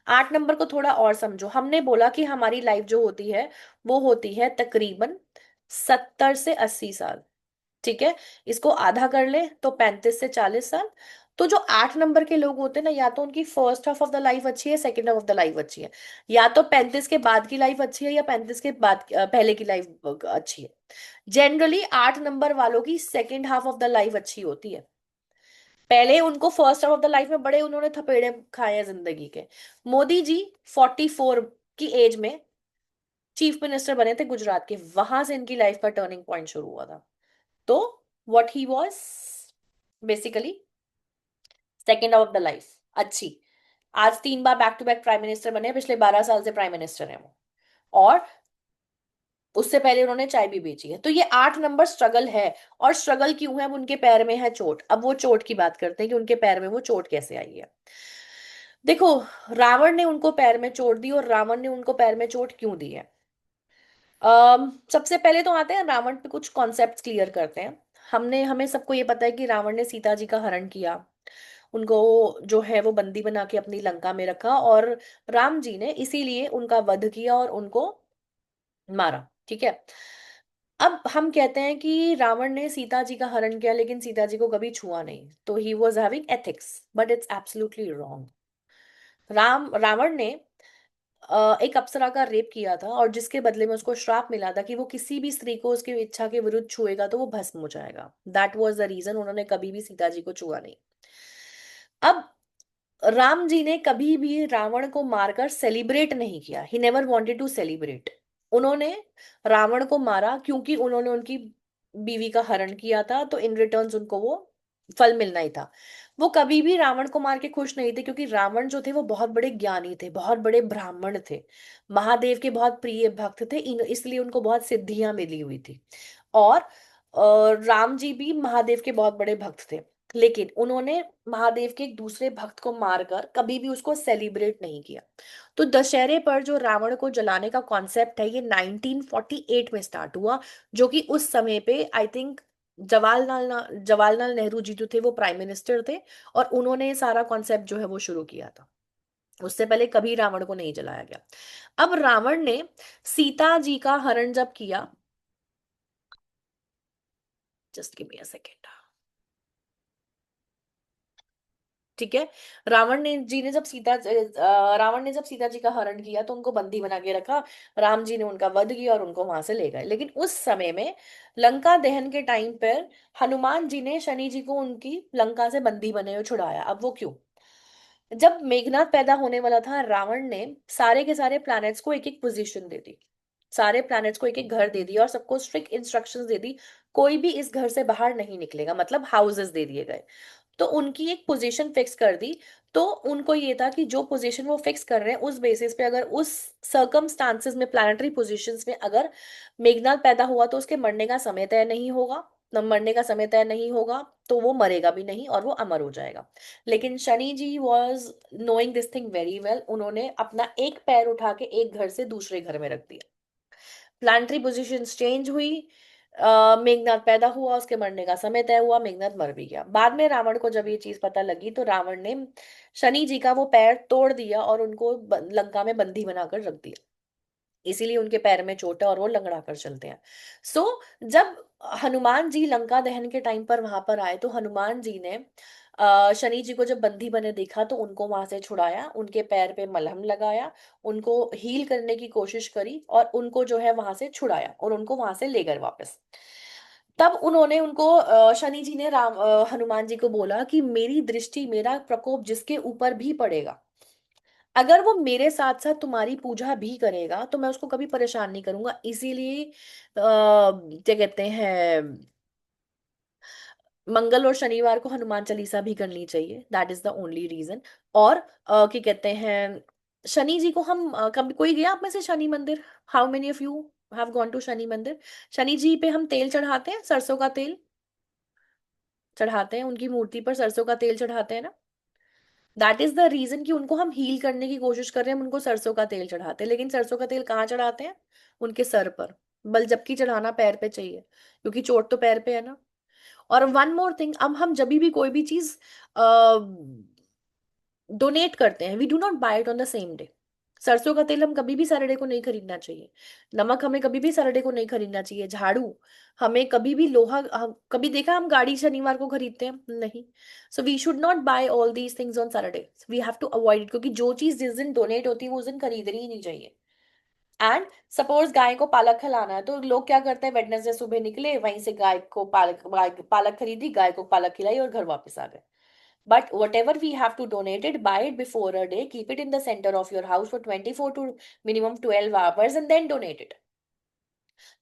Speaker 1: 8 number को थोड़ा और समझो। हमने बोला कि हमारी लाइफ जो होती है वो होती है तकरीबन 70 से 80 साल। ठीक है, इसको आधा कर ले तो 35 से 40 साल। तो जो 8 नंबर के लोग होते हैं ना, या तो उनकी first half of the life अच्छी है, second half of the life अच्छी है, या तो 35 के बाद की लाइफ अच्छी है, या 35 के बाद पहले की लाइफ अच्छी है। जनरली 8 नंबर वालों की second half of the life अच्छी होती है। पहले उनको first half of the life में बड़े उन्होंने थपेड़े खाए हैं जिंदगी के। मोदी जी 44 की एज में चीफ मिनिस्टर बने थे गुजरात के, वहां से इनकी लाइफ का टर्निंग पॉइंट शुरू हुआ था। तो what he was basically second of the life अच्छी। आज 3 बार back to back prime minister बने हैं, पिछले 12 साल से प्राइम मिनिस्टर है वो। और उससे पहले उन्होंने चाय भी बेची है। तो ये 8 नंबर स्ट्रगल है। और स्ट्रगल क्यों है? अब उनके पैर में है चोट। अब वो चोट की बात करते हैं कि उनके पैर में वो चोट कैसे आई है। देखो, रावण ने उनको पैर में चोट दी, और रावण ने उनको पैर में चोट क्यों दी है। सबसे पहले तो आते हैं रावण पे, कुछ कॉन्सेप्ट्स क्लियर करते हैं। हमने हमें सबको ये पता है कि रावण ने सीता जी का हरण किया, उनको जो है वो बंदी बना के अपनी लंका में रखा, और राम जी ने इसीलिए उनका वध किया और उनको मारा। ठीक है। अब हम कहते हैं कि रावण ने सीता जी का हरण किया लेकिन सीता जी को कभी छुआ नहीं, तो he was having ethics, but it's absolutely wrong. Ravan ने एक अप्सरा का रेप किया था, और जिसके बदले में उसको श्राप मिला था कि वो किसी भी स्त्री को उसकी इच्छा के विरुद्ध छुएगा तो वो भस्म हो जाएगा। दैट वाज द रीजन उन्होंने कभी भी सीता जी को छुआ नहीं। अब राम जी ने कभी भी रावण को मारकर सेलिब्रेट नहीं किया। He never wanted to celebrate. उन्होंने रावण को मारा क्योंकि उन्होंने उनकी बीवी का हरण किया था, तो इन रिटर्न्स उनको वो फल मिलना ही था। वो कभी भी रावण को मार के खुश नहीं थे, क्योंकि रावण जो थे वो बहुत बड़े ज्ञानी थे, बहुत बड़े ब्राह्मण थे, महादेव के बहुत प्रिय भक्त थे, इसलिए उनको बहुत सिद्धियां मिली हुई थी। और राम जी भी महादेव के बहुत बड़े भक्त थे, लेकिन उन्होंने महादेव के एक दूसरे भक्त को मारकर कभी भी उसको सेलिब्रेट नहीं किया। तो दशहरे पर जो रावण को जलाने का कॉन्सेप्ट है, ये 1948 में स्टार्ट हुआ, जो कि उस समय पे आई थिंक जवाहरलाल नेहरू जी जो थे वो प्राइम मिनिस्टर थे, और उन्होंने ये सारा कॉन्सेप्ट जो है वो शुरू किया था। उससे पहले कभी रावण को नहीं जलाया गया। अब रावण ने सीता जी का हरण जब किया, just give me a second. ठीक है। रावण ने जब सीता जी का हरण किया तो उनको बंदी बना के रखा। राम जी ने उनका वध किया और उनको वहां से ले गए। लेकिन उस समय में लंका दहन के टाइम पर हनुमान जी ने शनि जी को उनकी लंका से बंदी बने हुए छुड़ाया। अब वो क्यों? जब मेघनाथ पैदा होने वाला था, रावण ने सारे के सारे प्लैनेट्स को एक एक पोजीशन दे दी, सारे प्लैनेट्स को एक एक घर दे दिया, और सबको स्ट्रिक्ट इंस्ट्रक्शंस दे दी, कोई भी इस घर से बाहर नहीं निकलेगा, मतलब हाउसेस दे दिए गए। तो उनकी एक पोजीशन फिक्स कर दी। तो उनको ये था कि जो पोजीशन वो फिक्स कर रहे हैं उस बेसिस पे, अगर उस सर्कमस्टांसेस में, प्लानिटरी पोजीशंस में अगर मेघनाथ पैदा हुआ तो उसके मरने का समय तय नहीं होगा। न मरने का समय तय नहीं होगा तो वो मरेगा भी नहीं और वो अमर हो जाएगा। लेकिन Shani ji was knowing this thing very well. उन्होंने अपना एक पैर उठा के एक घर से दूसरे घर में रख दिया। प्लानिटरी पोजीशंस चेंज हुई। मेघनाथ पैदा हुआ, उसके मरने का समय तय हुआ, मेघनाथ मर भी गया। बाद में रावण को जब ये चीज पता लगी तो रावण ने शनि जी का वो पैर तोड़ दिया और उनको लंका में बंदी बनाकर रख दिया। इसीलिए उनके पैर में चोट है और वो लंगड़ा कर चलते हैं। सो जब हनुमान जी लंका दहन के टाइम पर वहां पर आए तो हनुमान जी ने शनि जी को जब बंदी बने देखा तो उनको वहां से छुड़ाया, उनके पैर पे मलहम लगाया, उनको हील करने की कोशिश करी और उनको जो है वहां से छुड़ाया और उनको वहां से ले गए वापस। तब उन्होंने उनको शनि जी ने हनुमान जी को बोला कि मेरी दृष्टि, मेरा प्रकोप जिसके ऊपर भी पड़ेगा, अगर वो मेरे साथ साथ तुम्हारी पूजा भी करेगा तो मैं उसको कभी परेशान नहीं करूंगा। इसीलिए क्या कहते हैं, मंगल और शनिवार को हनुमान चालीसा भी करनी चाहिए। That is the only reason. और क्या कहते हैं, शनि जी को हम कभी, कोई गया आप में से शनि मंदिर? How many of you have gone to Shani मंदिर? शनि जी पे हम तेल चढ़ाते हैं, सरसों का तेल चढ़ाते हैं, उनकी मूर्ति पर सरसों का तेल चढ़ाते हैं ना। दैट इज द रीजन कि उनको हम हील करने की कोशिश कर रहे हैं, हम उनको सरसों का तेल चढ़ाते हैं, लेकिन सरसों का तेल कहाँ चढ़ाते हैं? उनके सर पर। बल जबकि चढ़ाना पैर पे चाहिए, क्योंकि चोट तो पैर पे है ना। और वन मोर थिंग, अब हम जब भी कोई भी चीज डोनेट करते हैं, we do not buy it on the same day. सरसों का तेल हम कभी भी सैटरडे को नहीं खरीदना चाहिए। नमक हमें कभी भी सैटरडे को नहीं खरीदना चाहिए। झाड़ू हमें कभी भी, लोहा कभी देखा हम गाड़ी शनिवार को खरीदते हैं? नहीं। So we should not buy all these things on Saturday, we have to avoid it, क्योंकि जो चीज जिस दिन डोनेट होती है वो उस दिन खरीदनी ही नहीं चाहिए। एंड सपोज गाय को पालक खिलाना है, तो लोग क्या करते हैं, वेडनेसडे सुबह निकले, वहीं से गाय को पालक पालक खरीदी, गाय को पालक खिलाई और घर वापस आ गए। But whatever we have to donate it, buy it before a day, keep it in the center of your house for 24 to minimum 12 hours and then donate it.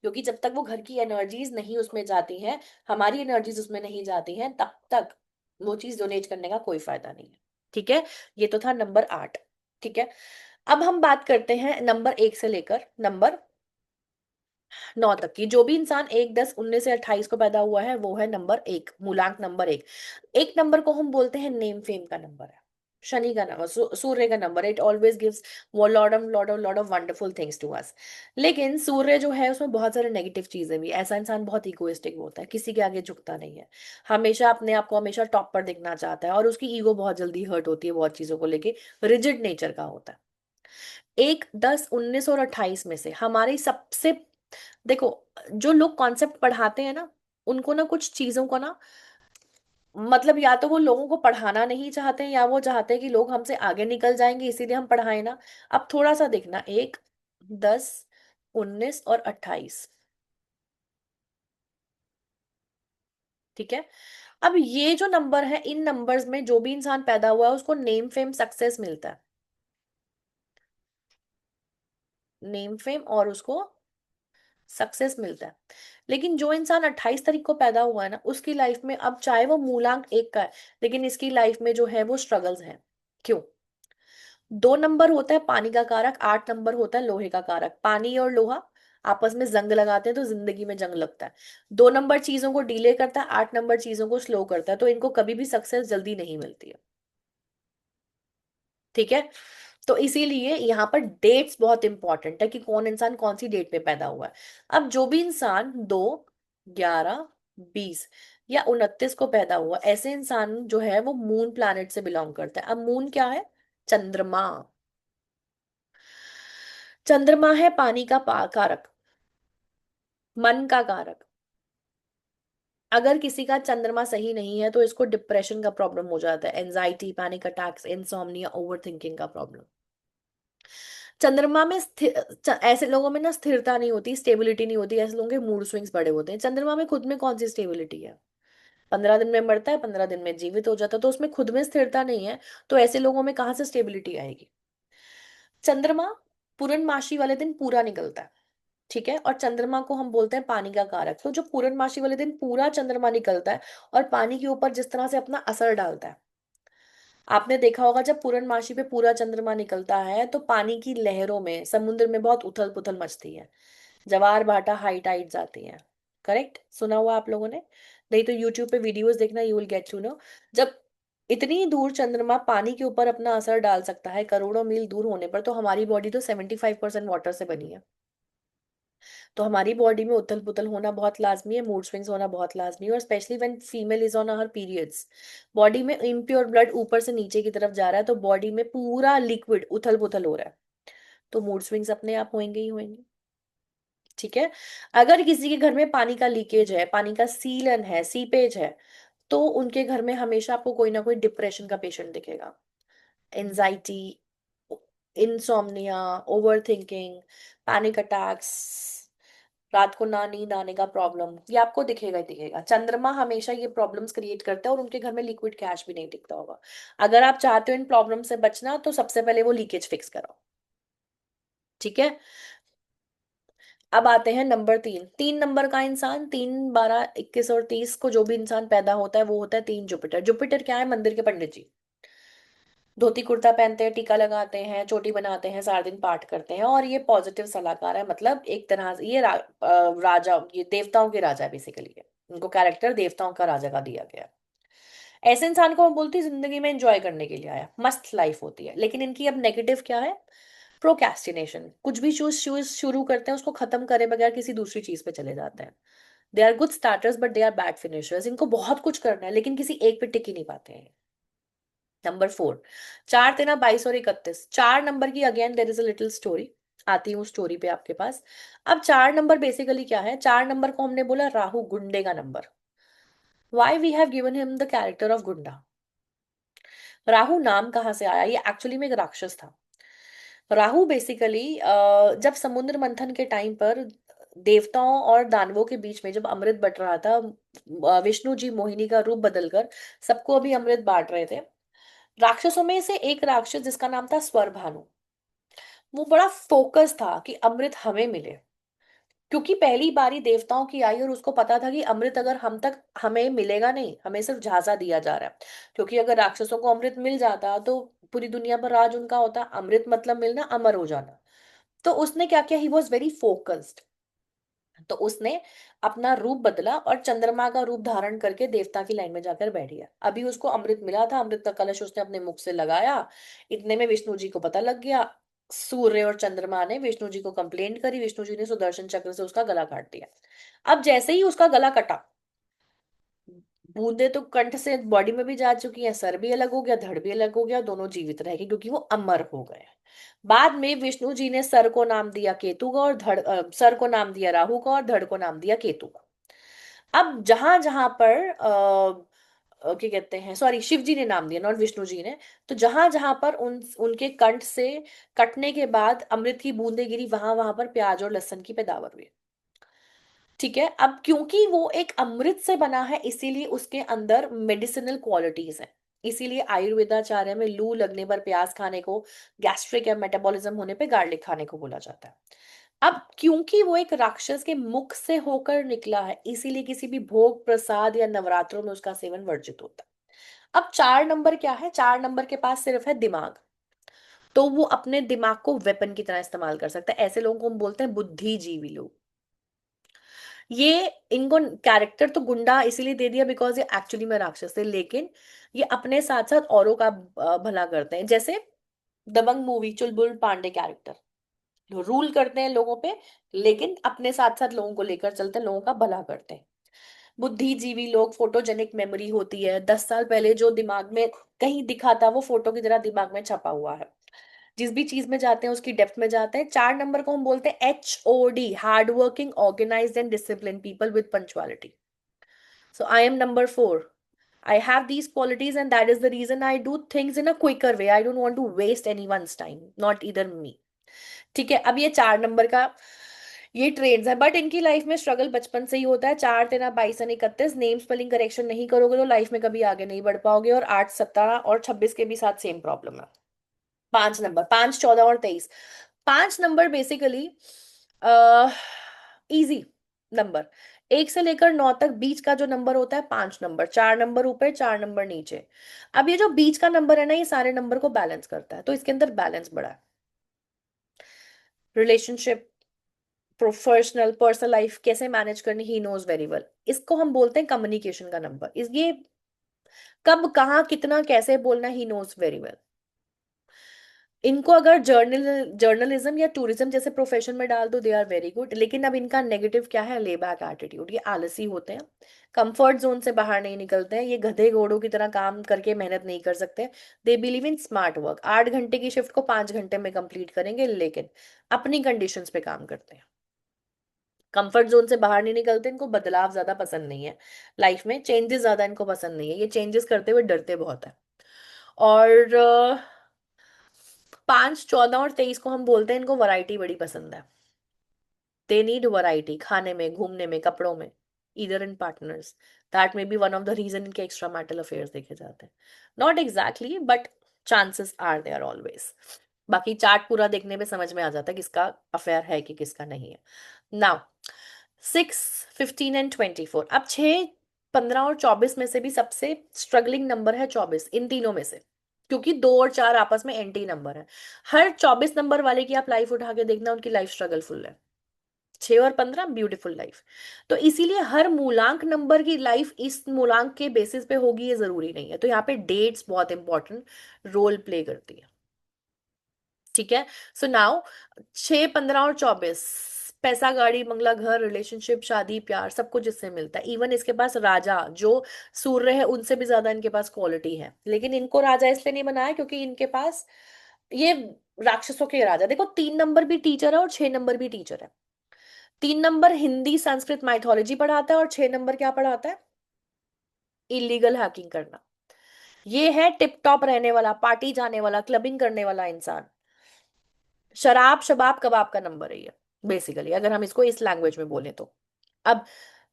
Speaker 1: क्योंकि जब तक वो घर की एनर्जीज नहीं उसमें जाती हैं, हमारी एनर्जीज उसमें नहीं जाती हैं, तब तक वो चीज डोनेट करने का कोई फायदा नहीं है। ठीक है, ये तो था नंबर 8। ठीक है, अब हम बात करते हैं नंबर 1 से लेकर नंबर 9 तक की। जो भी इंसान 1, 10, 19 से 28 को पैदा हुआ है वो है नंबर 1, मूलांक नंबर 1। एक नंबर को हम बोलते हैं नेम फेम का नंबर है, शनि का नंबर, सूर्य का number. It always gives lot of wonderful things to us. लेकिन सूर्य जो है उसमें बहुत सारे नेगेटिव चीजें भी। ऐसा इंसान बहुत इगोइस्टिक होता है, किसी के आगे झुकता नहीं है, हमेशा अपने आप को हमेशा टॉप पर दिखना चाहता है, और उसकी ईगो बहुत जल्दी हर्ट होती है बहुत चीजों को लेके, रिजिड नेचर का होता है। 1, 10, 19 और 28 में से हमारी सबसे, देखो, जो लोग कॉन्सेप्ट पढ़ाते हैं ना, उनको ना कुछ चीजों को ना, मतलब या तो वो लोगों को पढ़ाना नहीं चाहते हैं, या वो चाहते हैं कि लोग हमसे आगे निकल जाएंगे इसीलिए हम पढ़ाएं ना। अब थोड़ा सा देखना, 1, 10, 19 और 28। ठीक है, अब ये जो नंबर है, इन नंबर्स में जो भी इंसान पैदा हुआ है उसको नेम फेम सक्सेस मिलता है, नेम फेम और उसको सक्सेस मिलता है। लेकिन जो इंसान 28 तारीख को पैदा हुआ है ना, उसकी लाइफ में, अब चाहे वो मूलांक 1 का है, लेकिन इसकी लाइफ में जो है वो स्ट्रगल्स हैं। क्यों? 2 नंबर होता है पानी का कारक, 8 नंबर होता है लोहे का कारक। पानी और लोहा आपस में जंग लगाते हैं तो जिंदगी में जंग लगता है। 2 नंबर चीजों को डिले करता है, 8 नंबर चीजों को स्लो करता है, तो इनको कभी भी सक्सेस जल्दी नहीं मिलती है। ठीक है, तो इसीलिए यहाँ पर डेट्स बहुत इंपॉर्टेंट है कि कौन इंसान कौन सी डेट पे पैदा हुआ है। अब जो भी इंसान 2, 11, 20 या 29 को पैदा हुआ, ऐसे इंसान जो है वो मून प्लैनेट से बिलोंग करता है। अब मून क्या है? चंद्रमा। चंद्रमा है पानी का कारक, मन का कारक। अगर किसी का चंद्रमा सही नहीं है तो इसको डिप्रेशन का प्रॉब्लम हो जाता है, anxiety, panic attacks, insomnia, over thinking का प्रॉब्लम। चंद्रमा में ऐसे लोगों में ना स्थिरता नहीं होती, स्टेबिलिटी नहीं होती, ऐसे लोगों के मूड स्विंग्स बड़े होते हैं। चंद्रमा में खुद में कौन सी स्टेबिलिटी है? 15 दिन में मरता है, 15 दिन में जीवित हो जाता है, तो उसमें खुद में स्थिरता नहीं है। तो ऐसे लोगों में कहाँ से स्टेबिलिटी आएगी? चंद्रमा पूर्णमासी वाले दिन पूरा निकलता है। ठीक है, और चंद्रमा को हम बोलते हैं पानी का कारक। तो जो पूर्णमासी वाले दिन पूरा चंद्रमा निकलता है और पानी के ऊपर जिस तरह से अपना असर डालता है, आपने देखा होगा जब पूर्णमासी पे पूरा चंद्रमा निकलता है तो पानी की लहरों में, समुद्र में बहुत उथल पुथल मचती है, ज्वार भाटा हाई टाइड्स आती हैं। करेक्ट सुना हुआ आप लोगों ने? नहीं तो यूट्यूब पे वीडियोस देखना, you will get to know. जब इतनी दूर चंद्रमा पानी के ऊपर अपना असर डाल सकता है, करोड़ों मील दूर होने पर, तो हमारी बॉडी तो 75% वाटर से बनी है। तो हमारी बॉडी में उथल पुथल होना बहुत लाजमी है, मूड स्विंग्स होना बहुत लाजमी है, और specially when female is on her periods, body में इम्प्योर ब्लड ऊपर से नीचे की तरफ जा रहा है, तो बॉडी में पूरा लिक्विड उथल पुथल हो रहा है, तो मूड स्विंग्स अपने आप होंगे ही होंगे। ठीक है, अगर किसी के घर में पानी का लीकेज है, पानी का सीलन है, सीपेज है, तो उनके घर में हमेशा आपको कोई ना कोई डिप्रेशन का पेशेंट दिखेगा, anxiety, insomnia, over thinking, panic attacks, रात को ना नींद आने का प्रॉब्लम, ये आपको दिखेगा ही दिखेगा। चंद्रमा हमेशा ये प्रॉब्लम्स क्रिएट करता है, और उनके घर में लिक्विड कैश भी नहीं दिखता होगा। अगर आप चाहते हो इन प्रॉब्लम से बचना, तो सबसे पहले वो लीकेज फिक्स कराओ। ठीक है, अब आते हैं नंबर 3। 3 नंबर का इंसान, 3, 12, 21 और 30 को जो भी इंसान पैदा होता है वो होता है 3 जुपिटर। जुपिटर क्या है? मंदिर के पंडित जी। धोती कुर्ता पहनते हैं, टीका लगाते हैं, चोटी बनाते हैं, सारा दिन पाठ करते हैं, और ये पॉजिटिव सलाहकार है। मतलब एक तरह से ये राजा, ये देवताओं के राजा है बेसिकली। इनको कैरेक्टर देवताओं का राजा का दिया गया है। ऐसे इंसान को मैं बोलती हूँ जिंदगी में एंजॉय करने के लिए आया, मस्त लाइफ होती है। लेकिन इनकी अब नेगेटिव क्या है? प्रोक्रेस्टिनेशन। कुछ भी चूज चूज शुरू करते हैं उसको खत्म करे बगैर किसी दूसरी चीज पे चले जाते हैं। They are good starters but they are bad finishers. इनको बहुत कुछ करना है लेकिन किसी एक पे टिक ही नहीं पाते हैं। नंबर 4, 4, 13, 22 और 31। 4 नंबर की again there is a little story. आती हूँ स्टोरी पे आपके पास। अब 4 नंबर बेसिकली क्या है? 4 नंबर को हमने बोला राहु, गुंडे का number. Why we have given him the character of गुंडा? राहु नाम कहाँ से आया? ये एक्चुअली में एक राक्षस था। राहु बेसिकली जब समुद्र मंथन के टाइम पर देवताओं और दानवों के बीच में जब अमृत बट रहा था, विष्णु जी मोहिनी का रूप बदलकर सबको अभी अमृत बांट रहे थे। राक्षसों में से एक राक्षस जिसका नाम था स्वरभानु, वो बड़ा फोकस था कि अमृत हमें मिले। क्योंकि पहली बारी देवताओं की आई और उसको पता था कि अमृत अगर हम तक हमें मिलेगा नहीं, हमें सिर्फ झांसा दिया जा रहा है। क्योंकि अगर राक्षसों को अमृत मिल जाता तो पूरी दुनिया पर राज उनका होता। अमृत मतलब मिलना, अमर हो जाना। तो उसने क्या किया? He was very focused. तो उसने अपना रूप बदला और चंद्रमा का रूप धारण करके देवता की लाइन में जाकर बैठ गया। अभी उसको अमृत मिला था, अमृत का कलश उसने अपने मुख से लगाया। इतने में विष्णु जी को पता लग गया। सूर्य और चंद्रमा ने विष्णु जी को कंप्लेंट करी, विष्णु जी ने सुदर्शन चक्र से उसका गला काट दिया। अब जैसे ही उसका गला कटा, बूंदे तो कंठ से बॉडी में भी जा चुकी है, सर भी अलग हो गया, धड़ भी अलग हो गया, दोनों जीवित रह गए क्योंकि वो अमर हो गए। बाद में विष्णु जी ने सर को नाम दिया केतु का और सर को नाम दिया राहु का और धड़ को नाम दिया केतु का। अब जहां जहां पर क्या कहते हैं, सॉरी, शिव जी ने नाम दिया, नॉट विष्णु जी ने। तो जहां जहां पर उनके कंठ से कटने के बाद अमृत की बूंदें गिरी, वहां वहां पर प्याज और लहसुन की पैदावार हुई। ठीक है। अब क्योंकि वो एक अमृत से बना है इसीलिए उसके अंदर मेडिसिनल क्वालिटीज हैं। इसीलिए आयुर्वेदाचार्य में लू लगने पर प्याज खाने को, गैस्ट्रिक या मेटाबॉलिज्म होने पे गार्लिक खाने को बोला जाता है। अब क्योंकि वो एक राक्षस के मुख से होकर निकला है इसीलिए किसी भी भोग प्रसाद या नवरात्रों में उसका सेवन वर्जित होता है। अब 4 नंबर क्या है? 4 नंबर के पास सिर्फ है दिमाग। तो वो अपने दिमाग को वेपन की तरह इस्तेमाल कर सकता है। ऐसे लोगों को हम बोलते हैं बुद्धिजीवी लोग। ये इनको कैरेक्टर तो गुंडा इसीलिए दे दिया बिकॉज ये एक्चुअली में राक्षस थे, लेकिन ये अपने साथ साथ औरों का भला करते हैं। जैसे दबंग मूवी, चुलबुल पांडे कैरेक्टर रूल करते हैं लोगों पे, लेकिन अपने साथ साथ लोगों को लेकर चलते हैं, लोगों का भला करते हैं। बुद्धिजीवी लोग, फोटोजेनिक मेमोरी होती है, 10 साल पहले जो दिमाग में कहीं दिखा था वो फोटो की तरह दिमाग में छपा हुआ है। जिस भी चीज में जाते हैं उसकी डेप्थ में जाते हैं। 4 नंबर को हम बोलते हैं HOD, hard working, organised and discipline people with punctuality. So I am number 4। I have these qualities, and that is the reason I do things in a quicker way. I don't want to waste anyone's time, not either me. ठीक है। अब ये 4 number का ये trades है, but इनकी life में struggle बचपन से ही होता है। 4, 13, 22 और 31 नेम स्पेलिंग करेक्शन नहीं करोगे तो लाइफ में कभी आगे नहीं बढ़ पाओगे। और 8, 17 और 26 के भी साथ सेम प्रॉब्लम है। 5 नंबर, 5, 14 और 23। 5 नंबर बेसिकली इजी नंबर। 1 से लेकर 9 तक बीच का जो नंबर होता है 5 नंबर। 4 नंबर ऊपर, 4 नंबर नीचे। अब ये जो बीच का नंबर है ना, ये सारे नंबर को बैलेंस करता है, तो इसके अंदर बैलेंस बड़ा है। रिलेशनशिप, प्रोफेशनल, पर्सनल लाइफ कैसे मैनेज करनी, ही नोज वेरी वेल। इसको हम बोलते हैं कम्युनिकेशन का नंबर। इस ये कब कहाँ कितना कैसे बोलना, ही नोज वेरी वेल। इनको अगर जर्नलिज्म या टूरिज्म जैसे प्रोफेशन में डाल दो, दे आर वेरी गुड। लेकिन अब इनका नेगेटिव क्या है? ले बैक एटीट्यूड। ये आलसी होते हैं, कंफर्ट जोन से बाहर नहीं निकलते हैं, ये गधे घोड़ों की तरह काम करके मेहनत नहीं कर सकते। They believe in smart work. 8 घंटे की शिफ्ट को 5 घंटे में कंप्लीट करेंगे, लेकिन अपनी कंडीशंस पे काम करते हैं। कंफर्ट जोन से बाहर नहीं निकलते। इनको बदलाव ज्यादा पसंद नहीं है, लाइफ में चेंजेस ज्यादा इनको पसंद नहीं है। ये चेंजेस करते हुए डरते बहुत है। और 5, 14 और 23 को हम बोलते हैं इनको वैरायटी बड़ी पसंद है। दे नीड वैरायटी, खाने में, घूमने में, कपड़ों में, इधर इन partners. That may be one of the reason इनके एक्स्ट्रा मैरिटल अफेयर्स देखे जाते हैं। Not exactly but chances are there always. बाकी चार्ट पूरा देखने पे समझ में आ जाता है किसका अफेयर है कि किसका नहीं है। Now 6, 15 and 24। अब 6, 15 और 24 में से भी सबसे स्ट्रगलिंग नंबर है 24 इन तीनों में से। क्योंकि 2 और 4 आपस में एंटी नंबर है। हर 24 नंबर वाले की आप लाइफ उठा के देखना, उनकी लाइफ स्ट्रगलफुल है। 6 और 15 ब्यूटीफुल लाइफ। तो इसीलिए हर मूलांक नंबर की लाइफ इस मूलांक के बेसिस पे होगी ये जरूरी नहीं है। तो यहाँ पे डेट्स बहुत इंपॉर्टेंट रोल प्ले करती है। ठीक है। सो नाउ 6 15 और 24, पैसा गाड़ी बंगला घर रिलेशनशिप शादी प्यार सब कुछ इससे मिलता है। इवन इसके पास राजा जो सूर्य है उनसे भी ज्यादा इनके पास क्वालिटी है, लेकिन इनको राजा इसलिए नहीं बनाया क्योंकि इनके पास ये राक्षसों के राजा। देखो 3 नंबर भी टीचर है और 6 नंबर भी टीचर है। 3 नंबर हिंदी संस्कृत माइथोलॉजी पढ़ाता है और 6 नंबर क्या पढ़ाता है? इलीगल हैकिंग करना। ये है टिप टॉप रहने वाला, पार्टी जाने वाला, क्लबिंग करने वाला इंसान। शराब शबाब कबाब का नंबर है ये, बेसिकली अगर हम इसको इस लैंग्वेज में बोले तो। अब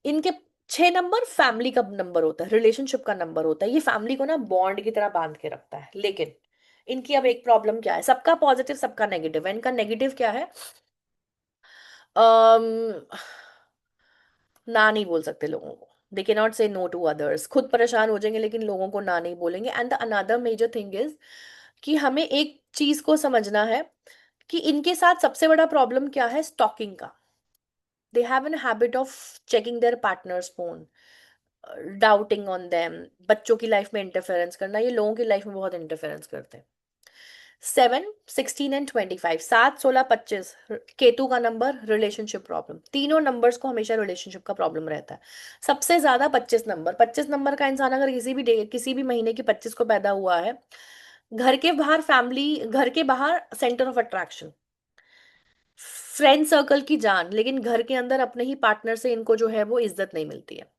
Speaker 1: इनके 6 नंबर फैमिली का नंबर होता है, रिलेशनशिप का नंबर होता है। ये फैमिली को ना बॉन्ड की तरह बांध के रखता है। लेकिन इनकी अब एक प्रॉब्लम क्या है, सबका पॉजिटिव सबका नेगेटिव है। इनका नेगेटिव क्या है? अम्म ना नहीं बोल सकते लोगों को। दे के नॉट से नो टू अदर्स। खुद परेशान हो जाएंगे लेकिन लोगों को ना नहीं बोलेंगे। And the another major thing is कि हमें एक चीज को समझना है कि इनके साथ सबसे बड़ा प्रॉब्लम क्या है? स्टॉकिंग का। दे have an habit of checking there partners phone, doubting on them, बच्चों की लाइफ में इंटरफेरेंस करना। ये लोगों की लाइफ में बहुत इंटरफेरेंस करते हैं। 7 16 एंड 25, 7 16 25 केतु का नंबर, रिलेशनशिप प्रॉब्लम। तीनों नंबर्स को हमेशा रिलेशनशिप का प्रॉब्लम रहता है। सबसे ज्यादा 25 नंबर। 25 नंबर का इंसान अगर किसी भी डे किसी भी महीने की 25 को पैदा हुआ है, घर के बाहर फैमिली, घर के बाहर centre of attraction, friend circle की जान, लेकिन घर के अंदर अपने ही पार्टनर से इनको जो है वो इज्जत नहीं मिलती है।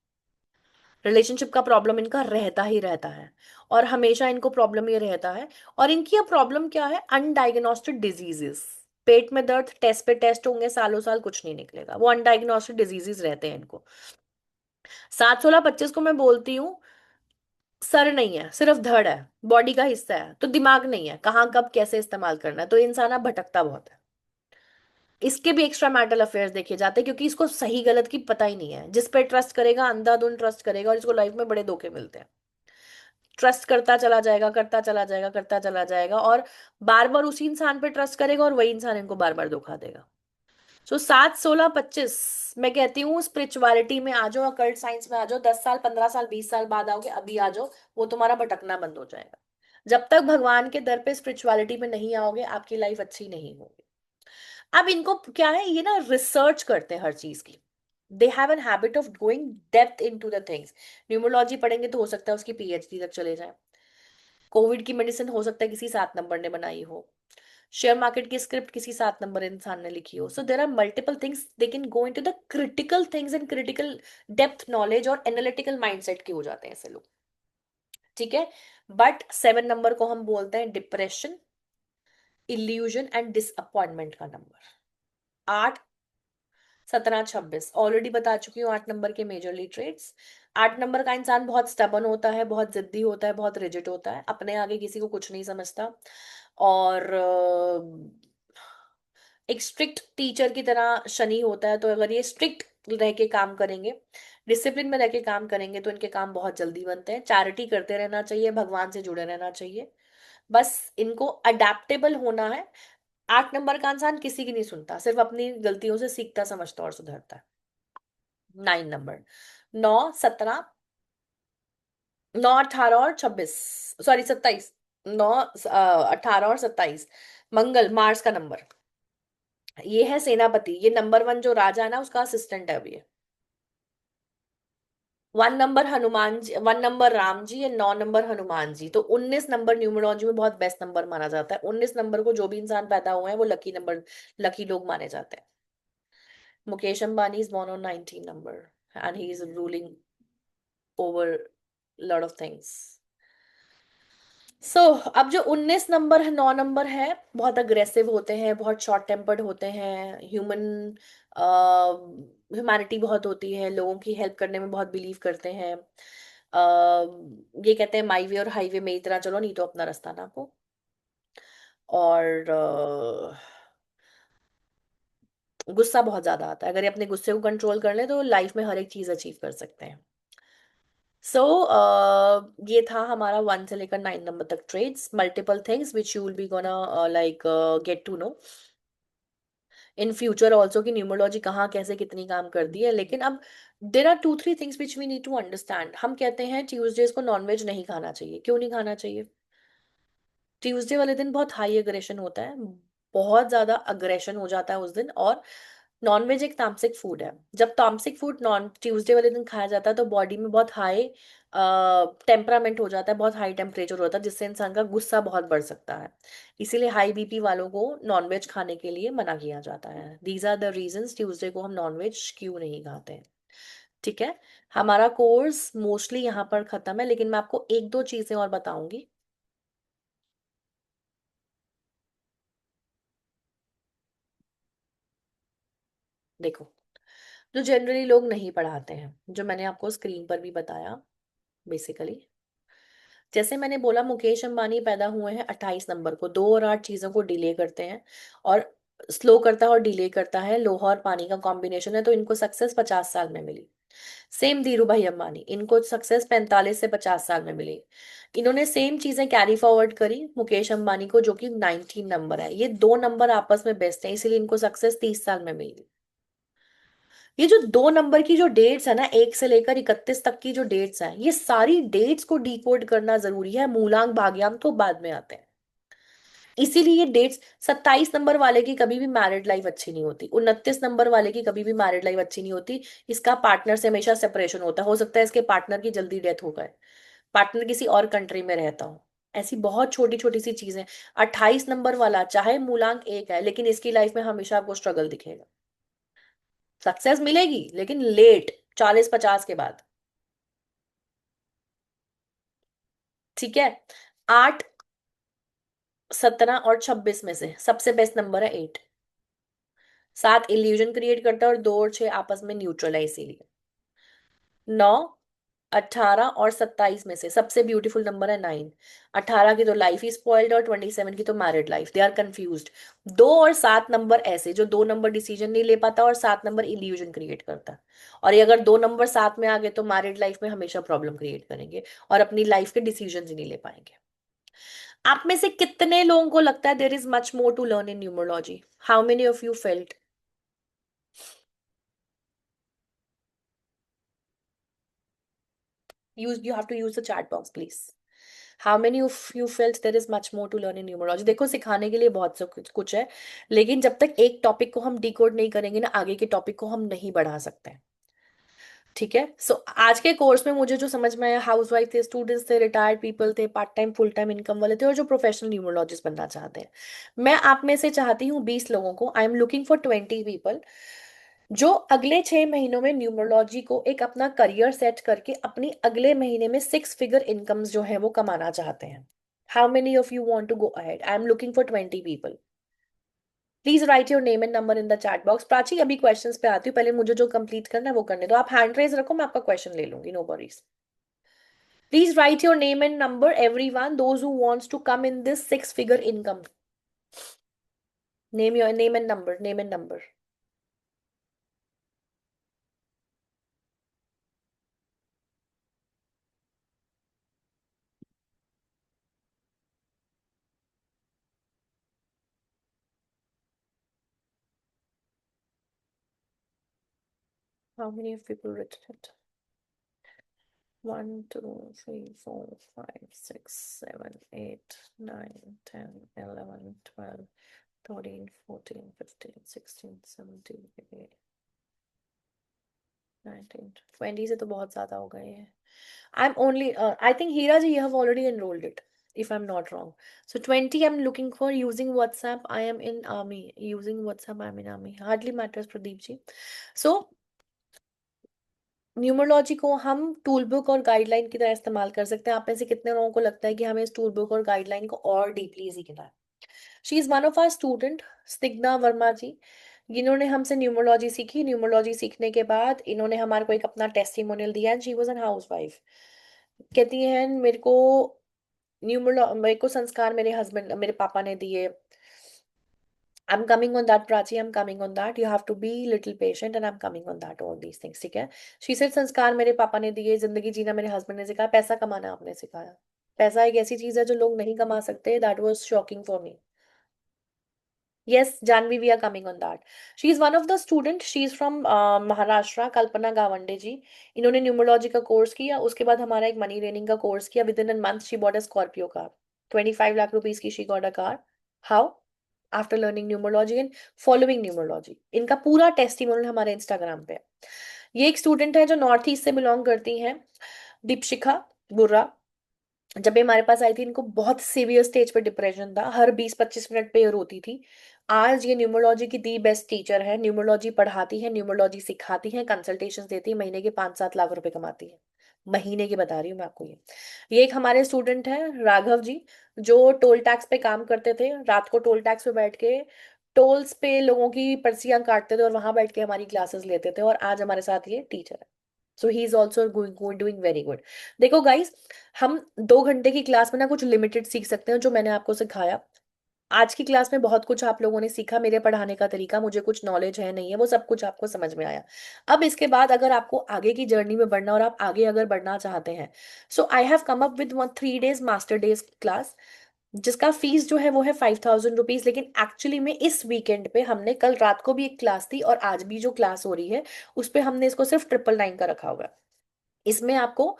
Speaker 1: रिलेशनशिप का प्रॉब्लम इनका रहता ही रहता है, और हमेशा इनको प्रॉब्लम ये रहता है। और इनकी अब प्रॉब्लम क्या है? अनडायग्नोस्टिक डिजीजेस। पेट में दर्द, टेस्ट पे टेस्ट होंगे, सालों साल कुछ नहीं निकलेगा, वो अनडायग्नोस्टिक डिजीजेस रहते हैं इनको। 7 16 25 को मैं बोलती हूँ सर नहीं है, सिर्फ धड़ है, बॉडी का हिस्सा है, तो दिमाग नहीं है, कहाँ कब कैसे इस्तेमाल करना है। तो इंसान अब भटकता बहुत है। इसके भी एक्स्ट्रा मैरिटल अफेयर्स देखे जाते हैं क्योंकि इसको सही गलत की पता ही नहीं है। जिस पे ट्रस्ट करेगा अंधाधुंध ट्रस्ट करेगा, और इसको लाइफ में बड़े धोखे मिलते हैं। ट्रस्ट करता चला जाएगा, करता चला जाएगा, करता चला जाएगा, और बार बार उसी इंसान पे ट्रस्ट करेगा और वही इंसान इनको बार बार धोखा देगा। सो 7 16 25 मैं कहती हूँ स्पिरिचुअलिटी में आ जाओ, अकल्ट साइंस में आ जाओ, 10 साल 15 साल 20 साल बाद आओगे, अभी आ जाओ, वो तुम्हारा भटकना बंद हो जाएगा। जब तक भगवान के दर पे स्पिरिचुअलिटी में नहीं आओगे आपकी लाइफ अच्छी नहीं होगी। अब इनको क्या है, ये ना रिसर्च करते हैं हर चीज की। They have an habit of going depth in to the things. Numerology पढ़ेंगे तो हो सकता है उसकी पीएचडी तक चले जाए। कोविड की मेडिसिन हो सकता है किसी 7 नंबर ने बनाई हो। शेयर मार्केट की स्क्रिप्ट किसी 7 नंबर इंसान ने लिखी हो। So there are multiple things, they can go into the critical things and critical depth knowledge और एनालिटिकल माइंडसेट के हो जाते हैं ऐसे लोग। ठीक है। बट 7 नंबर को हम बोलते हैं डिप्रेशन, इल्यूजन एंड डिसअपॉइंटमेंट का नंबर। 8 17 26 ऑलरेडी बता चुकी हूँ 8 नंबर के मेजरली ट्रेड्स। 8 नंबर का इंसान बहुत स्टबन होता है, बहुत जिद्दी होता है, बहुत रिजिड होता है, अपने आगे किसी को कुछ नहीं समझता, और एक स्ट्रिक्ट टीचर की तरह शनि होता है। तो अगर ये स्ट्रिक्ट रह के काम करेंगे, डिसिप्लिन में रह के काम करेंगे, तो इनके काम बहुत जल्दी बनते हैं। चैरिटी करते रहना चाहिए, भगवान से जुड़े रहना चाहिए, बस इनको अडेप्टेबल होना है। 8 नंबर का इंसान किसी की नहीं सुनता, सिर्फ अपनी गलतियों से सीखता समझता और सुधरता है। 9 नंबर, 9 17, 9 18 और 26, सॉरी 27, 9 18 और 27, मंगल मार्स का नंबर। ये है सेनापति, ये नंबर 1 जो राजा है ना उसका असिस्टेंट है अभी ये। 1 नंबर हनुमान जी, 1 नंबर राम जी, ये 9 नंबर हनुमान जी। तो 19 नंबर न्यूमरोलॉजी में बहुत बेस्ट नंबर माना जाता है। 19 नंबर को जो भी इंसान पैदा हुए हैं वो लकी नंबर, लकी लोग माने जाते हैं। Mukesh Ambani is born on 19 number and he is ruling over lot of things. सो अब जो 19 नंबर है, 9 नंबर है, बहुत अग्रेसिव होते हैं, बहुत शॉर्ट टेम्पर्ड होते हैं, ह्यूमैनिटी बहुत होती है, लोगों की हेल्प करने में बहुत बिलीव करते हैं। ये कहते हैं माई वे और हाईवे में इतना चलो, नहीं तो अपना रास्ता नापो। और गुस्सा बहुत ज्यादा आता है। अगर ये अपने गुस्से को कंट्रोल कर ले तो लाइफ में हर एक चीज अचीव कर सकते हैं। सो ये था हमारा 1 से लेकर 9 नंबर तक trades, multiple things which you will be gonna like get to know. In future also कि न्यूमरोलॉजी कहाँ कैसे कितनी काम करती है, लेकिन अब there are 2 3 things which we need to understand. हम कहते हैं ट्यूसडेज को नॉनवेज नहीं खाना चाहिए, क्यों नहीं खाना चाहिए? ट्यूसडे वाले दिन बहुत हाई अग्रेशन होता है, बहुत ज्यादा अग्रेशन हो जाता है उस दिन, और नॉनवेज एक तामसिक फूड है। जब तामसिक फूड नॉन ट्यूसडे वाले दिन खाया जाता है तो बॉडी में बहुत हाई टेम्परामेंट हो जाता है, बहुत हाई टेम्परेचर होता है, जिससे इंसान का गुस्सा बहुत बढ़ सकता है। इसीलिए हाई बीपी वालों को नॉनवेज खाने के लिए मना किया जाता है। These are the reasons Tuesday को हम नॉनवेज क्यों नहीं खाते हैं। ठीक है। हमारा कोर्स मोस्टली यहाँ पर खत्म है, लेकिन मैं आपको एक दो चीजें और बताऊंगी। देखो, जो जनरली लोग नहीं पढ़ाते हैं, जो मैंने आपको स्क्रीन पर भी बताया, बेसिकली जैसे मैंने बोला, मुकेश अंबानी पैदा हुए हैं 28 नंबर को, 2 और 8 चीजों को डिले करते हैं, और स्लो करता है और डिले करता है, लोहा और पानी का कॉम्बिनेशन है, तो इनको सक्सेस 50 साल में मिली। सेम धीरू भाई अंबानी, इनको सक्सेस 45 से 50 साल में मिली। इन्होंने सेम चीजें कैरी फॉरवर्ड करी मुकेश अंबानी को, जो कि 19 नंबर है। ये 2 नंबर आपस में बेस्ट है, इसीलिए इनको सक्सेस 30 साल में मिली। ये जो 2 नंबर की जो डेट्स है ना, 1 से लेकर 31 तक की जो डेट्स हैं, ये सारी डेट्स को डिकोड करना जरूरी है। मूलांक भाग्यांक तो बाद में आते हैं। इसीलिए ये डेट्स, 27 नंबर वाले की कभी भी मैरिड लाइफ अच्छी नहीं होती, 29 नंबर वाले की कभी भी मैरिड लाइफ अच्छी नहीं होती। इसका पार्टनर से हमेशा सेपरेशन होता है, हो सकता है इसके पार्टनर की जल्दी डेथ हो गए, पार्टनर किसी और कंट्री में रहता हो। ऐसी बहुत छोटी छोटी सी चीजें। 28 नंबर वाला चाहे मूलांक 1 है, लेकिन इसकी लाइफ में हमेशा आपको स्ट्रगल दिखेगा। सक्सेस मिलेगी लेकिन लेट, 40 50 के बाद। ठीक है। 8 17 और 26 में से सबसे बेस्ट नंबर है 8। 7 इल्यूजन क्रिएट करता है, और 2 और 6 आपस में न्यूट्रल है, इसीलिए। 9 18 और 27 में से सबसे ब्यूटीफुल नंबर है 9। 18 की तो लाइफ ही स्पॉइल्ड, और 27 की तो married life. They are confuse. 2 और 7 नंबर ऐसे, जो 2 नंबर डिसीजन नहीं ले पाता, और 7 नंबर इल्यूजन क्रिएट करता है। और ये अगर 2 नंबर साथ में आ गए तो मैरिड लाइफ में हमेशा प्रॉब्लम क्रिएट करेंगे, और अपनी लाइफ के डिसीजन ही नहीं ले पाएंगे। आप में से कितने लोगों को लगता है there is much more to learn in numerology? How many of you felt? You have to use the chat box, please. How many of you felt there is much more to learn in numerology? देखो, सिखाने के लिए बहुत सब कुछ कुछ है, लेकिन जब तक एक टॉपिक को हम डिकोड नहीं करेंगे ना, आगे के टॉपिक को हम नहीं बढ़ा सकते हैं। ठीक है। सो आज के कोर्स में मुझे जो समझ में आया, हाउस वाइफ थे, स्टूडेंट्स थे, रिटायर्ड पीपल थे, part time full time income वाले थे, और जो प्रोफेशनल न्यूमरोलॉजिस्ट बनना चाहते हैं। मैं आप में से चाहती हूँ 20 लोगों को, आई एम लुकिंग फॉर 20 पीपल, जो अगले 6 महीनों में न्यूमरोलॉजी को एक अपना करियर सेट करके अपनी अगले महीने में 6 फिगर इनकम्स जो है वो कमाना चाहते हैं। How many of you want to go ahead? I am looking for 20 people. Please write your name and number in the chat box. Prachi, अभी क्वेश्चंस पे आती हूँ, पहले मुझे जो कंप्लीट करना है वो करने दो। आप हैंड रेज रखो, मैं आपका क्वेश्चन ले लूंगी, no worries. Please write your name and number, everyone, those who wants to come in this 6 figure income. Name your name and number, name and number. How many of people written it? 1 2 3 4 5 6 7 8 9 10 11 12 13 14 15 16 17 18 19 20 से तो बहुत ज्यादा हो गए हैं। I am only, I think Heera ji, you have already enrolled it, if I'm not wrong. So 20 I'm looking for using WhatsApp. I am in army. Using WhatsApp, I'm in army. Hardly matters, Pradeep ji. So numerology को हम tool book और guideline की तरह इस्तेमाल कर सकते हैं। आप में से कितने लोगों को लगता है कि हमें इस टूल बुक और गाइडलाइन को और डीपली सीखना है? She is one of our student, Snigdha Verma ji. इन्होंने हमसे न्यूमरोलॉजी सीखी। न्यूमरोलॉजी सीखने के बाद इन्होंने हमारे को एक अपना टेस्टिमोनियल दिया, and she was an house wife. कहती हैं, मेरे को संस्कार मेरे हस्बैंड, मेरे पापा ने दिए। I'm coming on that, Prachi. I'm coming on that. You have to be little patient, and I'm coming on that. All these things, ठीक है? She said, संस्कार मेरे पापा ने दिए, जिंदगी जीना मेरे हस्बैंड ने सिखाया, पैसा कमाना आपने सिखाया। पैसा एक ऐसी चीज है जो लोग नहीं कमा सकते। That was shocking for me. Yes, Janvi, we are coming on that. She is one of the student. She is from Maharashtra, कल्पना गावंडे जी. इन्होंने न्यूमरोलॉजी का कोर्स किया, उसके बाद हमारा एक मनी लर्निंग का कोर्स किया. Within a month she bought a Scorpio car. 25 lakh rupees की she got a car. How? After learning numerology and following numerology. इनका पूरा टेस्टिमोनियल हमारे इंस्टाग्राम पे है. ये एक स्टूडेंट है जो नॉर्थ ईस्ट से बिलोंग करती हैं, दीपशिखा बुर्रा. जब ये हमारे पास आई थी, इनको बहुत सीवियर स्टेज पे डिप्रेशन था, हर 20-25 मिनट पे ये रोती थी. आज ये न्यूमरोलॉजी की दी बेस्ट टीचर है, न्यूमरोलॉजी पढ़ाती है, न्यूमरोलॉजी सिखाती है, कंसल्टेशंस देती है, महीने के 5-7 लाख रुपए कमाती है. महीने की बता रही हूँ मैं आपको ये एक हमारे स्टूडेंट है राघव जी, जो टोल टैक्स पे काम करते थे. रात को टोल टैक्स पे बैठ के टोल्स पे लोगों की पर्चियां काटते थे और वहां बैठ के हमारी क्लासेस लेते थे, और आज हमारे साथ ये टीचर है. So he is also doing very good. देखो गाइस, हम 2 घंटे की क्लास में ना कुछ लिमिटेड सीख सकते हैं, जो मैंने आपको सिखाया. आज की क्लास में बहुत कुछ आप लोगों ने सीखा, मेरे पढ़ाने का तरीका, मुझे कुछ नॉलेज है नहीं है, वो सब कुछ आपको समझ में आया. अब इसके बाद अगर आपको आगे की जर्नी में बढ़ना और आप आगे अगर बढ़ना चाहते हैं, so I have come up with 3 days master days class, जिसका फीस जो है वो है 5,000 रुपीज. लेकिन एक्चुअली में इस वीकेंड पे हमने, कल रात को भी एक क्लास थी और आज भी जो क्लास हो रही है उस पे हमने इसको सिर्फ 999 का रखा हुआ है. इसमें आपको,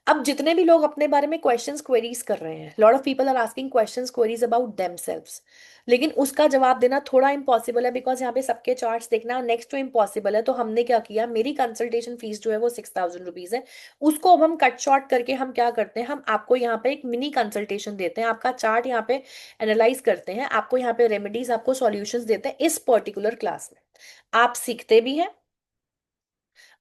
Speaker 1: अब जितने भी लोग अपने बारे में क्वेश्चंस क्वेरीज कर रहे हैं, lot of people are asking questions queries about themselves, लेकिन उसका जवाब देना थोड़ा इम्पॉसिबल है, बिकॉज यहाँ पे सबके चार्ट्स देखना नेक्स्ट टू इम्पॉसिबल है. तो हमने क्या किया, मेरी कंसल्टेशन फीस जो है वो 6,000 रुपीज है. उसको अब हम कट शॉर्ट करके हम क्या करते हैं, हम आपको यहाँ पे एक मिनी कंसल्टेशन देते हैं, आपका चार्ट यहाँ पे एनालाइज करते हैं, आपको यहाँ पे रेमेडीज, आपको सॉल्यूशंस देते हैं इस पर्टिकुलर क्लास में. आप सीखते भी हैं,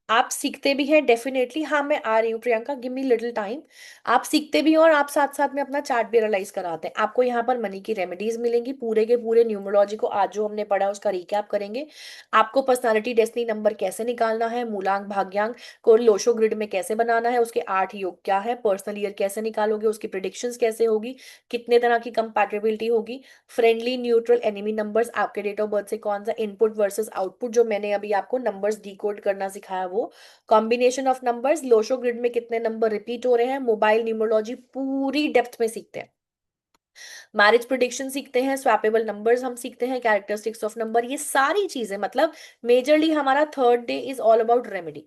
Speaker 1: आप सीखते भी हैं डेफिनेटली. हाँ, मैं आ रही हूँ Priyanka, give me little time. आप सीखते भी हैं और आप साथ साथ में अपना चार्ट भी एनालाइज कराते हैं. आपको यहाँ पर मनी की रेमेडीज मिलेंगी, पूरे के पूरे न्यूमरोलॉजी को आज जो हमने पढ़ा उसका रिकैप करेंगे. आपको पर्सनालिटी डेस्टिनी नंबर कैसे निकालना है, मूलांक भाग्यांक को लोशो ग्रिड में कैसे बनाना है, उसके 8 योग क्या है, पर्सनल ईयर कैसे निकालोगे, उसकी प्रिडिक्शंस कैसे होगी, कितने तरह की कंपैटिबिलिटी होगी, फ्रेंडली न्यूट्रल एनिमी नंबर्स, आपके डेट ऑफ बर्थ से कौन सा इनपुट वर्सेस आउटपुट, जो मैंने अभी आपको नंबर्स डिकोड करना सिखाया वो, combination of numbers, Lo Shu grid में कितने नंबर रिपीट हो रहे हैं, मोबाइल न्यूमरोलॉजी पूरी डेप्थ में सीखते हैं, मैरिज प्रिडिक्शन सीखते हैं, स्वैपेबल नंबर्स हम सीखते हैं, कैरेक्टरिस्टिक्स ऑफ नंबर, ये सारी चीजें. मतलब मेजरली हमारा third day is all about remedy.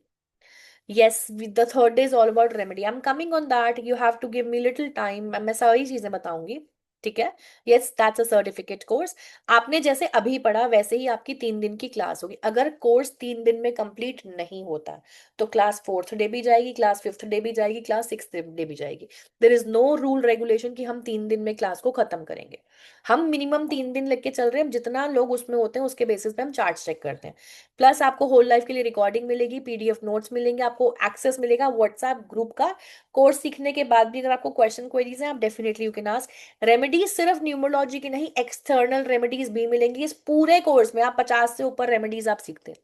Speaker 1: Yes, the third day is all about remedy. I'm coming on that. You have to give me little time. मैं सारी चीजें बताऊंगी. ठीक है. Yes, that's a certificate course. आपने जैसे अभी पढ़ा वैसे ही आपकी 3 दिन की क्लास होगी. अगर कोर्स 3 दिन में कंप्लीट नहीं होता तो क्लास 4th डे भी जाएगी, क्लास 5th डे भी जाएगी, क्लास 6th डे भी जाएगी. There is no rule regulation कि हम 3 दिन में क्लास को खत्म करेंगे. हम मिनिमम 3 दिन लेके चल रहे हैं. जितना लोग उसमें होते हैं उसके बेसिस पे हम चार्ट चेक करते हैं. प्लस आपको होल लाइफ के लिए रिकॉर्डिंग मिलेगी, पीडीएफ नोट्स मिलेंगे, आपको एक्सेस मिलेगा व्हाट्सएप ग्रुप का. कोर्स सीखने के बाद भी अगर आपको क्वेश्चन क्वेरीज हैं, आप definitely you can ask. Remedies सिर्फ न्यूमरोलॉजी की नहीं, एक्सटर्नल रेमेडीज भी मिलेंगी इस पूरे कोर्स में. आप 50 से ऊपर रेमेडीज आप सीखते हैं.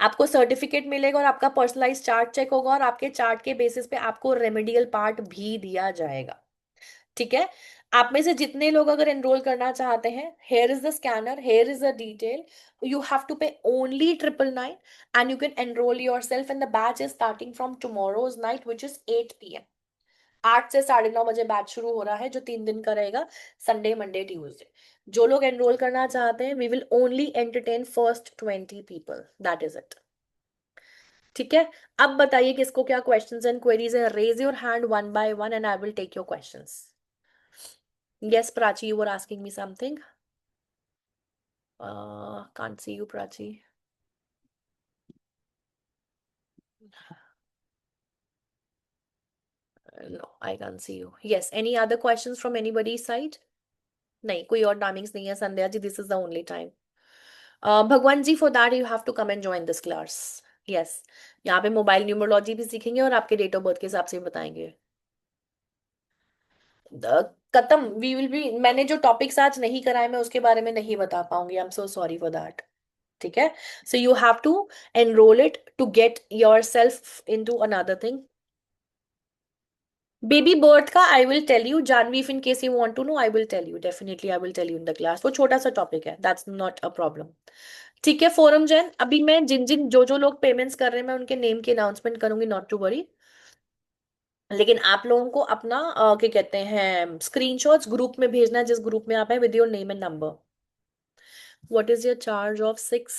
Speaker 1: आपको सर्टिफिकेट मिलेगा और आपका पर्सनलाइज चार्ट चेक होगा, और आपके चार्ट के बेसिस पे आपको रेमेडियल पार्ट भी दिया जाएगा. ठीक है. आप में से जितने लोग अगर एनरोल करना चाहते हैं, here is the scanner, here is the detail. You have to pay only 999 and you can enroll yourself. And the batch is starting from tomorrow's night which is 8 PM. 8 से 9:30 बजे batch शुरू हो रहा है, जो 3 दिन का रहेगा, संडे मंडे ट्यूसडे. जो लोग एनरोल करना चाहते हैं, we will only entertain first 20 people, that is it. ठीक है. अब बताइए किसको क्या क्वेश्चंस एंड क्वेरीज है. Raise your hand one by one and I will take your questions. Yes, Prachi, you were asking me something. Can't see you, Prachi. No, I can't see you. Yes, any other questions from anybody's side? नहीं, कोई और timings नहीं है Sandhya ji. This is the only time. भगवान जी, for that you have to come and join this class. Yes, यहाँ पे mobile numerology भी सीखेंगे और आपके डेट ऑफ बर्थ के हिसाब से भी बताएंगे. खत्म. वी विल बी, मैंने जो टॉपिक्स आज नहीं कराए मैं उसके बारे में नहीं बता पाऊंगी. I am so sorry for that. ठीक है. So you have to enroll it to get yourself into another thing. Baby birth का I will tell you Janvi, if in case you want to know I will tell you, definitely I will tell you in the class. वो छोटा सा topic है, that's not a problem. ठीक है. Forum Jain, अभी मैं जिन जिन जो जो लोग पेमेंट्स कर रहे हैं मैं उनके नेम की अनाउंसमेंट करूंगी, नॉट टू वरी. लेकिन आप लोगों को अपना क्या कहते हैं, स्क्रीनशॉट्स ग्रुप में भेजना है, जिस ग्रुप में आप है, with your name and number. What is your charge of 6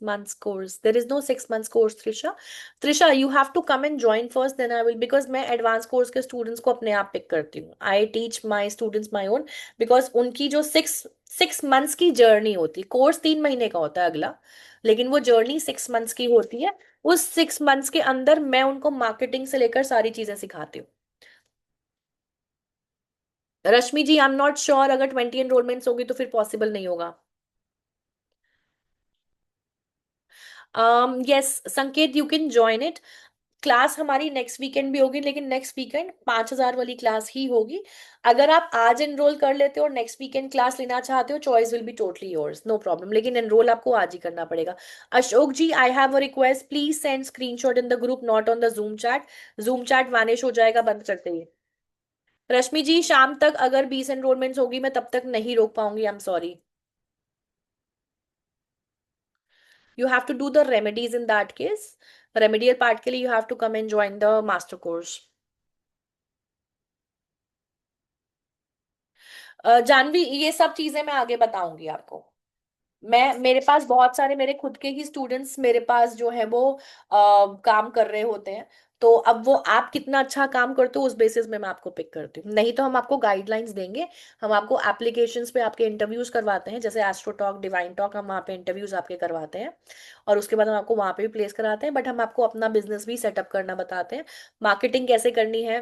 Speaker 1: months course? There is no 6 months course, Trisha. Trisha, you have to come and join first, then I will, because मैं advance course के students को अपने आप pick करती हूँ. I teach my students my own, because उनकी जो six six months की जर्नी होती, कोर्स 3 महीने का होता है अगला, लेकिन वो जर्नी 6 मंथ्स की होती है. उस 6 मंथ्स के अंदर मैं उनको मार्केटिंग से लेकर सारी चीजें सिखाती हूँ. रश्मि जी, आई एम नॉट श्योर, अगर 20 एनरोलमेंट्स होगी तो फिर पॉसिबल नहीं होगा. यस संकेत, you can join it. Class हमारी नेक्स्ट वीकेंड भी होगी, लेकिन नेक्स्ट वीकेंड 5,000 वाली क्लास ही होगी. अगर आप आज एनरोल कर लेते हो और नेक्स्ट वीकेंड क्लास लेना चाहते हो, choice will be totally yours, no problem, लेकिन एनरोल आपको आज ही करना पड़ेगा. Ashok ji, I have a request, please send screenshot in the group, not on the Zoom chat. Zoom chat vanish हो जाएगा बंद करते ही. रश्मि जी, शाम तक अगर 20 एनरोलमेंट्स होगी, मैं तब तक नहीं रोक पाऊंगी, I am sorry. You have to do the remedies in that case. Remedial part के लिए you have to come and join the master course. Janvi, ये सब चीजें मैं आगे बताऊंगी आपको. मैं, मेरे पास बहुत सारे मेरे खुद के ही स्टूडेंट्स मेरे पास जो है वो काम कर रहे होते हैं. तो अब वो आप कितना अच्छा काम करते हो उस बेसिस में मैं आपको पिक करती हूँ, नहीं तो हम आपको गाइडलाइंस देंगे. हम आपको एप्लीकेशंस पे आपके इंटरव्यूज करवाते हैं, जैसे एस्ट्रो टॉक, डिवाइन टॉक, हम वहाँ पे इंटरव्यूज आपके करवाते हैं. और उसके बाद हम आपको वहाँ पे भी प्लेस कराते हैं, बट हम आपको अपना बिजनेस भी सेटअप करना बताते हैं. मार्केटिंग कैसे करनी है,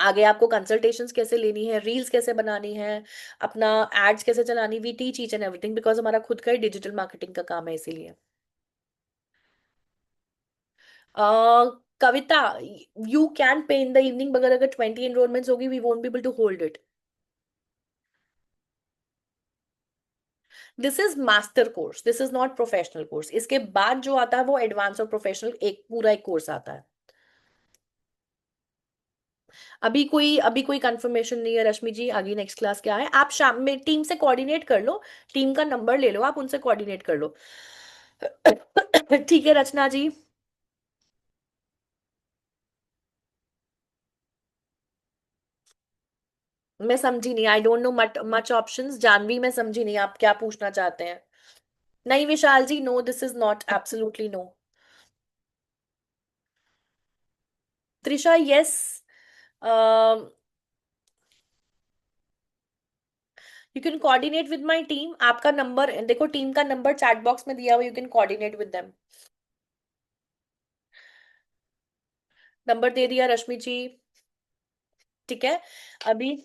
Speaker 1: आगे आपको कंसल्टेशंस कैसे लेनी है, रील्स कैसे बनानी है, अपना एड्स कैसे चलानी, we teach each and everything, because हमारा खुद का ही डिजिटल मार्केटिंग का काम है, इसीलिए. कविता, you can pay in the evening, मगर अगर 20 एनरोलमेंट्स होगी, we won't be able to hold it. This is master course, this is not professional course. इसके बाद जो आता है वो एडवांस और प्रोफेशनल, एक पूरा एक कोर्स आता है. अभी कोई कंफर्मेशन नहीं है रश्मि जी, आगे नेक्स्ट क्लास क्या है, आप शाम में टीम से कोऑर्डिनेट कर लो. टीम का नंबर ले लो, आप उनसे कोऑर्डिनेट कर लो. ठीक है रचना जी. मैं समझी नहीं, I don't know much much options. Janvi, मैं समझी नहीं आप क्या पूछना चाहते हैं. नहीं Vishal ji, no, this is not, absolutely no. Trisha, yes. You can coordinate with my team. आपका नंबर देखो, टीम का नंबर चैट बॉक्स में दिया हुआ, you can coordinate with them. Number दे दिया रश्मि जी. ठीक है. अभी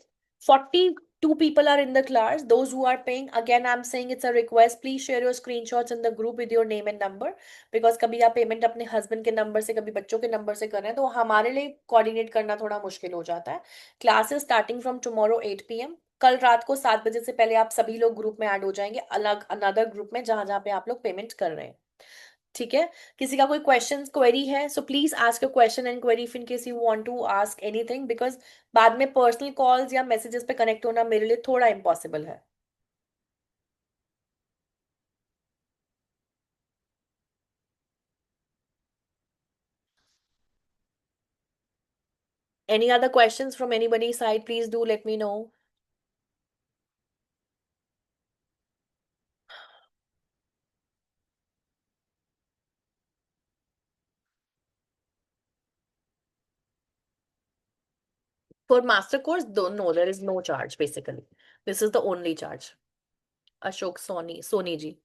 Speaker 1: 42 people are in the class. Those who are paying, again I'm saying it's a request, please share your screenshots in the group with your name and number. because कभी आप payment अपने husband के number से, कभी बच्चों के number से कर रहे हैं, तो हमारे लिए कोऑर्डिनेट करना थोड़ा मुश्किल हो जाता है. Classes starting from tomorrow 8 p.m. कल रात को 7 बजे से पहले आप सभी लोग ग्रुप में ऐड हो जाएंगे, अलग अनदर ग्रुप में, जहां जहां पे आप लोग पेमेंट कर रहे हैं. ठीक है. किसी का कोई क्वेश्चन क्वेरी है, so please ask your question and query if in case you want to ask anything, because बाद में पर्सनल कॉल्स या मैसेजेस पे कनेक्ट होना मेरे लिए थोड़ा इम्पॉसिबल है. Any other questions from anybody side, please do let me know. For master course, no, there is no charge basically. This is the only charge. Ashok Soni, Soni ji.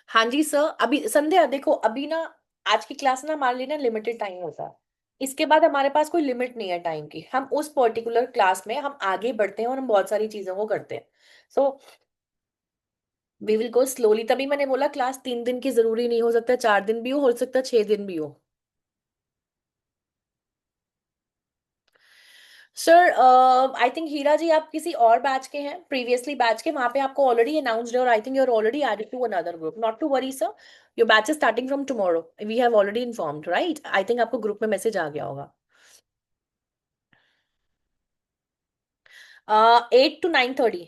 Speaker 1: हाँ जी सर. अभी संध्या देखो, अभी ना आज की क्लास ना हमारे लिए ना लिमिटेड टाइम होता है. इसके बाद हमारे पास कोई लिमिट नहीं है टाइम की. हम उस पर्टिकुलर क्लास में हम आगे बढ़ते हैं और हम बहुत सारी चीजों को करते हैं. So we will go slowly. तभी मैंने बोला क्लास 3 दिन की जरूरी नहीं, हो सकता है 4 दिन भी हो सकता है 6 दिन भी हो. सर आई थिंक हीरा जी, आप किसी और बैच के हैं, प्रीवियसली बैच के, वहां पे आपको ऑलरेडी अनाउंस्ड है, और I think you are already added to another group. Not to worry sir, your batch is starting from tomorrow, we have already informed, right. I think आपको group में message आ गया होगा. 8 to 9:30.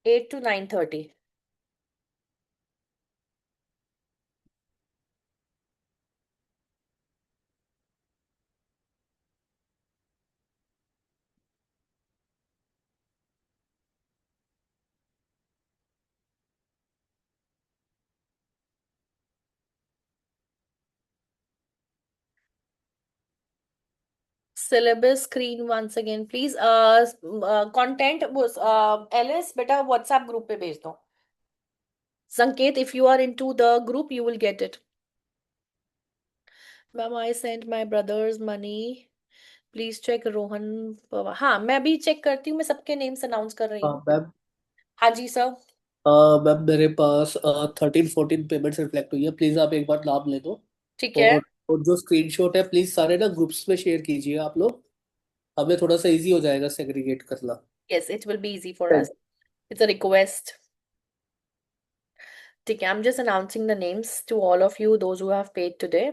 Speaker 1: 8 to 9:30. syllabus screen once again please. Content was Alice बेटा WhatsApp group पे भेज दो. Sanket, if you are into the group, you will get it. Ma'am, I sent my brother's money. Please check Rohan हाँ मैं भी check करती हूँ. मैं सबके नेम्स अनाउंस कर रही
Speaker 3: हाँ
Speaker 1: हूँ.
Speaker 3: मैम।
Speaker 1: हाँ जी सर.
Speaker 3: मैम मेरे पास 13-14 पेमेंट्स रिफ्लेक्ट हुई है, प्लीज आप एक बार नाम ले दो।
Speaker 1: ठीक है.
Speaker 3: और जो स्क्रीनशॉट है प्लीज सारे ना ग्रुप्स में शेयर कीजिए आप लोग, हमें थोड़ा सा इजी हो जाएगा सेग्रीगेट करना।
Speaker 1: Yes, it will be easy for us. It's a request. ठीक है. I'm just announcing the names to all of you, those who have paid today.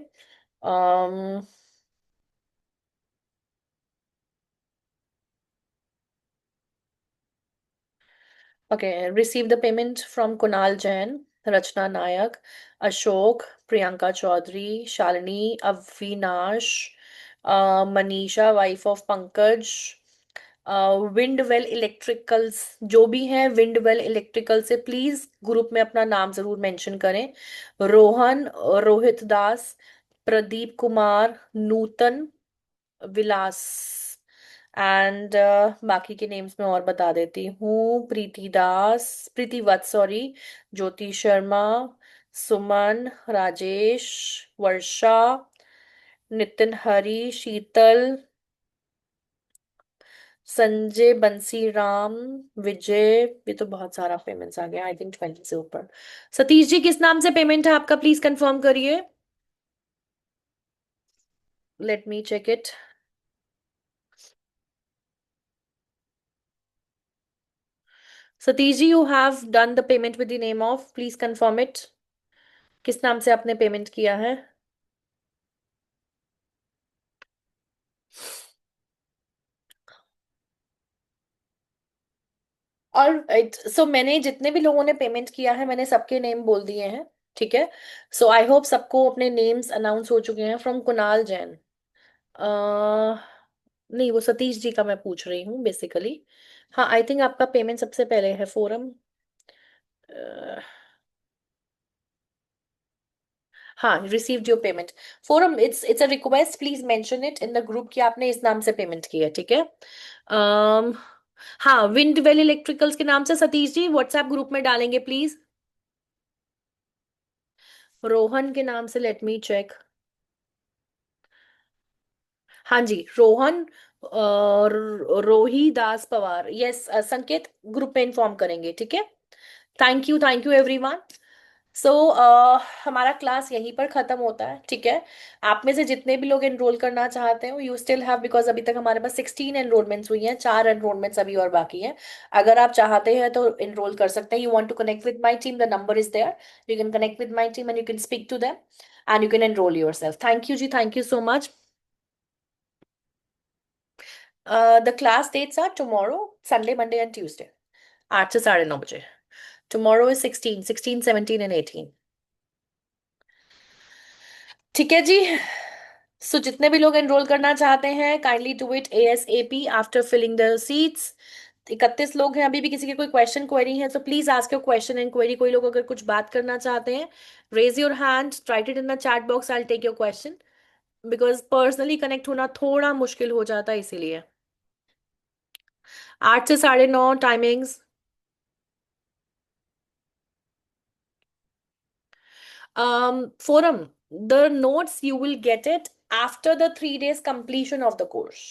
Speaker 1: Um, Okay, receive the payment from Kunal Jain, Rachna Nayak, Ashok, Priyanka Chaudhary, Shalini, Avinash, Manisha, wife of Pankaj, Windwell electricals. जो भी हैं Windwell electrical से please group में अपना नाम जरूर mention करें. Rohan, Rohit Das, Pradeep Kumar, Nutan, Vilas and बाकी के नेम्स मैं और बता देती हूँ. प्रीति दास, प्रीति वत्स सॉरी, ज्योति शर्मा, सुमन, राजेश, वर्षा, नितिन हरी, शीतल, संजय, बंसी राम, विजय. ये तो बहुत सारा पेमेंट्स आ गया. आई थिंक 20 से ऊपर. सतीश जी किस नाम से पेमेंट है आपका प्लीज कंफर्म करिए. Let me check it. Satish ji you have done the payment with the name of, please confirm it. किस नाम से आपने पेमेंट किया है. और सो मैंने जितने भी लोगों ने पेमेंट किया है मैंने सबके नेम बोल दिए हैं. ठीक है. सो आई होप सबको अपने नेम्स अनाउंस हो चुके हैं. फ्रॉम कुणाल जैन. नहीं वो सतीश जी का मैं पूछ रही हूँ बेसिकली. हाँ आई थिंक आपका पेमेंट सबसे पहले है. फोरम. हाँ received your payment. Forum it's a request, please mention it in the group कि आपने इस नाम से पेमेंट की है. ठीक है. हाँ विंडवेल इलेक्ट्रिकल्स के नाम से सतीश जी व्हाट्सएप ग्रुप में डालेंगे प्लीज. रोहन के नाम से लेट मी चेक. हाँ जी रोहन, रोही दास पवार. यस संकेत ग्रुप में इन्फॉर्म करेंगे. ठीक है. Thank you everyone. सो हमारा क्लास यहीं पर खत्म होता है. ठीक है. आप में से जितने भी लोग एनरोल करना चाहते हो यू स्टिल हैव, बिकॉज अभी तक हमारे पास 16 एनरोलमेंट्स हुई हैं, 4 एनरोलमेंट्स अभी और बाकी हैं. अगर आप चाहते हैं तो एनरोल कर सकते हैं. You want to connect with my team, the number is there. You can connect with my team and you can speak to them and you can enroll yourself. Thank you ji. Thank you so much. The class dates are tomorrow, Sunday, Monday and Tuesday. 8 से 9:30 बजे. Tomorrow is 16, 17 एंड 18. ठीक है जी. सो जितने भी लोग enrol करना चाहते हैं kindly do it ASAP after filling the seats. 31 लोग हैं अभी भी. किसी के कोई क्वेश्चन क्वेरी है तो please ask your question and query. कोई लोग अगर कुछ बात करना चाहते हैं raise your hand, write it in the chat box. I will take your question because personally connect होना थोड़ा मुश्किल हो जाता है इसीलिए. 8 से 9:30 timings. Forum, the notes you will get it after the 3 days completion of the course,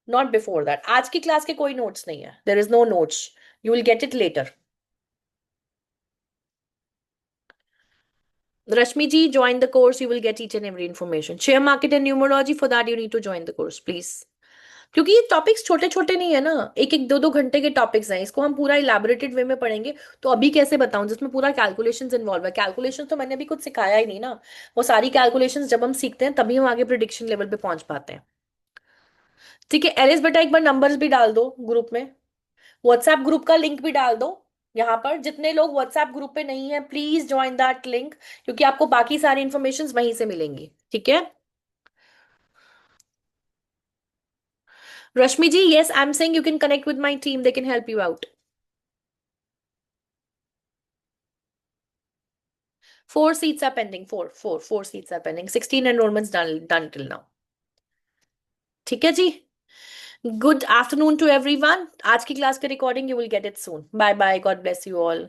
Speaker 1: not before that. आज की क्लास के कोई notes नहीं है. There is no notes. You will get it later. Rashmi ji, join the course. You will get each and every information. Share market and numerology. For that, you need to join the course, please. क्योंकि ये topics छोटे छोटे नहीं है ना. एक एक दो दो घंटे के टॉपिक्स हैं. इसको हम पूरा इलेबोरेटेड वे में पढ़ेंगे तो अभी कैसे बताऊं जिसमें पूरा कैलकुलेशंस इन्वॉल्व है. कैलकुलेशन तो मैंने अभी कुछ सिखाया ही नहीं ना. वो सारी कैलकुलेशंस जब हम सीखते हैं तभी हम आगे प्रिडिक्शन लेवल पे पहुंच पाते हैं. ठीक है. एलिस बेटा एक बार नंबर्स भी डाल दो ग्रुप में. व्हाट्सएप ग्रुप का लिंक भी डाल दो. यहाँ पर जितने लोग व्हाट्सएप ग्रुप पे नहीं है प्लीज ज्वाइन दैट लिंक क्योंकि आपको बाकी सारी इंफॉर्मेशन वहीं से मिलेंगी. ठीक है. Rashmi ji yes I am saying you can connect with my team, they can help you out. 4 seats are pending. Four seats are pending. 16 enrollments done till now. ठीक है जी। Good afternoon to everyone. आज की क्लास का recording you will get it soon. Bye bye, God bless you all.